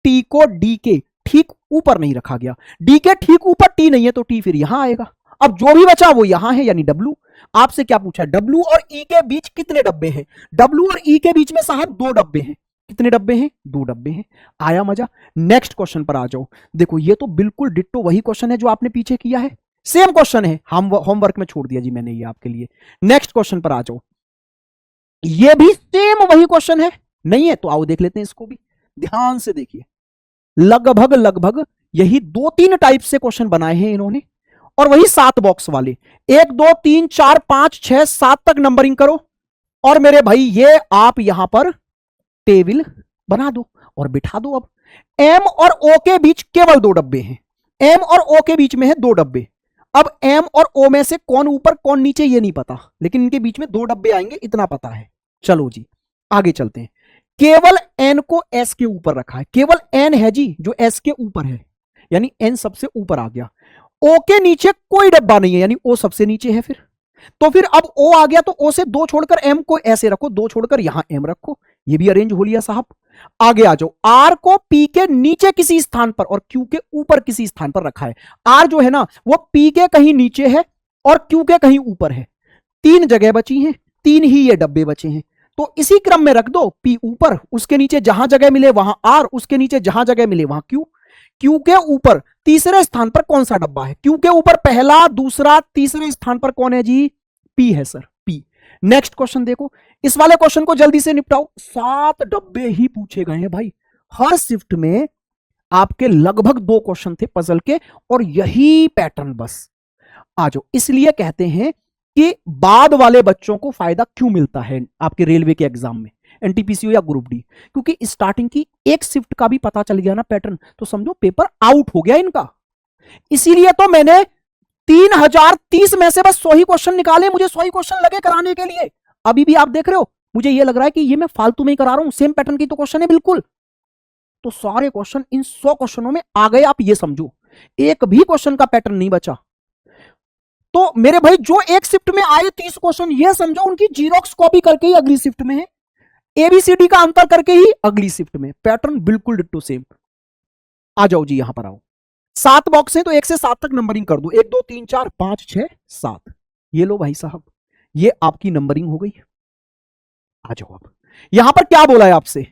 S1: टी को डी के ठीक ऊपर नहीं रखा गया, डी के ठीक ऊपर टी नहीं है, तो टी फिर यहां आएगा। अब जो भी बचा वो यहां है, यानी डब्लू। आपसे क्या पूछा है, डब्लू और ई के बीच कितने डब्बे हैं, डब्लू और ई के बीच में साहब 2 डब्बे हैं। कितने डब्बे हैं, 2 डब्बे हैं। आया मजा। नेक्स्ट क्वेश्चन पर आ जाओ, देखो ये तो बिल्कुल डिट्टो वही क्वेश्चन है जो आपने पीछे किया है, सेम क्वेश्चन है, हम होमवर्क में छोड़ दिया जी मैंने ये आपके लिए। नेक्स्ट क्वेश्चन पर आ जाओ, ये भी सेम वही क्वेश्चन है, नहीं है तो आओ देख लेते हैं इसको भी, ध्यान से देखिए। लगभग लगभग यही 2-3 टाइप से क्वेश्चन बनाए हैं इन्होंने, और वही 7 बॉक्स वाले, 1 2 3 4 5 6 7 तक नंबरिंग करो, और मेरे भाई ये आप यहां पर टेबल बना दो और बिठा दो। अब एम और ओ के बीच केवल 2 डब्बे हैं, एम और ओ के बीच में है 2 डब्बे। अब एम और ओ में से कौन ऊपर कौन नीचे ये नहीं पता, लेकिन इनके बीच में 2 डब्बे आएंगे इतना पता है। चलो जी आगे चलते हैं। केवल एन को एस के ऊपर रखा है, केवल एन है जी जो एस के ऊपर है, यानी एन सबसे ऊपर आ गया। ओ के नीचे कोई डब्बा नहीं है, यानी ओ सबसे नीचे है। फिर तो फिर अब ओ आ गया, तो ओ से 2 छोड़कर एम को ऐसे रखो, 2 छोड़कर यहां एम रखो, ये भी अरेंज हो लिया साहब। आगे आ जाओ, आर को पी के नीचे किसी स्थान पर और क्यू के ऊपर किसी स्थान पर रखा है। आर जो है ना वो पी के कहीं नीचे है और क्यू के कहीं ऊपर है, 3 जगह बची हैं, 3 ही ये डब्बे बचे हैं, तो इसी क्रम में रख दो। पी ऊपर, उसके नीचे जहां जगह मिले वहां आर, उसके नीचे जहां जगह मिले वहां क्यू। क्यू के ऊपर तीसरे स्थान पर कौन सा डब्बा है, क्यू के ऊपर पहला दूसरा तीसरे स्थान पर कौन है जी, पी है सर, पी। नेक्स्ट क्वेश्चन देखो, इस वाले क्वेश्चन को जल्दी से निपटाओ। 7 डब्बे ही पूछे गए हैं भाई, हर शिफ्ट में आपके लगभग 2 क्वेश्चन थे पजल के, और यही पैटर्न बस। आ जाओ, इसलिए कहते हैं कि बाद वाले बच्चों को फायदा क्यों मिलता है आपके रेलवे के एग्जाम में, एनटीपीसी या ग्रुप डी, क्योंकि स्टार्टिंग की एक शिफ्ट का भी पता चल गया ना पैटर्न, तो समझो पेपर आउट हो गया इनका। इसीलिए तो मैंने 3030 में से बस 100 ही क्वेश्चन निकाले, मुझे 100 ही क्वेश्चन लगे कराने के लिए। अभी भी आप देख रहे हो, मुझे ये लग रहा है कि ये मैं फालतू में ही करा रहा हूं, सेम पैटर्न की तो क्वेश्चन है बिल्कुल। तो सारे क्वेश्चन इन 100 क्वेश्चनों में आ गए, आप ये समझो, एक भी क्वेश्चन का पैटर्न नहीं बचा। तो मेरे भाई जो एक शिफ्ट में आए 30 क्वेश्चन, ये समझो उनकी जीरोक्स कॉपी करके ही अगली शिफ्ट में है, एबीसीडी का अंतर करके ही अगली शिफ्ट में, पैटर्न बिल्कुल डिट्टो सेम। आ जाओ जी यहां पर आओ, 7 बॉक्स है तो 1 से 7 तक नंबरिंग कर दो, 1 2 3 4 5 6 7, ये लो भाई साहब, ये आपकी नंबरिंग हो गई। आ जाओ, अब यहां पर क्या बोला है आपसे,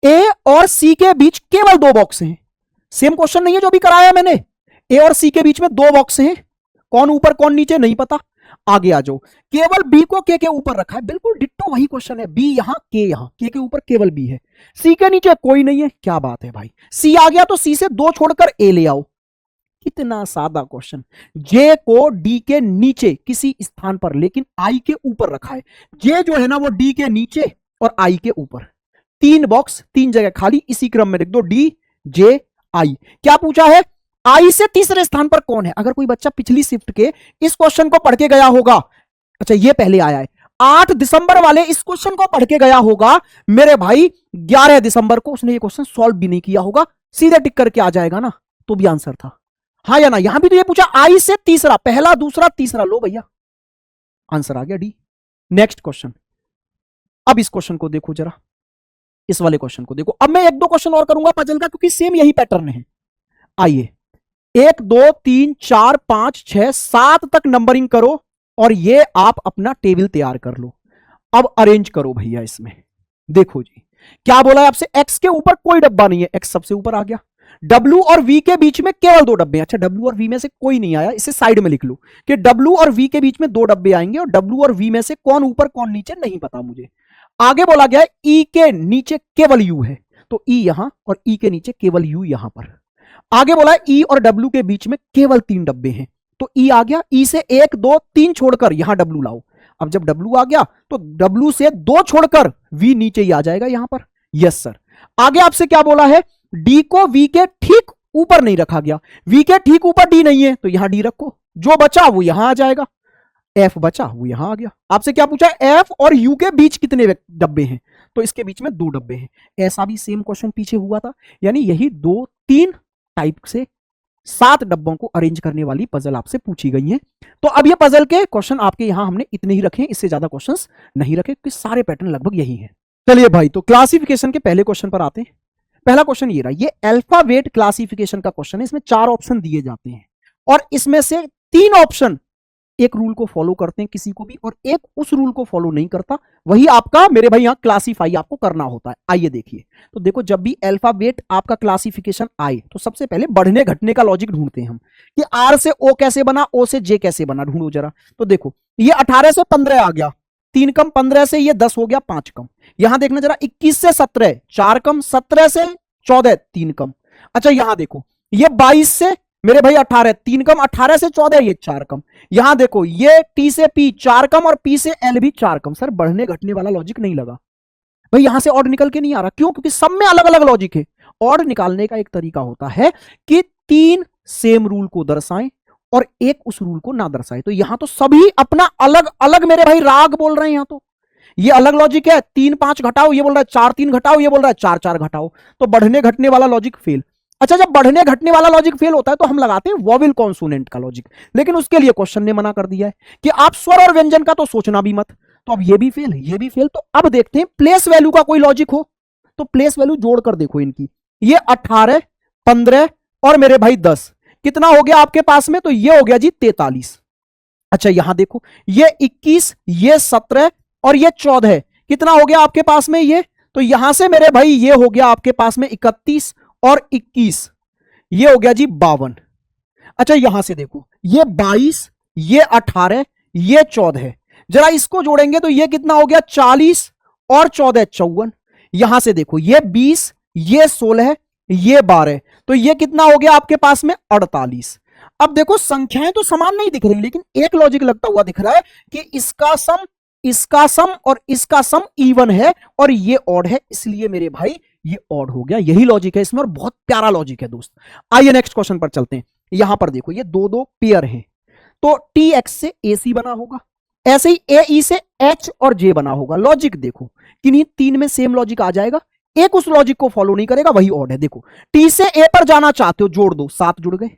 S1: ए और सी के बीच केवल 2 बॉक्स हैं, सेम क्वेश्चन नहीं है जो भी कराया मैंने, ए और सी के बीच में 2 बॉक्स हैं, कौन ऊपर कौन नीचे नहीं पता, आगे आ जाओ। केवल बी को के ऊपर रखा है, बिल्कुल डिट्टो वही क्वेश्चन है, बी यहां यहाँ के ऊपर केवल बी है, सी के नीचे कोई नहीं है, क्या बात है भाई। सी आ गया तो सी से 2 छोड़कर ए ले आओ, कितना सादा क्वेश्चन। जे को डी के नीचे किसी स्थान पर लेकिन आई के ऊपर रखा है, जे जो है ना वो डी के नीचे और आई के ऊपर, 3 बॉक्स 3 जगह खाली, इसी क्रम में लिख दो डी जे आई। क्या पूछा है, आई से तीसरे स्थान पर कौन है। अगर कोई बच्चा पिछली शिफ्ट के इस क्वेश्चन को पढ़ के गया होगा, अच्छा ये पहले आया है, 8 दिसंबर वाले इस क्वेश्चन को पढ़ के गया होगा मेरे भाई, 11 दिसंबर को उसने ये क्वेश्चन सॉल्व भी नहीं किया होगा, सीधे टिक करके आ जाएगा ना, तो भी आंसर था, हाँ या ना। यहां भी तो ये पूछा आई से तीसरा, पहला दूसरा तीसरा, लो भैया आंसर आ गया डी। नेक्स्ट क्वेश्चन, अब इस क्वेश्चन को देखो जरा, इस वाले क्वेश्चन को देखो। अब मैं 1-2 क्वेश्चन और करूंगा पजल का, क्योंकि सेम यही पैटर्न है। आइए 1 2 3 4 5 6 7 तक नंबरिंग करो और ये आप अपना टेबल तैयार कर लो। अब अरेंज करो भैया इसमें, देखो जी क्या बोला है आपसे, एक्स के ऊपर कोई डब्बा नहीं है, एक्स सबसे ऊपर आ गया, डब्ल्यू और वी के बीच में केवल 2 डब्बे हैं। अच्छा डब्ल्यू और वी में से कोई नहीं आया, इसे साइड में लिख लो कि डब्ल्यू और वी के बीच में 2 डब्बे आएंगे और डब्ल्यू और वी में से कौन ऊपर कौन नीचे नहीं पता मुझे। आगे बोला गया है ई के नीचे केवल यू है, तो ई यहां और ई के नीचे केवल यू यहां पर। आगे बोला है ई और डब्ल्यू के बीच में केवल 3 डब्बे हैं, तो ई आ गया, ई से 1 2 3 छोड़कर यहां डब्ल्यू लाओ। अब जब डब्ल्यू आ गया तो डब्ल्यू से 2 छोड़कर वी नीचे ही आ जाएगा यहां पर, यस सर। आगे आपसे क्या बोला है, डी को वी के ठीक ऊपर नहीं रखा गया, वी के ठीक ऊपर डी नहीं है तो यहां डी रखो, जो बचा वो यहां आ जाएगा, एफ बचा वो यहां आ गया। आपसे क्या पूछा, एफ और यू के बीच कितने डब्बे हैं, तो इसके बीच में 2 डब्बे हैं। ऐसा भी सेम क्वेश्चन पीछे हुआ था, यानी यही 2-3 टाइप से 7 डब्बों को अरेंज करने वाली पजल आपसे पूछी गई है। तो अब ये पजल के क्वेश्चन आपके यहां हमने इतने ही रखे, इससे ज्यादा क्वेश्चंस नहीं रखे, क्योंकि सारे पैटर्न लगभग यही है। चलिए भाई, तो क्लासिफिकेशन के पहले क्वेश्चन पर आते हैं। पहला क्वेश्चन ये रहा, ये अल्फाबेट क्लासिफिकेशन का क्वेश्चन है, इसमें 4 ऑप्शन दिए जाते हैं और इसमें से 3 ऑप्शन एक रूल को फॉलो करते हैं किसी को भी, और एक उस रूल को फॉलो नहीं करता, वही आपका मेरे भाई यहां क्लासीफाई आपको करना होता है। आइए देखिए, तो देखो जब भी अल्फाबेट आपका क्लासिफिकेशन आए तो सबसे पहले बढ़ने घटने का लॉजिक ढूंढते हैं हम, कि आर से ओ कैसे बना, ओ से जे कैसे बना, ढूंढो जरा। तो देखो ये 18 से 15 आ गया, 3 कम, 15 से ये 10 हो गया, 5 कम। यहां देखना जरा, 21 से 17 4 कम, 17 से 14 3 कम। अच्छा यहां देखो ये 22 से मेरे भाई 18 3 कम, 18 से 14 ये 4 कम। यहां देखो ये टी से पी 4 कम और पी से एल भी 4 कम। सर बढ़ने घटने वाला लॉजिक नहीं लगा भाई, यहां से ऑड निकल के नहीं आ रहा, क्यों, क्योंकि सब में अलग अलग लॉजिक है। ऑड निकालने का एक तरीका होता है कि 3 सेम रूल को दर्शाएं और एक उस रूल को ना दर्शाए। तो यहां तो सभी अपना अलग अलग मेरे भाई राग बोल रहे हैं, यहां तो ये अलग लॉजिक है, 3 5 घटाओ, ये बोल रहा है 4 3 घटाओ, ये बोल रहा है 4 4 घटाओ, तो बढ़ने घटने वाला लॉजिक फेल। अच्छा जब बढ़ने घटने वाला लॉजिक फेल होता है तो हम लगाते हैं वॉवेल कॉन्सोनेंट का लॉजिक, लेकिन उसके लिए क्वेश्चन ने मना कर दिया है कि आप स्वर और व्यंजन का तो सोचना भी मत, तो अब ये भी फेल, ये भी फेल। तो अब देखते हैं प्लेस वैल्यू का कोई लॉजिक हो, तो प्लेस वैल्यू जोड़कर देखो इनकी, ये 18 15 और मेरे भाई 10 कितना हो गया आपके पास में, तो ये हो गया जी 43। अच्छा यहां देखो ये 21 ये 17 और ये 14 कितना हो गया आपके पास में ये, तो यहां से मेरे भाई ये हो गया आपके पास में 31 और 21, ये हो गया जी 52। अच्छा यहां से देखो ये 22 ये 18 ये 14, जरा इसको जोड़ेंगे तो ये कितना हो गया 40 और 14 54। यहां से देखो ये 20 ये 16 ये 12, तो ये कितना हो गया आपके पास में 48। अब देखो संख्याएं तो समान नहीं दिख रही, लेकिन एक लॉजिक लगता हुआ दिख रहा है कि इसका सम और इसका सम इवन है और ये ऑड है, इसलिए मेरे भाई ये ऑड हो गया। यही लॉजिक है इसमें और बहुत प्यारा लॉजिक है दोस्त। आइए नेक्स्ट क्वेश्चन पर चलते हैं। यहां पर देखो ये 2-2 पेयर हैं, तो टी एक्स से ए सी बना होगा, ऐसे ही ए ई से एच और जे बना होगा। लॉजिक देखो किन्हीं 3 में सेम लॉजिक आ जाएगा, एक उस लॉजिक को फॉलो नहीं करेगा, वही ऑड है। देखो टी से ए पर जाना चाहते हो, जोड़ दो 7 जुड़ गए,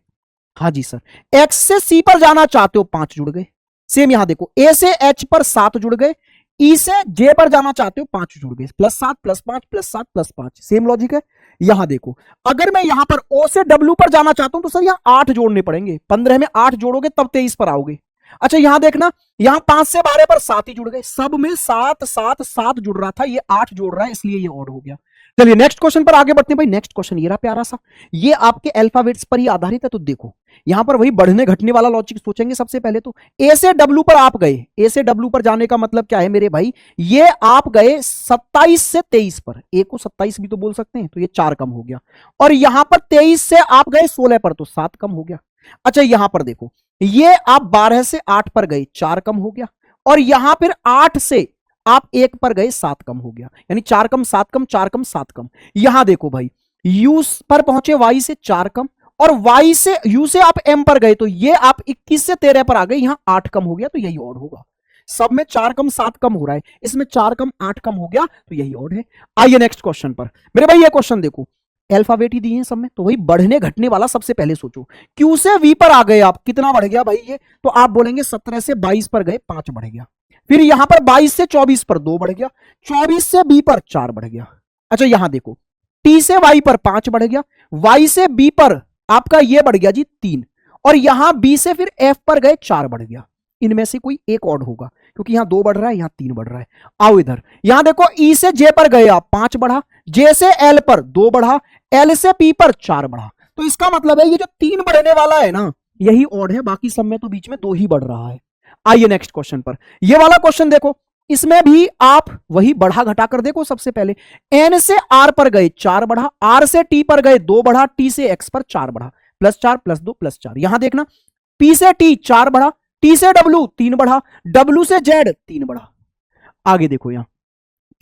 S1: हाँ जी सर। एक्स से सी पर जाना चाहते हो 5 जुड़ गए, सेम यहां देखो ए से एच पर 7 जुड़ गए, ई से जे पर जाना चाहते हो 5 जुड़ गए, +7 +5 +7 +5, सेम लॉजिक है। यहां देखो अगर मैं यहां पर ओ से डब्ल्यू पर जाना चाहता हूं तो सर यहां 8 जोड़ने पड़ेंगे, 15 में 8 जोड़ोगे तब 23 पर आओगे। अच्छा यहां देखना, यहां 5 से 12 पर 7 ही जुड़ गए, सब में 7 7 7 जुड़ रहा था, ये 8 जोड़ रहा है इसलिए ये ऑड हो गया। चलिए नेक्स्ट क्वेश्चन पर आगे बढ़ते हैं भाई। नेक्स्ट क्वेश्चन ये रहा प्यारा सा, ये आपके अल्फाबेट्स पर ही आधारित है। तो देखो यहां पर वही बढ़ने घटने वाला लॉजिक सोचेंगे। सबसे पहले तो ए से डब्ल्यू पर आप गए, ए से डब्ल्यू पर जाने का मतलब क्या है मेरे भाई, ये आप गए 27 से 23 पर, ए को 27 भी तो बोल सकते हैं, तो ये 4 कम हो गया। और यहां पर 23 से आप गए 16 पर, तो 7 कम हो गया। अच्छा यहां पर देखो, ये आप 12 से 8 पर गए, 4 कम हो गया। और यहां फिर 8 से आप 1 पर गए, 7 कम हो गया। यानी 4 कम 7 कम 4 कम 7 कम। यहां देखो भाई, यू पर पहुंचे वाई से 4 कम, और वाई से यू से आप एम पर गए, तो ये आप 21 से 13 पर आ गए, यहां 8 कम हो गया, तो यही और होगा। सब में 4 कम 7 कम हो रहा है, इसमें 4 कम 8 कम हो गया, तो यही और है। आइए नेक्स्ट क्वेश्चन पर मेरे भाई। ये क्वेश्चन देखो, अल्फाबेट ही दिए हैं सब में, तो वही बढ़ने घटने वाला सबसे पहले सोचो। क्यू से वी पर आ गए आप, कितना बढ़ गया भाई ये, तो आप बोलेंगे 17 से 22 पर गए, 5 बढ़ गया। फिर यहां पर 22 से 24 पर 2 बढ़ गया, 24 से बी पर 4 बढ़ गया। अच्छा यहां देखो, टी से वाई पर 5 बढ़ गया, वाई से बी पर आपका ये बढ़ गया जी 3, और यहां बी से फिर एफ पर गए 4 बढ़ गया। इनमें से कोई एक ऑड होगा, क्योंकि यहां 2 बढ़ रहा है, यहां 3 बढ़ रहा है। आओ इधर, यहां देखो ई से जे पर गए आप, 5 बढ़ा, जे से एल पर 2 बढ़ा, एल से पी पर 4 बढ़ा। तो इसका मतलब है ये जो 3 बढ़ने वाला है ना, यही ऑड है, बाकी सब में तो बीच में 2 ही बढ़ रहा है। आइए नेक्स्ट क्वेश्चन पर। ये वाला क्वेश्चन देखो, इसमें भी आप वही बढ़ा घटा कर देखो। सबसे पहले एन से आर पर गए 4 बढ़ा, आर से टी पर गए 2 बढ़ा, टी से एक्स पर 4 बढ़ा, +4 +2 +4। यहां देखना, पी से टी 4 बढ़ा, टी से डब्ल्यू 3 बढ़ा, डब्ल्यू से जेड 3 बढ़ा। आगे देखो यहां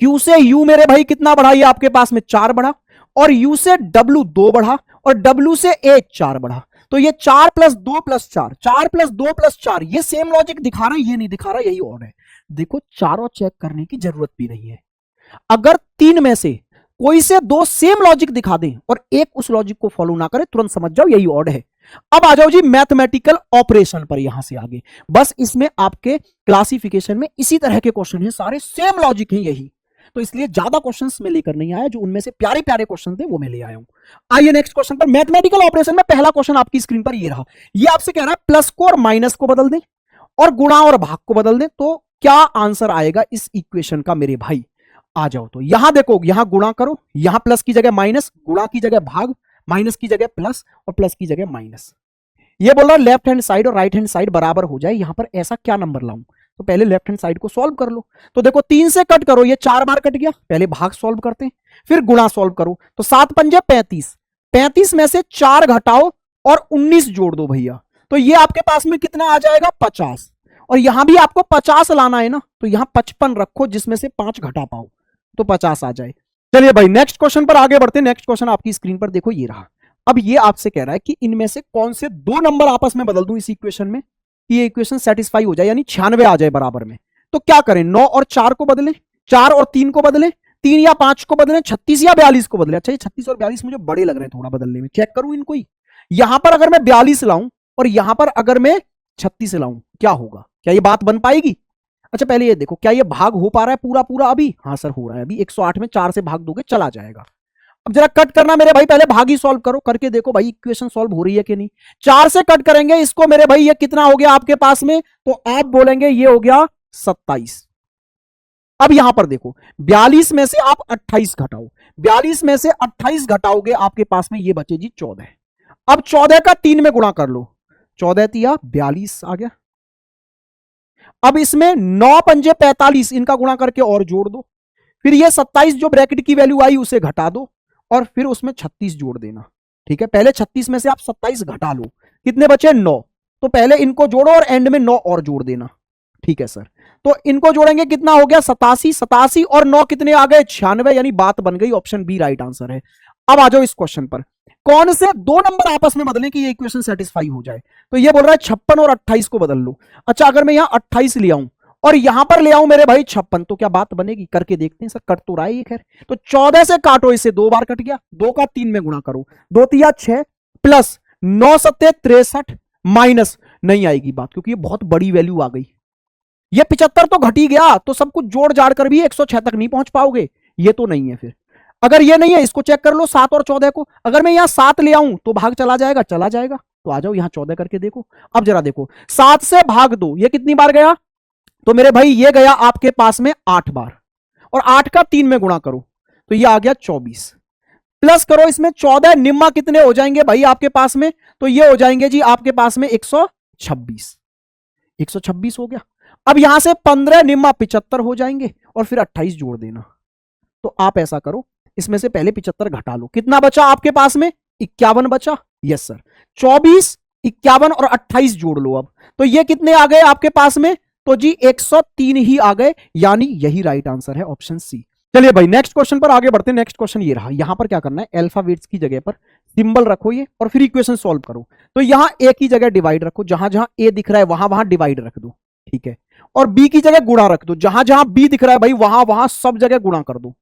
S1: क्यू से यू मेरे भाई कितना बढ़ा, ये आपके पास में 4 बढ़ा, और यू से डब्ल्यू 2 बढ़ा, और डब्ल्यू से ए 4 बढ़ा। तो ये 4 + 2 + 4, 4 + 2 + 4, ये सेम लॉजिक दिखा रहा है, ये नहीं दिखा रहा, यही और है। देखो चारों चेक करने की जरूरत भी नहीं है। अगर 3 में से कोई से 2 सेम लॉजिक दिखा दें और एक उस लॉजिक को फॉलो ना करे, तुरंत समझ जाओ यही ऑड है। अब आ जाओ जी मैथमेटिकल ऑपरेशन पर, यहां से आगे बस इसमें आपके क्लासिफिकेशन में इसी तरह के क्वेश्चन हैं, सारे सेम लॉजिक हैं यही, तो इसलिए ज्यादा क्वेश्चंस में लेकर नहीं आया, जो उनमें से प्यारे प्यारे क्वेश्चन थे वो मैं ले आया हूं। आइए नेक्स्ट क्वेश्चन पर। मैथमेटिकल ऑपरेशन में पहला क्वेश्चन आपकी स्क्रीन पर ये रहा, ये आपसे कह रहा है प्लस को और माइनस को बदल दें और गुणा और भाग को बदल दें, तो क्या आंसर आएगा इस इक्वेशन का मेरे भाई। आ जाओ, तो यहां देखो, यहां गुणा करो, यहां प्लस की जगह माइनस, गुणा की जगह भाग, माइनस की जगह प्लस और प्लस की जगह माइनस। ये बोल रहा है लेफ्ट हैंड साइड और राइट हैंड साइड बराबर हो जाए, यहां पर ऐसा क्या नंबर लाऊं, तो पहले लेफ्ट हैंड साइड को सॉल्व कर लो। तो देखो 3 से कट करो, ये 4 बार कट गया, पहले भाग सॉल्व करते हैं, फिर गुणा सॉल्व करो, तो 7 पंजे 35, 35 में से 4 घटाओ और 19 जोड़ दो भैया, तो ये आपके पास में कितना आ जाएगा 50। और यहां भी आपको 50 लाना है ना, तो यहां 55 रखो जिसमें से 5 घटा पाओ, तो 50 आ जाए। चलिए भाई नेक्स्ट क्वेश्चन पर आगे बढ़ते हैं। नेक्स्ट क्वेश्चन आपकी स्क्रीन पर देखो, ये रहा। अब ये आपसे कह रहा है कि इनमें से कौन से 2 नंबर आपस में बदल दूं इस इक्वेशन में, ये इक्वेशन सेटिस्फाई हो जाए, यानी 96 आ जाए बराबर में। तो क्या करें, 9 और 4 को बदलें, 4 और 3 को बदलें, 3 या 5 को बदलें, 36 या 42 को बदलें। अच्छा ये 36 और 42 मुझे बड़े लग रहे हैं थोड़ा बदलने में, चेक करूं इनको ही। यहां पर अगर मैं 42 लाऊं और यहां पर अगर मैं 36 लाऊं, क्या होगा, क्या ये बात बन पाएगी। अच्छा पहले ये देखो, क्या ये भाग हो पा रहा है पूरा पूरा अभी, हाँ सर हो रहा है अभी, 108 में 4 से भाग दोगे चला जाएगा। अब जरा कट करना मेरे भाई, पहले भाग ही सॉल्व करो, करके देखो भाई इक्वेशन सॉल्व हो रही है कि नहीं। 4 से कट करेंगे इसको मेरे भाई, ये कितना हो गया आपके पास में, तो आप बोलेंगे ये हो गया 27। अब यहां पर देखो 42 में से आप 28 घटाओ, 42 में से 28 घटाओगे, आपके पास में ये बचे जी 14। अब 14 का 3 में गुणा कर लो, 14 तिया 42 आ गया। अब इसमें 9 पंजे 45, इनका गुणा करके और जोड़ दो, फिर ये 27 जो ब्रैकेट की वैल्यू आई उसे घटा दो, और फिर उसमें 36 जोड़ देना। ठीक है, पहले 36 में से आप 27 घटा लो, कितने बचे 9, तो पहले इनको जोड़ो और एंड में 9 और जोड़ देना। ठीक है सर, तो इनको जोड़ेंगे कितना हो गया 87, 87 और 9 कितने आ गए 96, यानी बात बन गई, ऑप्शन बी राइट आंसर है। अब आ जाओ इस क्वेश्चन पर, कौन से 2 नंबर आपस में बदलें कि ये इक्वेशन सेटिस्फाई हो जाए, तो ये बोल रहा है 56 और 28 को बदल लो। अच्छा अगर मैं यहां 28 ले आऊं और यहां पर ले आऊं मेरे भाई 56, तो क्या बात बनेगी, करके देखते हैं सर, कट तो रहा है ये खैर। तो 14 से काटो, इसे 2 बार कट गया, 2 का 3 में गुणा करो, 2 तिया 6 प्लस 9 सत्ते 63 माइनस, नहीं आएगी बात क्योंकि ये बहुत बड़ी वैल्यू आ गई, ये 75 तो घट ही गया, तो सब कुछ जोड़ जाड़ कर भी 106 तक नहीं पहुंच पाओगे, ये तो नहीं है। फिर अगर ये नहीं है इसको चेक कर लो 7 और 14 को, अगर मैं यहां 7 ले आऊं तो भाग चला जाएगा, चला जाएगा, तो आ जाओ यहां 14 करके देखो। अब जरा देखो 7 से भाग दो, ये कितनी बार गया, तो मेरे भाई ये गया आपके पास में 8 बार, और 8 का 3 में गुणा करो, तो ये आ गया 24, प्लस करो इसमें 14, निम्मा कितने हो जाएंगे भाई आपके पास में, तो ये हो जाएंगे जी आपके पास में 126, 126 हो गया। अब यहां से 15 निम्मा 75 हो जाएंगे और फिर 28 जोड़ देना। तो आप ऐसा करो, इसमें से पहले 75 घटा लो, कितना बचा आपके पास में, 51 बचा। यस सर, 24, 51 और 28 जोड़ लो अब, तो ये कितने आ गए आपके पास में, तो जी 103 ही आ गए, यानी यही राइट आंसर है ऑप्शन सी। चलिए भाई नेक्स्ट क्वेश्चन पर आगे बढ़ते हैं। नेक्स्ट क्वेश्चन ये रहा, यहां पर क्या करना है, अल्फाबेट्स की जगह पर सिंबल रखो ये और फिर इक्वेशन सॉल्व करो। तो यहां ए की जगह डिवाइड रखो, जहां जहां ए दिख रहा है वहां वहां डिवाइड रख दो, ठीक है, और बी की जगह गुणा रख दो, जहां जहां बी दिख रहा है भाई वहां वहां सब जगह गुणा कर दो।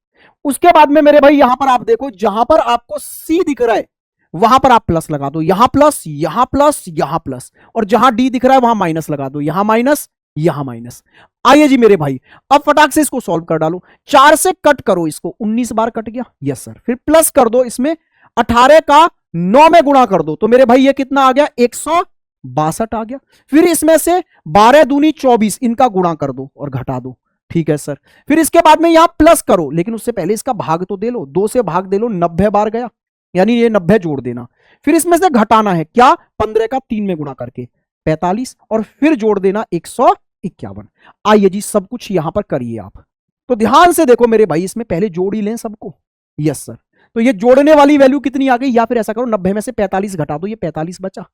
S1: उसके बाद में मेरे भाई यहां पर आप देखो, जहां पर आपको सी दिख रहा है वहां पर आप प्लस लगा दो, यहां प्लस, यहां प्लस, यहां प्लस, और जहां डी दिख रहा है वहां माइनस लगा दो, यहां माइनस, यहां माइनस। आइए जी मेरे भाई, अब फटाक से इसको सॉल्व कर डालो, 4 से कट करो इसको, 19 बार कट गया, यस सर, फिर प्लस कर दो इसमें 18 का 9 में गुणा कर दो, तो मेरे भाई ये कितना आ गया, 162 आ गया। फिर इसमें से 12 दूनी 24, इनका गुणा कर दो और घटा दो, ठीक है सर। फिर इसके बाद में यहां प्लस करो, लेकिन उससे पहले इसका भाग तो दे लो, 2 से भाग दे लो, 90 बार गया, यानी ये 90 जोड़ देना। फिर इसमें से घटाना है क्या, 15 का 3 में गुणा करके 45, और फिर जोड़ देना 151। आइए जी सब कुछ यहां पर करिए आप, तो ध्यान से देखो मेरे भाई, इसमें पहले जोड़ ही लें सबको, यस सर। तो ये जोड़ने वाली वैल्यू कितनी आ गई, या फिर ऐसा करो 90 में से 45 घटा दो, ये 45 बचा,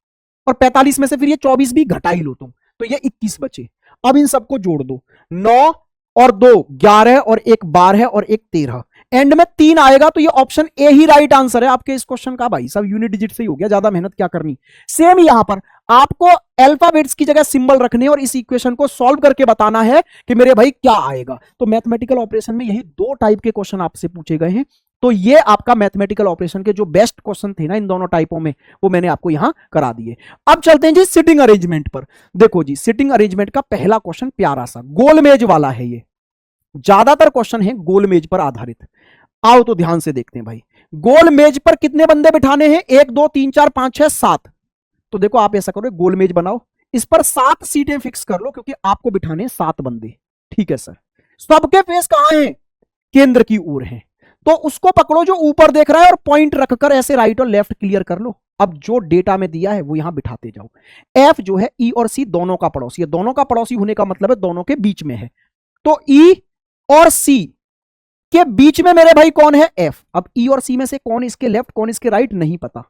S1: और 45 में से फिर ये 24 भी घटा ही लो तुम, तो ये 21 बचे। अब इन सबको जोड़ दो, 9 और 2 11 और 1 12 और 1 13, एंड में 3 आएगा, तो ये option A he right answer है आपके इस क्वेश्चन का। भाई सब यूनिट डिजिट से ही हो गया, ज्यादा मेहनत क्या करनी। सेम यहां पर आपको अल्फाबेट्स की जगह सिंबल रखने और इस इक्वेशन को सॉल्व करके बताना है कि मेरे भाई क्या आएगा। तो मैथमेटिकल ऑपरेशन में यही 2 टाइप के क्वेश्चन आपसे पूछे गए हैं। तो ये आपका मैथमेटिकल ऑपरेशन के जो बेस्ट क्वेश्चन थे ना इन दोनों टाइपों में, वो मैंने आपको यहां करा दिए। अब चलते हैं जी सिटिंग अरेंजमेंट पर। देखो जी सिटिंग अरेंजमेंट का पहला क्वेश्चन प्यारा सा गोल मेज वाला है, ये ज्यादातर क्वेश्चन है गोल मेज पर आधारित। आओ तो ध्यान से देखते हैं भाई, गोल मेज पर कितने बंदे बिठाने हैं, 1 2 3 4 5 6 7। तो देखो आप ऐसा करो, गोल मेज बनाओ, इस पर 7 सीटें फिक्स कर लो, क्योंकि आपको बिठाने 7 बंदे, ठीक है सर। सबके फेस कहां है, केंद्र की ओर है, तो उसको पकड़ो जो ऊपर देख रहा है और पॉइंट रखकर ऐसे राइट और लेफ्ट क्लियर कर लो। अब जो डेटा में दिया है वो यहां बिठाते जाओ। एफ जो है ई और सी दोनों का पड़ोसी है, दोनों का पड़ोसी होने का मतलब है दोनों के बीच में है, तो ई और सी के बीच में मेरे भाई कौन है, एफ। अब ई और सी में से कौन इसके लेफ्ट कौन इसके राइट नहीं पता,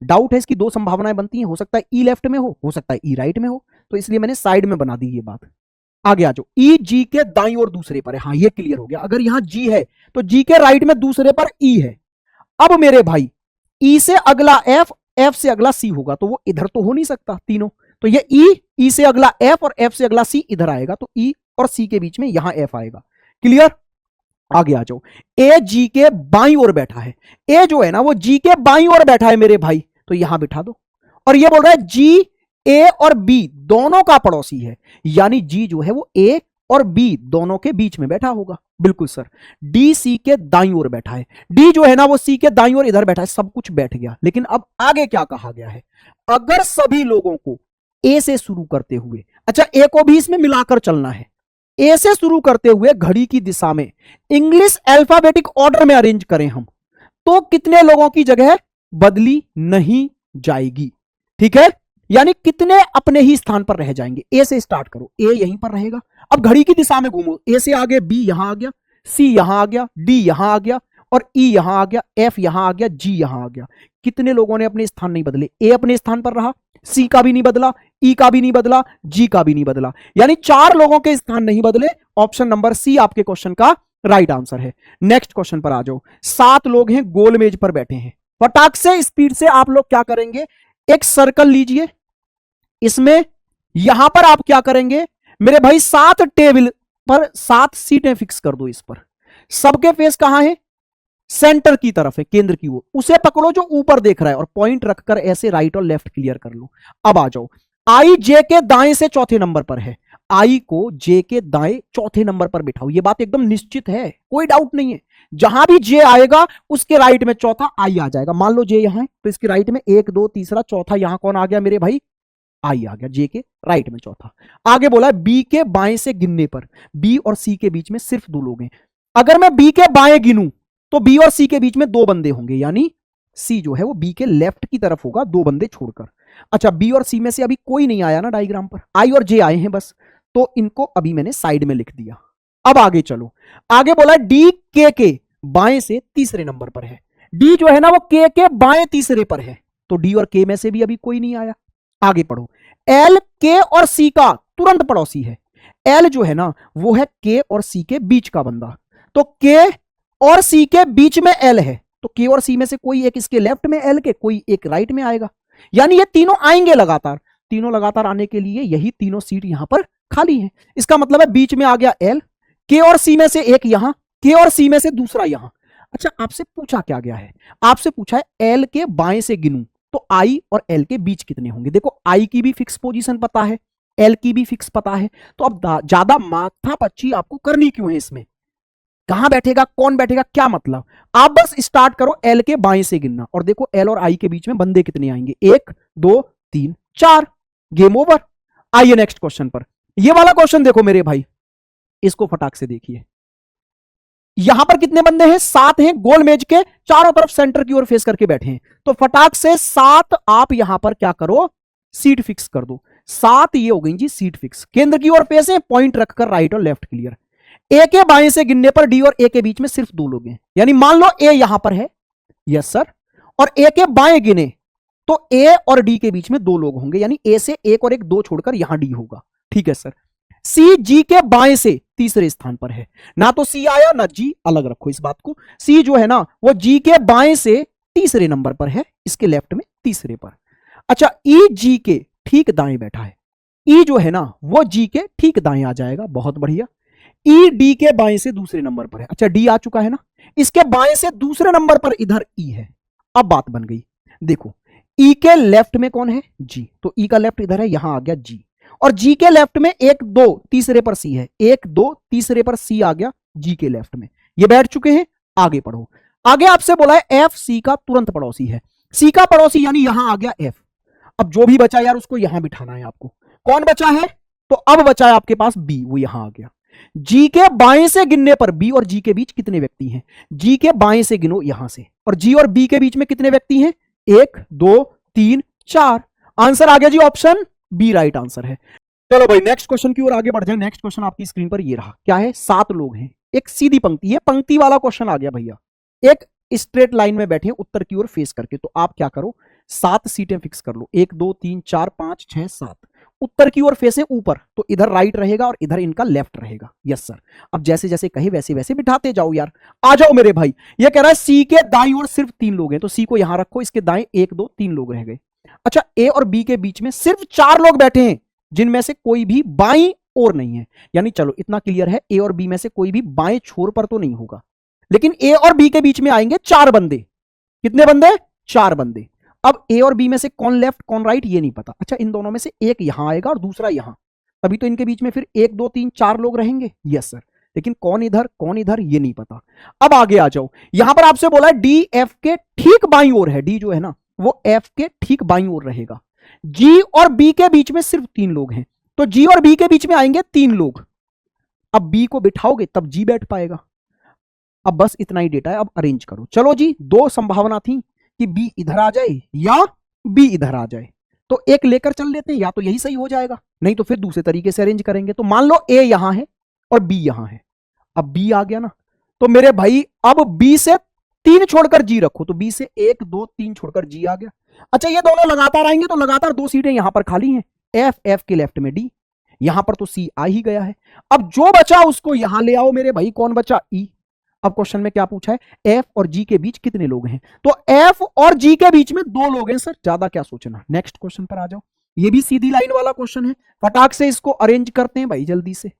S1: डाउट है, इसकी 2 संभावनाएं बनती हैं, हो सकता है ई लेफ्ट में हो सकता है ई राइट में हो, तो इसलिए मैंने साइड में बना दी ये बात। आगे आ जाओ, ई जी के दाईं और दूसरे पर है, हाँ ये क्लियर हो गया। अगर यहां जी है तो जी के राइट में दूसरे पर ई है। अब मेरे भाई ई से अगला एफ, एफ से अगला सी होगा, तो वो इधर तो हो नहीं सकता तीनों, तो ये ई से अगला एफ और एफ से अगला सी इधर आएगा, तो ई और सी के बीच में यहां एफ आएगा। क्लियर, आगे आ जाओ, ए जी के बाईं ओर बैठा है, ए जो है ना वो जी के बाईं ओर बैठा है मेरे भाई, तो यहां बिठा दो। और ये बोल रहा है जी ए और बी दोनों का पड़ोसी है, यानी जी जो है वो ए और बी दोनों के बीच में बैठा होगा। बिल्कुल सर, डी सी के दाईं ओर बैठा है, डी जो है ना वो सी के दाईं ओर इधर बैठा है, सब कुछ बैठ गया। लेकिन अब आगे क्या कहा गया है, अगर सभी लोगों को ए से शुरू करते हुए, अच्छा ए को भी इसमें मिलाकर चलना है, ए से शुरू करते हुए घड़ी की दिशा में इंग्लिश अल्फाबेटिक ऑर्डर में अरेंज करें हम, तो कितने लोगों की जगह बदली नहीं जाएगी, ठीक है, यानी कितने अपने ही स्थान पर रह जाएंगे। ए से स्टार्ट करो, ए यहीं पर रहेगा। अब घड़ी की दिशा में घूमो, ए से आगे बी यहां आ गया, सी यहां आ गया, डी यहां आ गया, और ई यहां आ गया, एफ यहां आ गया, जी यहां आ गया। कितने लोगों ने अपने स्थान नहीं बदले, ए अपने स्थान पर रहा, सी का भी नहीं बदला, ई का भी नहीं बदला, जी का भी नहीं बदला, यानी 4 लोगों के स्थान नहीं बदले। ऑप्शन नंबर सी आपके क्वेश्चन का राइट आंसर है। नेक्स्ट क्वेश्चन पर आ जाओ, 7 लोग हैं गोल मेज पर बैठे हैं, फटाक से स्पीड से आप लोग क्या करेंगे, एक सर्कल लीजिए, इसमें यहां पर आप क्या करेंगे मेरे भाई, 7 टेबल पर 7 सीटें फिक्स कर दो। इस पर सबके फेस कहां है, सेंटर की तरफ है, केंद्र की ओर, उसे पकड़ो जो ऊपर देख रहा है और पॉइंट रखकर ऐसे राइट और लेफ्ट क्लियर कर लो। अब आ जाओ, आई जे के दाएं से चौथे नंबर पर है, आई को जे के दाएं चौथे नंबर पर बिठाओ। ये बात एकदम निश्चित है, कोई डाउट नहीं है, जहां भी जे आएगा उसके राइट में चौथा आई आ जाएगा। मान लो जे यहां है तो इसके राइट में 1 2 तीसरा चौथा, यहां कौन आ गया मेरे भाई, आई आ गया, जे के राइट में चौथा। आगे बोला है बी के बाएं से गिनने पर, बी और सी के बीच में सिर्फ 2 लोग हैं, अगर मैं बी के बाएं गिनूं तो बी और सी के बीच में दो बंदे होंगे, यानी सी जो है वो बी के लेफ्ट की तरफ होगा, दो बंदे छोड़कर। अच्छा, बी और सी में से अभी कोई नहीं आया ना डायग्राम पर, आई और जे आए हैं बस, तो इनको अभी मैंने साइड में लिख दिया। अब आगे चलो, आगे बोला डी के बाएं से तीसरे नंबर पर है। डी जो है ना वो के बाएं तीसरे पर है, तो डी और के में से भी अभी कोई नहीं आया। आगे पढ़ो, एल के और सी का तुरंत पड़ोसी है। एल जो है ना वो है के और सी के बीच का बंदा, तो के और सी के बीच में एल है, तो के और सी में से कोई एक इसके लेफ्ट में एल के, कोई एक राइट में आएगा, यानी ये तीनों आएंगे लगातार। तीनों लगातार आने के लिए यही तीनों सीट यहां पर खाली है। इसका मतलब है बीच में आ गया एल, के और सी में से एक यहां, के और सी में से दूसरा यहां। अच्छा, आपसे पूछा क्या गया है, आपसे पूछा है एल के बाएं से गिनूं तो आई और एल के बीच कितने होंगे। देखो आई की भी फिक्स पोजीशन पता है, एल की भी फिक्स पता है, तो अब ज्यादा माथा पच्ची आपको करनी क्यों है इसमें, कहां बैठेगा कौन बैठेगा क्या मतलब। आप बस स्टार्ट करो एल के बाएं से गिनना और देखो एल और आई के बीच में बंदे कितने आएंगे, 1 2 3 4, गेम ओवर। आइए नेक्स्ट क्वेश्चन पर, ये वाला क्वेश्चन देखो मेरे भाई, इसको फटाक से देखिए। यहां पर कितने बंदे हैं, 7 हैं, गोल मेज के चारों तरफ सेंटर की ओर फेस करके बैठे हैं, तो फटाक से 7 आप यहां पर क्या करो, सीट फिक्स कर दो। 7 ये हो गई जी सीट फिक्स, केंद्र की ओर फेस है, पॉइंट रखकर राइट और लेफ्ट क्लियर। ए के बाएं से गिनने पर डी और ए के बीच में सिर्फ 2 लोग हैं, यानी मान लो ए यहां पर है, यस सर, और ए के बाएं गिने तो ए और डी के बीच में 2 लोग होंगे, यानी ए से एक और एक 2 छोड़कर यहां डी होगा, ठीक है सर। सी जी के बाएं से तीसरे स्थान पर है, ना तो सी आया ना जी, अलग रखो इस बात को। सी जो है ना वो जी के बाएं से तीसरे नंबर पर है, इसके लेफ्ट में तीसरे पर। अच्छा, ई जी के ठीक दाएं बैठा है, ई जो है ना वो जी के ठीक दाएं आ जाएगा, बहुत बढ़िया। ई डी के बाएं से दूसरे नंबर पर है, अच्छा डी आ चुका है ना, इसके बाएं से दूसरे नंबर पर इधर ई है। अब बात बन गई, देखो ई के लेफ्ट में कौन है, जी, तो ई का लेफ्ट इधर है, यहां आ गया जी, और जी के लेफ्ट में 1 2 तीसरे पर सी है, 1 2 तीसरे पर सी आ गया जी के लेफ्ट में, ये बैठ चुके हैं। आगे पढ़ो, आगे आपसे बोला है एफ सी का तुरंत पड़ोसी है, सी का पड़ोसी यानी यहां आ गया एफ। अब जो भी बचा यार उसको यहां बिठाना है आपको, कौन बचा है, तो अब बचा है आपके पास बी, वो यहां आ गया। जी के बाएं से गिनने पर बी और जी के बीच कितने व्यक्ति हैं, जी के बाएं से गिनो यहां से, और जी और बी के बीच में कितने व्यक्ति हैं, 1 2 3 4। आंसर आ गया जी ऑप्शन बी राइट आंसर है। चलो भाई नेक्स्ट क्वेश्चन की ओर आगे बढ़ जाए। नेक्स्ट क्वेश्चन आपकी स्क्रीन पर ये रहा, क्या है, 7 लोग हैं, एक सीधी पंक्ति है, पंक्ति वाला क्वेश्चन आ गया भैया, एक स्ट्रेट लाइन में बैठे उत्तर की ओर फेस करके, तो आप क्या करो 7 सीटें फिक्स कर लो, 1 2 3 4 5 6 7, उत्तर की ओर फेस है ऊपर, तो इधर राइट रहेगा और इधर इनका लेफ्ट रहेगा, यस सर। अब जैसे जैसे कहे वैसे वैसे बिठाते जाओ यार, आ जाओ मेरे भाई। ये कह रहा है सी के दाईं ओर सिर्फ 3 लोग हैं, तो सी को यहां रखो, इसके दाएं 1 2 3 लोग रह गए। अच्छा, ए और बी के बीच में सिर्फ 4 लोग बैठे हैं, जिनमें से कोई भी बाईं ओर नहीं है, यानी चलो इतना क्लियर है, ए और बी में से कोई भी बाएं छोर पर तो नहीं होगा, लेकिन ए और बी के बीच में आएंगे 4 बंदे, कितने बंदे, 4 बंदे। अब ए और बी में से कौन लेफ्ट कौन राइट ये नहीं पता, अच्छा इन दोनों में से एक यहां आएगा और दूसरा यहां, तभी तो इनके बीच में फिर 1 2 3 4 लोग रहेंगे, यस सर, लेकिन कौन इधर ये नहीं पता। अब आगे आ जाओ, यहां पर आपसे बोला है डी एफ के ठीक बाईं ओर है, डी जो है ना वो एफ के ठीक बाईं ओर रहेगा। जी और बी के बीच में सिर्फ 3 लोग हैं, तो जी और बी के बीच में आएंगे 3 लोग, अब बी को बिठाओगे तब जी बैठ पाएगा। अब बस इतना ही डेटा है, अब अरेंज करो। चलो जी, 2 संभावना थी कि बी इधर आ जाए या बी इधर आ जाए, तो एक लेकर चल लेते हैं, या तो यही सही हो जाएगा, नहीं तो फिर दूसरे तरीके से अरेंज करेंगे। तो मान लो ए यहां है और बी यहां है, अब बी आ गया ना, तो मेरे भाई अब बी से 3 छोड़कर जी रखो, तो बी से 1 2 3 छोड़कर जी आ गया। अच्छा, ये दोनों लगातार आएंगे तो लगातार 2 सीटें यहां पर खाली हैं, एफ एफ के लेफ्ट में डी, यहां पर तो सी आ ही गया है। अब जो बचा उसको यहां ले आओ मेरे भाई, कौन बचा, ई। अब क्वेश्चन में क्या पूछा है, एफ और जी के बीच कितने लोग हैं, तो एफ और जी के बीच में 2 लोग हैं सर, ज्यादा क्या सोचना। नेक्स्ट क्वेश्चन पर आ जाओ, ये भी सीधी लाइन वाला क्वेश्चन है, फटाक से इसको अरेंज करते हैं भाई जल्दी से।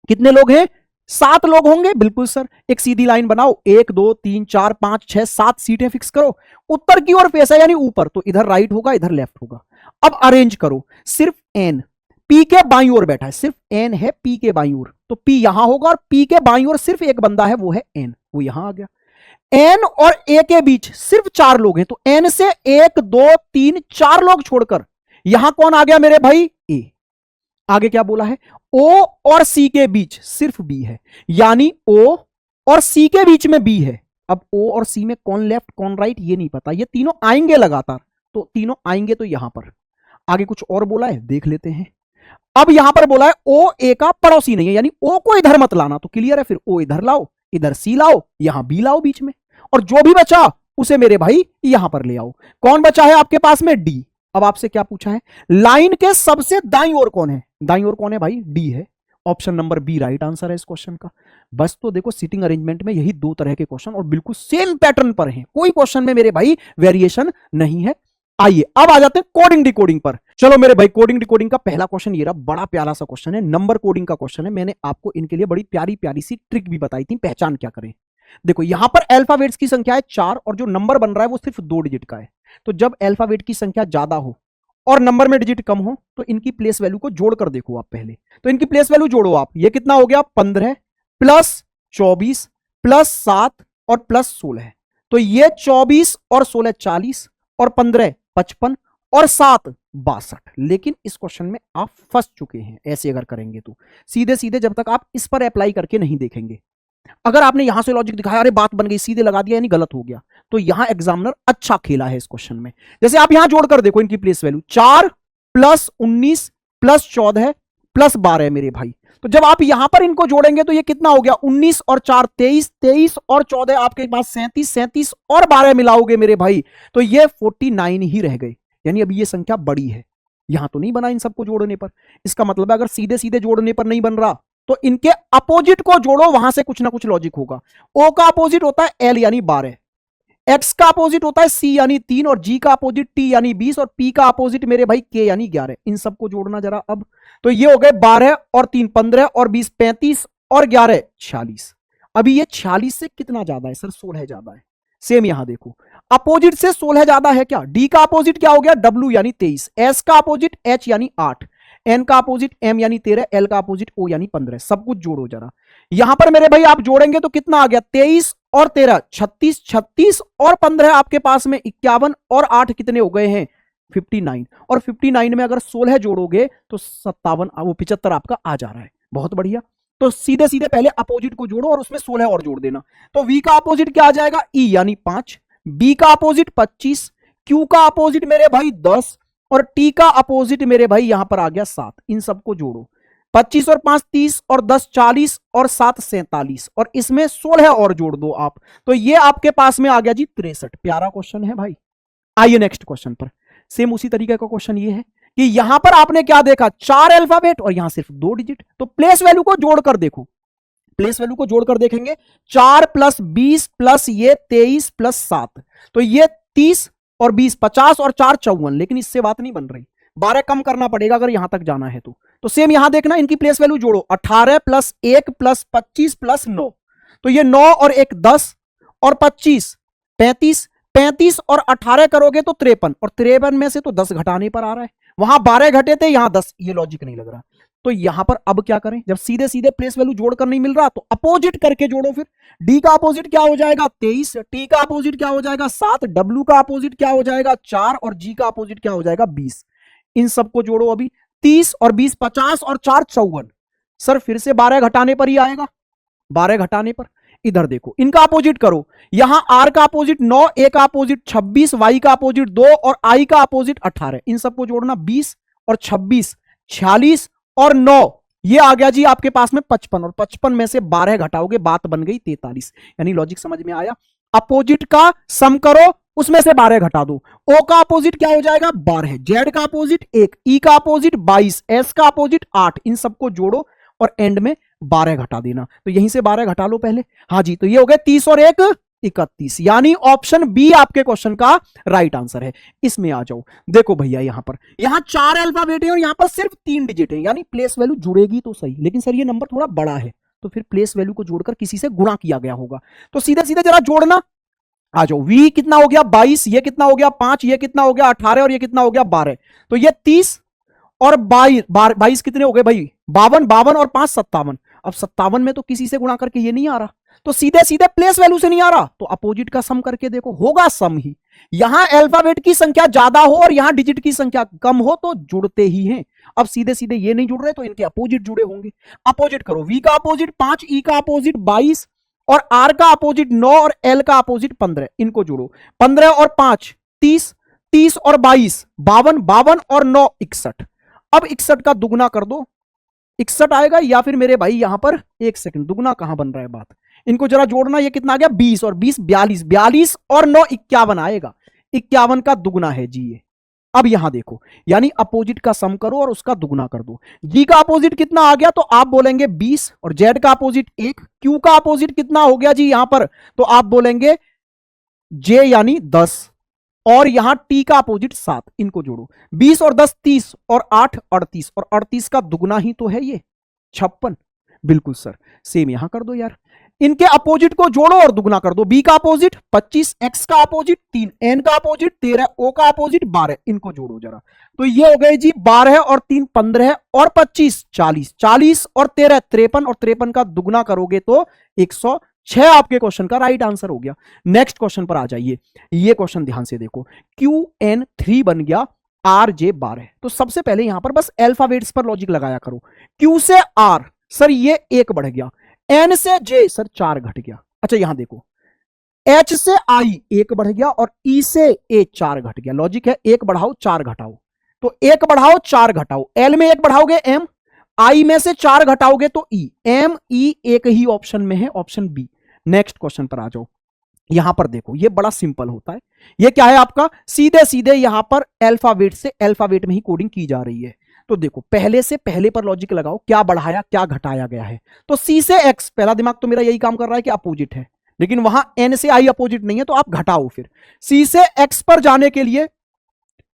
S1: कितने लोग हैं, 7 लोग होंगे, बिल्कुल सर। एक सीधी लाइन बनाओ, 1 2 3 4 5 6 7 सीटें फिक्स करो, उत्तर की ओर फेस है यानी ऊपर, तो इधर राइट होगा इधर लेफ्ट होगा। अब अरेंज करो, सिर्फ एन पी के बाईं ओर बैठा है, सिर्फ एन है पी के बाईं ओर, तो पी यहां होगा, और पी के बाईं ओर सिर्फ एक बंदा है, वो है एन, वो यहां आ गया। एन और ए के बीच सिर्फ 4 लोग हैं, तो एन से 1 2 3 4 लोग छोड़कर यहां कौन आ गया मेरे भाई, ए। आगे क्या बोला है, ओ और सी के बीच सिर्फ बी है, यानी ओ और सी के बीच में बी है। अब ओ और सी में कौन लेफ्ट कौन राइट ये नहीं पता, ये तीनों आएंगे लगातार, तो तीनों आएंगे तो यहां पर आगे कुछ और बोला है देख लेते हैं। अब यहां पर बोला है ओ ए का पड़ोसी नहीं है, यानी ओ को इधर मत लाना, तो क्लियर है, फिर ओ इधर लाओ, इधर सी लाओ, यहां बी लाओ बीच में, और जो भी बचा उसे मेरे भाई यहां पर ले आओ। कौन बचा है आपके पास में? डी। अब आपसे क्या पूछा है? लाइन के सबसे दाईं ओर कौन है? दाईं ओर कौन है भाई? डी है। Option number B right answer है इस क्वेश्चन का। बस तो देखो सिटिंग अरेंजमेंट में यही दो तरह के क्वेश्चन और बिल्कुल सेम पैटर्न पर हैं, कोई क्वेश्चन में मेरे भाई वेरिएशन नहीं है। आइए अब आ जाते हैं कोडिंग डिकोडिंग पर। चलो मेरे भाई कोडिंग डिकोडिंग का पहला क्वेश्चन ये रहा, बड़ा प्यारा सा क्वेश्चन है, नंबर कोडिंग का क्वेश्चन है। मैंने आपको इनके लिए बड़ी प्यारी प्यारी सी ट्रिक भी बताई थी, पहचान क्या करें। देखो यहां पर अल्फाबेट्स की संख्या है 4 और जो नंबर बन रहा है वो सिर्फ 2 डिजिट का है। तो जब अल्फाबेट की संख्या ज्यादा हो और नंबर में डिजिट कम हो तो इनकी प्लेस वैल्यू को जोड़कर देखो आप पहले। तो इनकी प्लेस वैल्यू जोड़ो आप, ये कितना हो गया? 15 प्लस 24 प्लस 7 और प्लस 16। तो ये 24 और 16 40 और 15 55 और 7 62। लेकिन इस क्वेश्चन में आप फंस चुके हैं ऐसे अगर करेंगे तो, सीधे सीधे जब तक आप इस पर अप्लाई करके नहीं देखेंगे। अगर आपने यहां से लॉजिक दिखाया, अरे बात बन गई, सीधे लगा दिया यानी गलत हो गया, तो यहां एग्जामिनर अच्छा खेला है इस क्वेश्चन में। जैसे आप यहां जोड़कर देखो इनकी place value 4 plus 19 plus 14 plus 12 मेरे भाई। तो जब आप यहां पर इनको जोड़ेंगे तो ये कितना हो गया? 19 और 4 23, 23 और 14 आपके पास 37, 37 और 12 मिलाओगे मेरे भाई तो ये 49 ही रह गए, यानी अभी ये संख्या बड़ी है। यहां तो नहीं बना इन सबको जोड़ने पर, इसका मतलब है अगर सीधे सीधे जोड़ने पर नहीं बन रहा तो इनके अपोजिट को जोड़ो, वहां से कुछ ना कुछ लॉजिक होगा। ओ का अपोजिट होता है एल यानी 12, एक्स का अपोजिट होता है सी यानी 3 और जी का अपोजिट टी यानी 20 और पी का अपोजिट मेरे भाई के यानी 11। इन सबको जोड़ना जरा अब, तो ये हो गए 12 और 3 15 और 20 35 और 11 46। अभी ये 46 से कितना ज्यादा है सर? 16 ज्यादा है। सेम यहां देखो अपोजिट से 16 ज्यादा है क्या? डी का अपोजिट क्या हो गया? डब्ल्यू यानी 23, एस का अपोजिट एच यानी 8, एन का अपोजिट एम यानी 13, एल का अपोजिट ओ यानी 15। सब कुछ जोड़ो जरा। यहां पर मेरे भाई आप जोड़ेंगे तो कितना आ गया? 23 और 13 36, 36 और 15 आपके पास में 51 और 8 कितने हो गए हैं? 59। और 59 में अगर 16 जोड़ोगे तो 57, वो 75 आपका आ जा रहा है। बहुत बढ़िया। तो सीधे सीधे पहले अपोजिट को जोड़ो और उसमें 16 और जोड़ देना। तो वी का अपोजिट क्या आ जाएगा? ई यानी 5, बी का अपोजिट 25, क्यू का अपोजिट मेरे भाई 10 और टी का अपोजिट मेरे भाई यहां पर आ गया 7। इन सबको जोड़ो, 25 और 5 30 और 10 40 और 7 47 और इसमें 16 और जोड़ दो आप, तो ये आपके पास में आ गया जी 63। प्यारा क्वेश्चन है भाई। आइए नेक्स्ट क्वेश्चन पर। सेम उसी तरीके का क्वेश्चन ये है कि यहां पर आपने क्या देखा? 4 अल्फाबेट और यहां सिर्फ 2 डिजिट, तो प्लेस वैल्यू को जोड़कर देखो। प्लेस वैल्यू को जोड़कर देखेंगे 4 प्लस 20 प्लस ये 23 प्लस 7, तो ये 30 और 20 50 और 4 54। लेकिन इससे बात नहीं बन रही, 12 कम करना पड़ेगा अगर यहां तक जाना है तो सेम यहां देखना इनकी प्लेस वैल्यू जोड़ो, 18 प्लस 1 प्लस 25 प्लस 9, तो ये 9 और 1 10 और 25 35, 35 और 18 करोगे तो 53 और 53 में से तो 10 घटाने पर आ रहा है, वहां 12 घटे थे यहां 10, ये लॉजिक नहीं लग रहा। तो यहां पर अब क्या करें? जब सीधे सीधे प्लेस वैल्यू जोड़कर नहीं मिल रहा तो अपोजिट करके जोड़ो। फिर डी का अपोजिट क्या हो जाएगा? 23, टी का अपोजिट क्या हो जाएगा? 7, डब्ल्यू का अपोजिट क्या हो जाएगा? 4 और जी का अपोजिट क्या हो जाएगा? 20। इन सबको जोड़ो अभी, 30 और 20 50 और 4 54। सर फिर से 12 घटाने पर ही आएगा, 12 घटाने पर। इधर देखो इनका अपोजिट करो, यहां आर का अपोजिट 9, ए का अपोजिट 26, वाई का अपोजिट 2 और आई का अपोजिट 18। इन सबको जोड़ना, 20 और 26 46 और 9, ये आ गया जी आपके पास में 55 और 55 में से 12 घटाओगे बात बन गई 43। यानी लॉजिक समझ में आया? अपोजिट का सम करो, उसमें से 12 घटा दो। ओ का अपोजिट क्या हो जाएगा? 12, जेड का अपोजिट 1, ई का अपोजिट 22, एस का अपोजिट 8। इन सबको जोड़ो और एंड में 12 घटा देना, तो यहीं से 12 घटा लो पहले। हाँ जी, तो ये हो गए 30 और 1 31, यानी ऑप्शन बी आपके क्वेश्चन का राइट आंसर है। इसमें आ जाओ, देखो भैया यहां 4 अल्फाबेट है और यहां पर सिर्फ 3 डिजिट है, यानी प्लेस वैल्यू जुड़ेगी तो सही, लेकिन सर ये नंबर थोड़ा बड़ा है, तो फिर प्लेस वैल्यू को जोड़कर किसी से गुणा किया गया होगा। तो सीधे सीधे जरा जोड़ना, आ जाओ। v कितना हो गया? 22, ये कितना हो गया? 5, ये कितना हो गया? 18 और ये कितना हो गया? 12। तो ये 30 और 22 कितने हो गए भाई? 52, 52 और 5 57। अब 57 में तो किसी से गुणा करके ये नहीं आ रहा, तो सीधे सीधे प्लेस वैल्यू से नहीं आ रहा, तो अपोजिट का सम करके देखो, होगा सम ही। यहां अल्फाबेट की संख्या ज्यादा हो और यहां डिजिट की संख्या कम हो तो जुड़ते ही हैं। अब सीधे सीधे ये नहीं जुड़ रहे तो इनके अपोजिट जुड़े होंगे। अपोजिट करो, v का अपोजिट 5, e का अपोजिट 22 और आर का अपोजिट 9 और एल का अपोजिट 15, इनको जोड़ो। 15 और 5 30, 30 और 22 52, 52 और 9 61। अब 61 का दुगना कर दो, 61 आएगा, या फिर मेरे भाई यहां पर एक सेकंड, दुगना कहां बन रहा है बात, इनको जरा जोड़ना, ये कितना आ गया 20 और 20 42, 42 और 9 51 आएगा, 51 का दुगना है जी ये। अब यहां देखो, यानी अपोजिट का सम करो और उसका दुगना कर दो। जी का अपोजिट कितना आ गया, तो आप बोलेंगे 20, और जेड का अपोजिट 1, क्यू का अपोजिट कितना हो गया जी यहां पर, तो आप बोलेंगे जे यानी 10, और यहां टी का अपोजिट 7, इनको जोड़ो। 20 और 10 30 और 8 38, और 38 का दुगना ही तो है ये 56। बिल्कुल सर, सेम यहां कर दो यार, इनके अपोजिट को जोड़ो और दुगना कर दो। बी का अपोजिट 25, एक्स का अपोजिट 3, एन का अपोजिट 13, ओ का अपोजिट 12, इनको जोड़ो जरा, तो ये हो गए जी 12 और 3 15 और 25 40, 40 और 13 53, और 53 का दुगना करोगे तो 106 आपके क्वेश्चन का राइट आंसर हो गया। नेक्स्ट क्वेश्चन पर आ जाइए, ये क्वेश्चन ध्यान से देखो, QN3 बन गया RJ12, तो सबसे पहले यहां पर बस अल्फाबेट्स पर लॉजिक लगाया करो। Q से R सर ये 1 बढ़ गया, N से J सर 4 घट गया। अच्छा यहां देखो, H से I 1 बढ़ गया और E से A 4 घट गया। लॉजिक है 1 बढ़ाओ 4 घटाओ, तो 1 बढ़ाओ 4 घटाओ, L में 1 बढ़ाओगे M, I में से 4 घटाओगे तो E, M E एक ही ऑप्शन में है, ऑप्शन बी। नेक्स्ट क्वेश्चन पर आ जाओ, यहां पर देखो ये बड़ा सिंपल होता है, ये क्या है आपका, सीधे सीधे यहां पर अल्फाबेट से अल्फाबेट में ही कोडिंग की जा रही है। तो देखो पहले से पहले पर लॉजिक लगाओ, क्या बढ़ाया क्या घटाया गया है, तो सी से एक्स, पहला दिमाग तो मेरा यही काम कर रहा है कि अपोजिट है, लेकिन वहां एन से आई अपोजिट नहीं है, तो आप घटाओ। फिर सी से एक्स पर जाने के लिए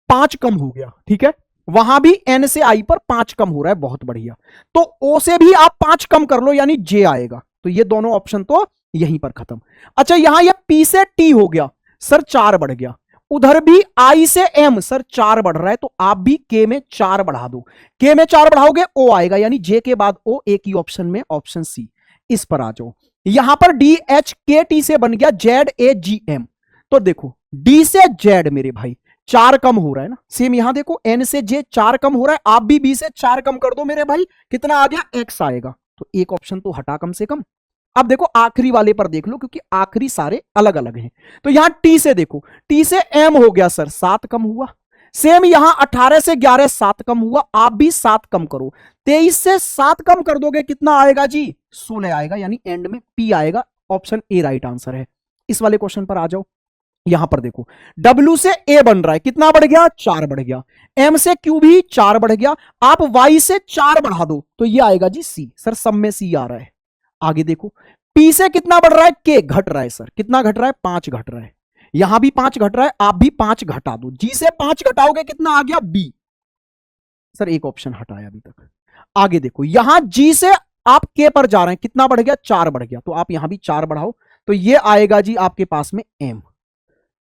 S1: 5 कम हो गया, ठीक है, वहां भी एन से आई पर 5 कम हो रहा है, बहुत बढ़िया। तो ओ से भी आप 5 कम कर लो, यानी जे आएगा, तो ये दोनों ऑप्शन तो यहीं पर खत्म। अच्छा यहां ये पी से टी हो गया सर, 4 बढ़ गया, उधर भी आई से एम सर 4 बढ़ रहा है, तो आप भी के में 4 बढ़ा दो, के में 4 बढ़ाओगे ओ आएगा, यानी जे के बाद ओ, एक ही ऑप्शन में, ऑप्शन सी। इस पर आ जाओ, यहां पर डी एच के टी से बन गया जेड ए जी एम, तो देखो डी से जेड मेरे भाई 4 कम हो रहा है ना, सेम यहां देखो एन से जे 4 कम हो रहा है, आप भी बी से 4 कम कर दो मेरे भाई, कितना आ गया एक्स आएगा, तो एक ऑप्शन तो हटा कम से कम। अब देखो आखिरी वाले पर देख लो, क्योंकि आखिरी सारे अलग अलग हैं, तो यहां टी से देखो, टी से एम हो गया सर 7 कम हुआ, सेम यहां 18 से 11 7 कम हुआ, आप भी 7 कम करो, 23 से 7 कम कर दोगे कितना आएगा जी 16 आएगा, यानी एंड में पी आएगा, ऑप्शन ए राइट आंसर है। इस वाले क्वेश्चन पर आ जाओ, यहां पर देखो W से A बन रहा है, कितना बढ़ गया 4 बढ़ गया, M से Q भी 4 बढ़ गया, आप Y से 4 बढ़ा दो तो ये आएगा जी C, सर सब में C आ रहा है। आगे देखो P से कितना बढ़ रहा है, K घट रहा है सर, कितना घट रहा है 5 घट रहा है, यहां भी 5 घट रहा है, आप भी 5 घटा दो, G से 5 घटाओगे कितना आ गया B, सर एक ऑप्शन हटाया अभी तक। आगे देखो यहां G से आप K पर जा रहे हैं, कितना बढ़ गया 4 बढ़ गया, तो आप यहां भी 4 बढ़ाओ तो ये आएगा जी आपके पास में M।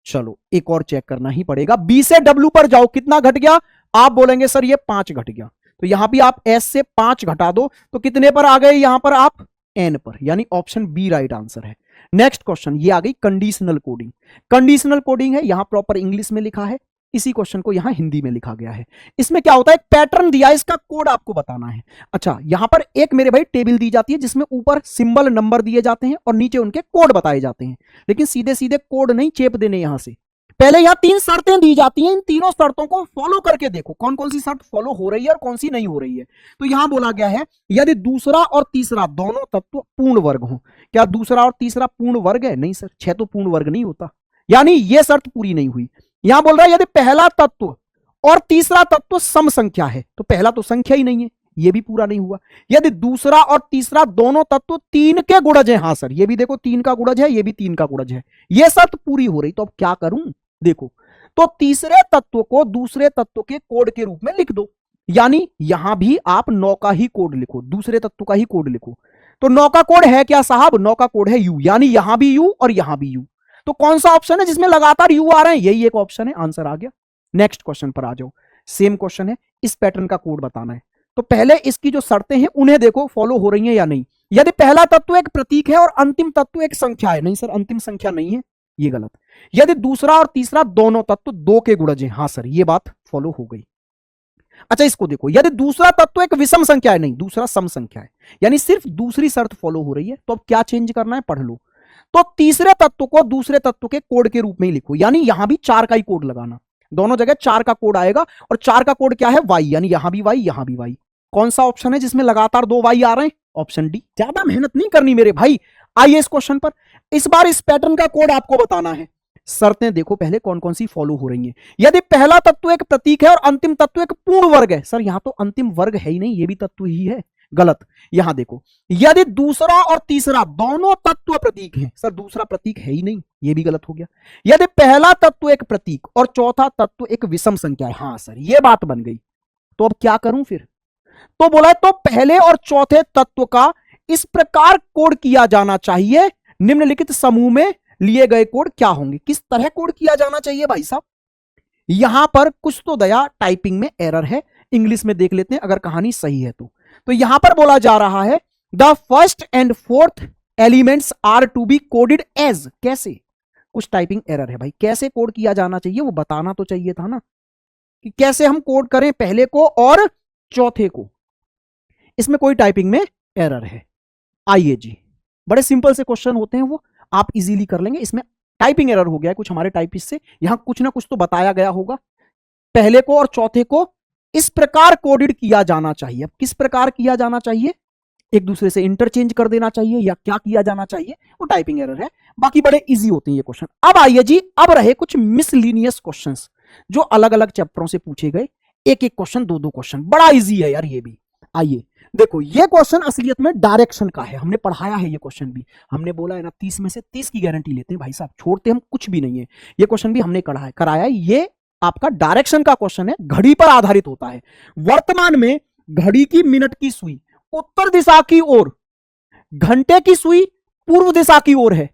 S1: चलो एक और चेक करना ही पड़ेगा, बी से डब्ल्यू पर जाओ, कितना घट गया, आप बोलेंगे सर ये 5 घट गया, तो यहां भी आप एस से 5 घटा दो तो कितने पर आ गए, यहां पर आप एन पर, यानी ऑप्शन बी राइट आंसर है। नेक्स्ट क्वेश्चन, ये आ गई कंडीशनल कोडिंग। कंडीशनल कोडिंग है, यहां प्रॉपर इंग्लिश में लिखा है, इसी क्वेश्चन को यहां हिंदी में लिखा गया है। इसमें क्या होता है, एक पैटर्न दिया है, इसका कोड आपको बताना है। अच्छा यहां पर एक मेरे भाई टेबल दी जाती है जिसमें ऊपर सिंबल नंबर दिए जाते हैं और नीचे उनके कोड बताए जाते हैं, लेकिन सीधे सीधे कोड नहीं चेप देने, यहां से पहले यहां 3 शर्तें दी जाती हैं, इन तीनों शर्तों को फॉलो करके देखो कौन कौन सी शर्त फॉलो हो रही है और कौन सी नहीं हो रही है। तो यहां बोला गया है यदि दूसरा और तीसरा दोनों तत्व पूर्ण वर्ग हो, क्या दूसरा और तीसरा पूर्ण वर्ग है, नहीं सर 6 तो पूर्ण वर्ग नहीं होता, यानी यह शर्त पूरी नहीं हुई। यहां बोल रहा है यदि पहला तत्व और तीसरा तत्व सम संख्या है, तो पहला तो संख्या ही नहीं है, यह भी पूरा नहीं हुआ। यदि दूसरा और तीसरा दोनों तत्व 3 के गुणज है, हां सर ये भी देखो 3 का गुणज है, ये भी 3 का गुणज है, यह शर्त पूरी हो रही, तो अब क्या करूं, देखो तो तीसरे तत्व को दूसरे तत्व के कोड के रूप में लिख दो, यानी यहां भी आप 9 का ही कोड लिखो, दूसरे तत्व का ही कोड लिखो। तो 9 का कोड है क्या साहब, 9 का कोड है यू, यानी यहां भी यू और यहां भी यू, तो कौन सा ऑप्शन है जिसमें लगातार यू आ रहे हैं, यही एक ऑप्शन है, आंसर आ गया। नेक्स्ट क्वेश्चन पर आ जाओ, सेम क्वेश्चन है, इस पैटर्न का कोड बताना है। तो पहले इसकी जो शर्तें हैं उन्हें देखो फॉलो हो रही हैं या नहीं। यदि पहला तत्व एक प्रतीक है और अंतिम तत्व एक संख्या है, नहीं सर अंतिम संख्या नहीं है, ये गलत। यदि दूसरा और तीसरा दोनों तत्व 2 के गुणज हैं, हां सर ये बात फॉलो हो गई। अच्छा इसको देखो, यदि दूसरा तत्व एक विषम संख्या है, नहीं दूसरा सम संख्या है, यानी सिर्फ दूसरी शर्त फॉलो हो रही है, तो अब क्या चेंज करना है पढ़ लो। तो तीसरे तत्व को दूसरे तत्व के कोड के रूप में ही लिखो, यानी यहां भी 4 का ही कोड लगाना, दोनों जगह 4 का कोड आएगा, और 4 का कोड क्या है, वाई, यानी यहां भी वाई यहां भी वाई। कौन सा ऑप्शन है जिसमें लगातार 2 वाई आ रहे हैं, ऑप्शन डी। ज्यादा मेहनत नहीं करनी मेरे भाई। आइए इस क्वेश्चन पर, इस बार इस पैटर्न का कोड आपको बताना है। शर्तें देखो पहले कौन कौन सी फॉलो हो रही हैं। यदि पहला तत्व एक प्रतीक है और अंतिम तत्व एक पूर्ण वर्ग है, सर यहां तो अंतिम वर्ग है ही नहीं, ये भी तत्व ही है, गलत। यहां देखो, यदि दूसरा और तीसरा दोनों तत्व प्रतीक हैं, सर दूसरा प्रतीक है ही नहीं, ये भी गलत हो गया। यदि पहला तत्व एक प्रतीक और चौथा तत्व एक विषम संख्या है, हां सर ये बात बन गई। तो अब क्या करूं फिर, तो बोला है तो पहले और चौथे तत्व का इस प्रकार कोड किया जाना चाहिए, निम्नलिखित समूह में लिए गए कोड क्या होंगे। किस तरह कोड किया जाना चाहिए भाई साहब, यहां पर कुछ तो दया टाइपिंग में एरर है, इंग्लिश में देख लेते हैं अगर कहानी सही है तो यहां पर बोला जा रहा है the first and fourth elements are to be coded as, कैसे, कुछ टाइपिंग एरर है भाई, कैसे कोड किया जाना चाहिए वो बताना तो चाहिए था ना, कि कैसे हम कोड करें पहले को और चौथे को, इसमें कोई टाइपिंग में एरर है। आइए जी, बड़े सिंपल से क्वेश्चन होते हैं वो, आप इजीली कर लेंगे। इसमें टाइपिंग एरर हो गया है कुछ हमारे टाइपिस्ट से, यहां कुछ ना कुछ तो बताया गया होगा। पहले को और चौथे को इस प्रकार कोडेड किया जाना चाहिए, अब किस प्रकार किया जाना चाहिए, एक दूसरे से इंटरचेंज कर देना चाहिए या क्या किया जाना चाहिए, वो टाइपिंग एरर है, बाकी बड़े इजी होते हैं ये क्वेश्चन। अब आइए जी, अब रहे कुछ मिसलिनियस क्वेश्चंस जो अलग अलग चैप्टरों से पूछे गए, एक एक क्वेश्चन, दो दो क्वेश्चन, बड़ा इजी है यार ये भी। आइए देखो, ये क्वेश्चन असलियत में डायरेक्शन का है, हमने पढ़ाया है ये क्वेश्चन भी, हमने बोला है ना 30 में से 30 की गारंटी लेते हैं भाई साहब, छोड़ते हम कुछ भी नहीं है। ये क्वेश्चन भी हमने कराया है, ये आपका डायरेक्शन का क्वेश्चन है, घड़ी पर आधारित होता है। वर्तमान में घड़ी की मिनट की सुई उत्तर दिशा की ओर, घंटे की सुई पूर्व दिशा की ओर है,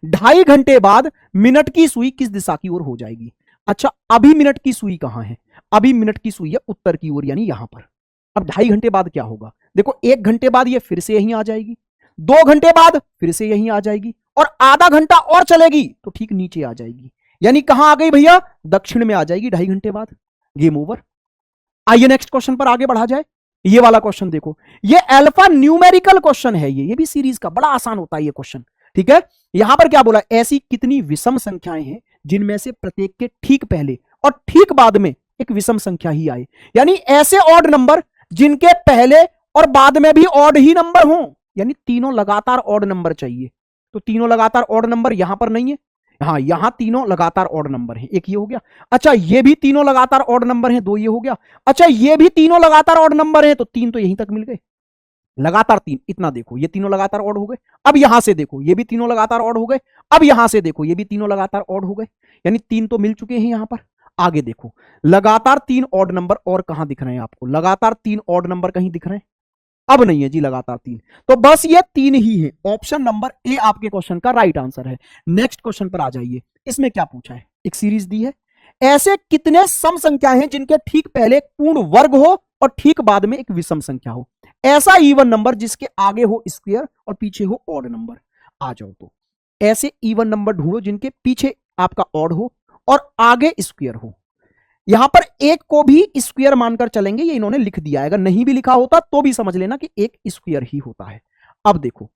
S1: 2.5 घंटे बाद मिनट की सुई किस दिशा की ओर हो जाएगी। अच्छा अभी मिनट की सुई कहां है, अभी मिनट की सुई है उत्तर की ओर, यानी यहां पर। अब 2.5 घंटे बाद क्या होगा, देखो 1 घंटे बाद ये फिर से यहीं आ जाएगी, 2 घंटे बाद फिर से यहीं आ जाएगी, और आधा घंटा और चलेगी तो ठीक नीचे आ जाएगी, यानी कहां आ गई भैया, दक्षिण में आ जाएगी 2.5 घंटे बाद। Game over. आइए नेक्स्ट क्वेश्चन पर आगे बढ़ा जाए। ये वाला क्वेश्चन देखो, ये अल्फा न्यूमेरिकल क्वेश्चन है, ये भी सीरीज का बड़ा आसान होता है ये क्वेश्चन, ठीक है। यहां पर क्या बोला, ऐसी कितनी विषम संख्याएं हैं जिनमें से प्रत्येक के ठीक पहले और ठीक बाद में एक विषम संख्या ही आए, यानी ऐसे ऑड नंबर जिनके पहले और बाद में भी ऑड ही नंबर हों, यानी तीनों लगातार ऑड नंबर चाहिए। तो तीनों लगातार ऑड नंबर यहां पर नहीं है, हाँ यहां तीनों लगातार ऑड नंबर हैं, एक ये हो गया। अच्छा ये भी तीनों लगातार ऑड नंबर हैं, 2 ये हो गया। अच्छा ये भी तीनों लगातार ऑड नंबर हैं, तो 3 तो यहीं तक मिल गए, लगातार 3, इतना देखो ये तीनों लगातार ऑड हो गए। अब यहां से देखो ये भी तीनों लगातार ऑड हो गए, अब यहां से देखो ये भी तीनों लगातार ऑड हो गए, यानी 3 तो मिल चुके हैं यहां पर। आगे देखो लगातार 3 ऑड नंबर और कहां दिख रहे हैं आपको, लगातार 3 ऑड नंबर कहीं दिख रहे हैं, अब नहीं है जी लगातार 3, तो बस ये 3 ही है। ऑप्शन नंबर ए आपके क्वेश्चन का राइट आंसर है। नेक्स्ट क्वेश्चन पर आ जाइए, इसमें क्या पूछा है, एक सीरीज दी है, ऐसे कितने सम संख्याएं हैं जिनके ठीक पहले एक पूर्ण वर्ग हो और ठीक बाद में एक विषम संख्या हो। ऐसा इवन नंबर जिसके आगे हो स्क्वायर और पीछे हो ऑड नंबर। आ जाओ तो ऐसे इवन नंबर ढूंढो जिनके पीछे आपका ऑड हो और आगे स्क्वायर हो। यहां पर एक को भी स्क्वायर मानकर चलेंगे, ये इन्होंने लिख दिया है, अगर नहीं भी लिखा होता तो भी समझ लेना कि एक स्क्वायर ही होता है। अब देखो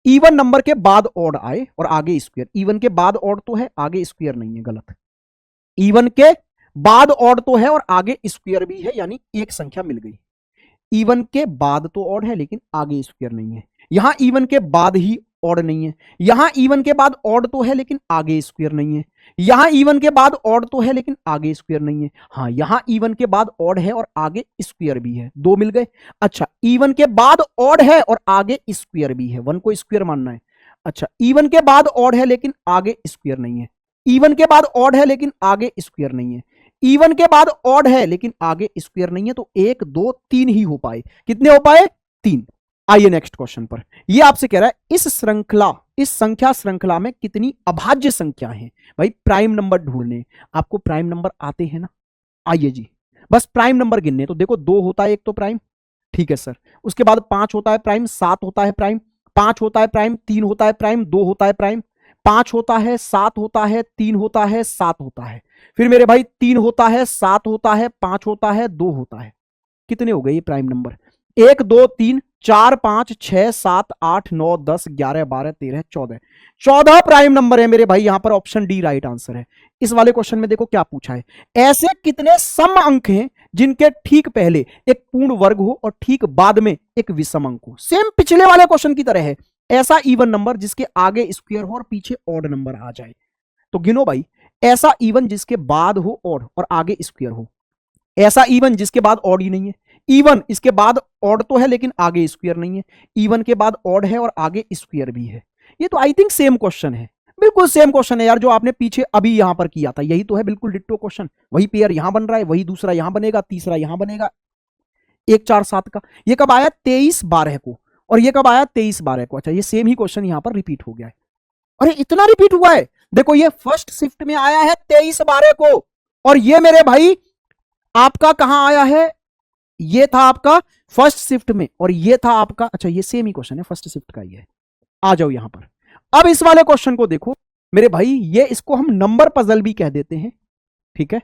S1: इवन नंबर के बाद ऑड आए और आगे स्क्वायर, इवन के बाद ऑड तो है आगे स्क्वायर नहीं है, गलत। इवन के बाद ऑड तो है और आगे स्क्वायर भी है, यानी एक संख्या मिल गई। इवन के बाद तो ऑड है लेकिन आगे स्क्वायर नहीं है, यहां इवन के बाद ही ऑड नहीं है, यहां इवन के बाद ऑड तो है लेकिन आगे स्क्वायर नहीं है, यहां इवन के बाद ऑड तो है लेकिन आगे स्क्वायर नहीं है, हाँ यहां इवन के बाद ऑड है और आगे स्क्वायर भी है, 2 मिल गए। अच्छा इवन के बाद ऑड है और आगे स्क्वायर भी है, 1 को स्क्वायर मानना है। अच्छा इवन के बाद ऑड है लेकिन आगे स्क्वायर नहीं है, इवन के बाद ऑड है लेकिन आगे स्क्वायर नहीं है, इवन के बाद ऑड है लेकिन आगे स्क्वायर नहीं है, तो 1 2 3 ही हो पाए। कितने हो पाए, 3। आइए नेक्स्ट क्वेश्चन पर, ये आपसे कह रहा है इस संख्या श्रृंखला में कितनी अभाज्य संख्या है। भाई प्राइम नंबर ढूंढने, आपको प्राइम नंबर आते हैं ना। आइए जी बस प्राइम नंबर गिनने, तो देखो 2 होता है एक तो प्राइम, ठीक है सर, उसके बाद 5 होता है प्राइम, 7 होता है प्राइम, 5 होता है प्राइम, 3 होता है प्राइम, 2 होता है प्राइम, 5 होता है, 7 होता है, 3 होता है, 7 होता है। फिर मेरे भाई 3 होता है, 7 होता है, 5 होता है, 2 होता है। कितने हो गए ये प्राइम नंबर? 1 2 3 4 5 6 7 8 9 10 11 12 13 14 14 प्राइम नंबर है मेरे भाई। यहां पर ऑप्शन डी राइट आंसर है। इस वाले क्वेश्चन में देखो क्या पूछा है, ऐसे कितने सम अंक हैं जिनके ठीक पहले एक पूर्ण वर्ग हो और ठीक बाद में एक विषम अंक हो। सेम पिछले वाले क्वेश्चन की तरह है, ऐसा इवन नंबर जिसके आगे स्क्वायर हो और पीछे ऑड नंबर आ जाए। तो गिनो भाई, ऐसा इवन जिसके बाद हो ऑड और आगे स्क्वायर हो, ऐसा इवन जिसके बाद ऑड ही नहीं है, इवन इसके बाद ऑड तो है लेकिन आगे स्क्वायर नहीं है, इवन के बाद ऑड है और आगे स्क्वायर भी है। ये तो आई थिंक सेम क्वेश्चन है, बिल्कुल सेम क्वेश्चन है यार जो आपने पीछे अभी यहां पर किया था। यही तो है, बिल्कुल डिट्टो क्वेश्चन। वही पेयर यहां बन रहा है, वही दूसरा यहां बनेगा, तीसरा यहां बनेगा। 1 4 7 का ये कब आया? 23 12 को, और ये कब आया? 23 12 को। अच्छा, ये सेम ही क्वेश्चन यहां पर रिपीट हो गया है। अरे इतना रिपीट हुआ है, देखो ये फर्स्ट शिफ्ट में आया है 23 12 को, और ये मेरे भाई आपका कहां आया है? ये था आपका फर्स्ट शिफ्ट में, और ये था आपका, अच्छा ये सेम ही क्वेश्चन है, फर्स्ट शिफ्ट का ही है। आ जाओ यहां पर, अब इस वाले क्वेश्चन को देखो मेरे भाई, ये इसको हम नंबर पजल भी कह देते हैं, ठीक है।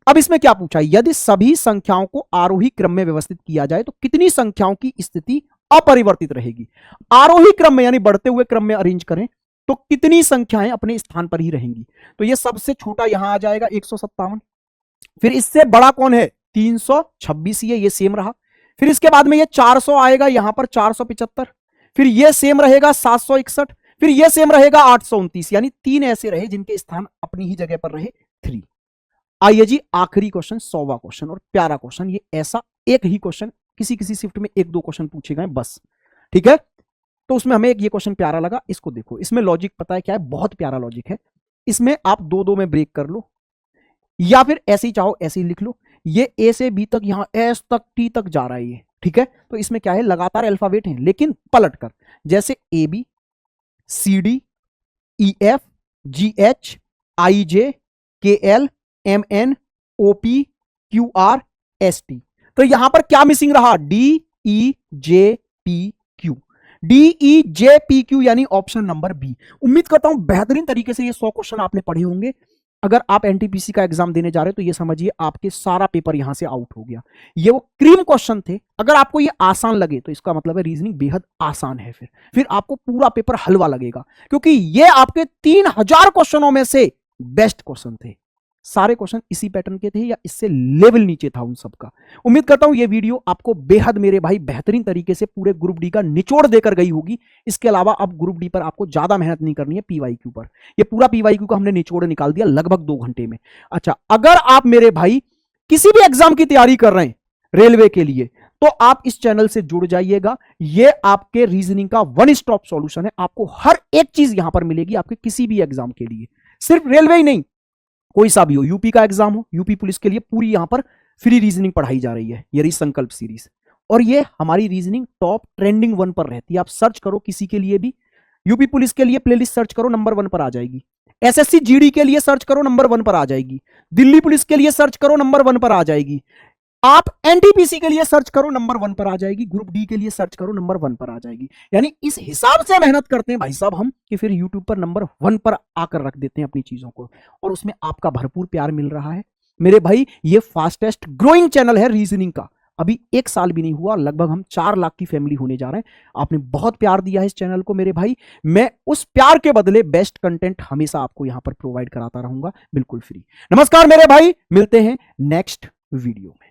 S1: अब इसमें क्या पूछा? यदि सभी संख्याओं को आरोही क्रम में व्यवस्थित किया जाए तो कितनी संख्याओं की स्थिति अपरिवर्तित रहेगी? आरोही क्रम में यानी बढ़ते हुए क्रम में अरेंज करें तो कितनी संख्याएं अपने स्थान पर ही रहेंगी? तो ये सबसे छोटा यहां आ जाएगा 157, फिर इससे बड़ा कौन है? 326, ये सेम रहा। फिर इसके बाद में ये 400 आएगा, यहां पर 475, फिर ये सेम रहेगा 761, फिर ये सेम रहेगा 829, यानी 3 ऐसे रहे जिनके स्थान अपनी ही जगह पर रहे 3। आइए जी आखिरी क्वेश्चन, 100वां क्वेश्चन और प्यारा क्वेश्चन। ये ऐसा एक ही क्वेश्चन, किसी किसी शिफ्ट में 1 2 क्वेश्चन पूछे गए बस, ठीक है। तो उसमें हमें एक ये क्वेश्चन प्यारा लगा, इसको देखो। इसमें लॉजिक पता है क्या है? बहुत प्यारा लॉजिक है। इसमें आप 2 2 में ब्रेक कर लो, या फिर ऐसे ही चाहो ऐसे ही लिख लो। ये ए से बी तक, यहां एस तक टी तक जा रहा है ये, ठीक है। तो इसमें क्या है? लगातार अल्फाबेट है लेकिन पलट कर, जैसे A B C D E F G H I J K L M N O P Q R S T. तो यहां पर क्या मिसिंग रहा? D E J P Q, D E J P Q, यानी ऑप्शन नंबर बी। उम्मीद करता हूं बेहतरीन तरीके से ये 100 क्वेश्चन आपने पढ़े होंगे। अगर आप एनटीपीसी का एग्जाम देने जा रहे हो तो ये समझिए आपके सारा पेपर यहां से आउट हो गया। ये वो क्रीम क्वेश्चन थे। अगर आपको ये आसान लगे तो इसका मतलब है रीजनिंग बेहद आसान है। फिर आपको पूरा पेपर हलवा लगेगा, क्योंकि ये आपके 3000 क्वेश्चनों में से बेस्ट क्वेश्चन थे। सारे क्वेश्चन इसी पैटर्न के थे या इससे लेवल नीचे था उन सबका। उम्मीद करता हूं ये वीडियो आपको बेहद मेरे भाई बेहतरीन तरीके से पूरे ग्रुप डी का निचोड़ देकर गई होगी। इसके अलावा अब ग्रुप डी पर आपको ज्यादा मेहनत नहीं करनी है, पीवाईक्यू पर। ये पूरा पीवाईक्यू का हमने निचोड़ निकाल दिया लगभग 2 घंटे में। अच्छा, अगर आप मेरे भाई किसी भी एग्जाम की तैयारी कर रहे हैं रेलवे के लिए, तो आप इस चैनल से जुड़ जाइएगा। ये आपके रीजनिंग का वन स्टॉप सॉल्यूशन है। आपको हर एक चीज यहां पर मिलेगी आपके किसी भी एग्जाम के लिए। सिर्फ रेलवे ही नहीं, कोई सा भी हो, यूपी का एग्जाम हो, यूपी पुलिस के लिए पूरी यहां पर फ्री रीजनिंग पढ़ाई जा रही है। ये रही संकल्प सीरीज, और ये हमारी रीजनिंग टॉप ट्रेंडिंग 1 पर रहती है। आप सर्च करो किसी के लिए भी, यूपी पुलिस के लिए प्लेलिस्ट सर्च करो, नंबर 1 पर आ जाएगी। एसएससी जीडी के लिए सर्च करो, नंबर 1 पर आ जाएगी। दिल्ली पुलिस के लिए सर्च करो, नंबर 1 पर आ जाएगी। आप एनटीपीसी के लिए सर्च करो, नंबर 1 पर आ जाएगी। ग्रुप डी के लिए सर्च करो, नंबर 1 पर आ जाएगी। यानी इस हिसाब से मेहनत करते हैं भाई साहब हम, कि फिर यूट्यूब पर नंबर 1 पर आकर रख देते हैं अपनी चीजों को, और उसमें आपका भरपूर प्यार मिल रहा है मेरे भाई। ये फास्टेस्ट ग्रोइंग चैनल है रीजनिंग का। अभी 1 साल भी नहीं हुआ, लगभग हम 4 लाख की फैमिली होने जा रहे हैं। आपने बहुत प्यार दिया है इस चैनल को मेरे भाई। मैं उस प्यार के बदले बेस्ट कंटेंट हमेशा आपको यहां पर प्रोवाइड कराता रहूंगा, बिल्कुल फ्री। नमस्कार मेरे भाई, मिलते हैं नेक्स्ट वीडियो में।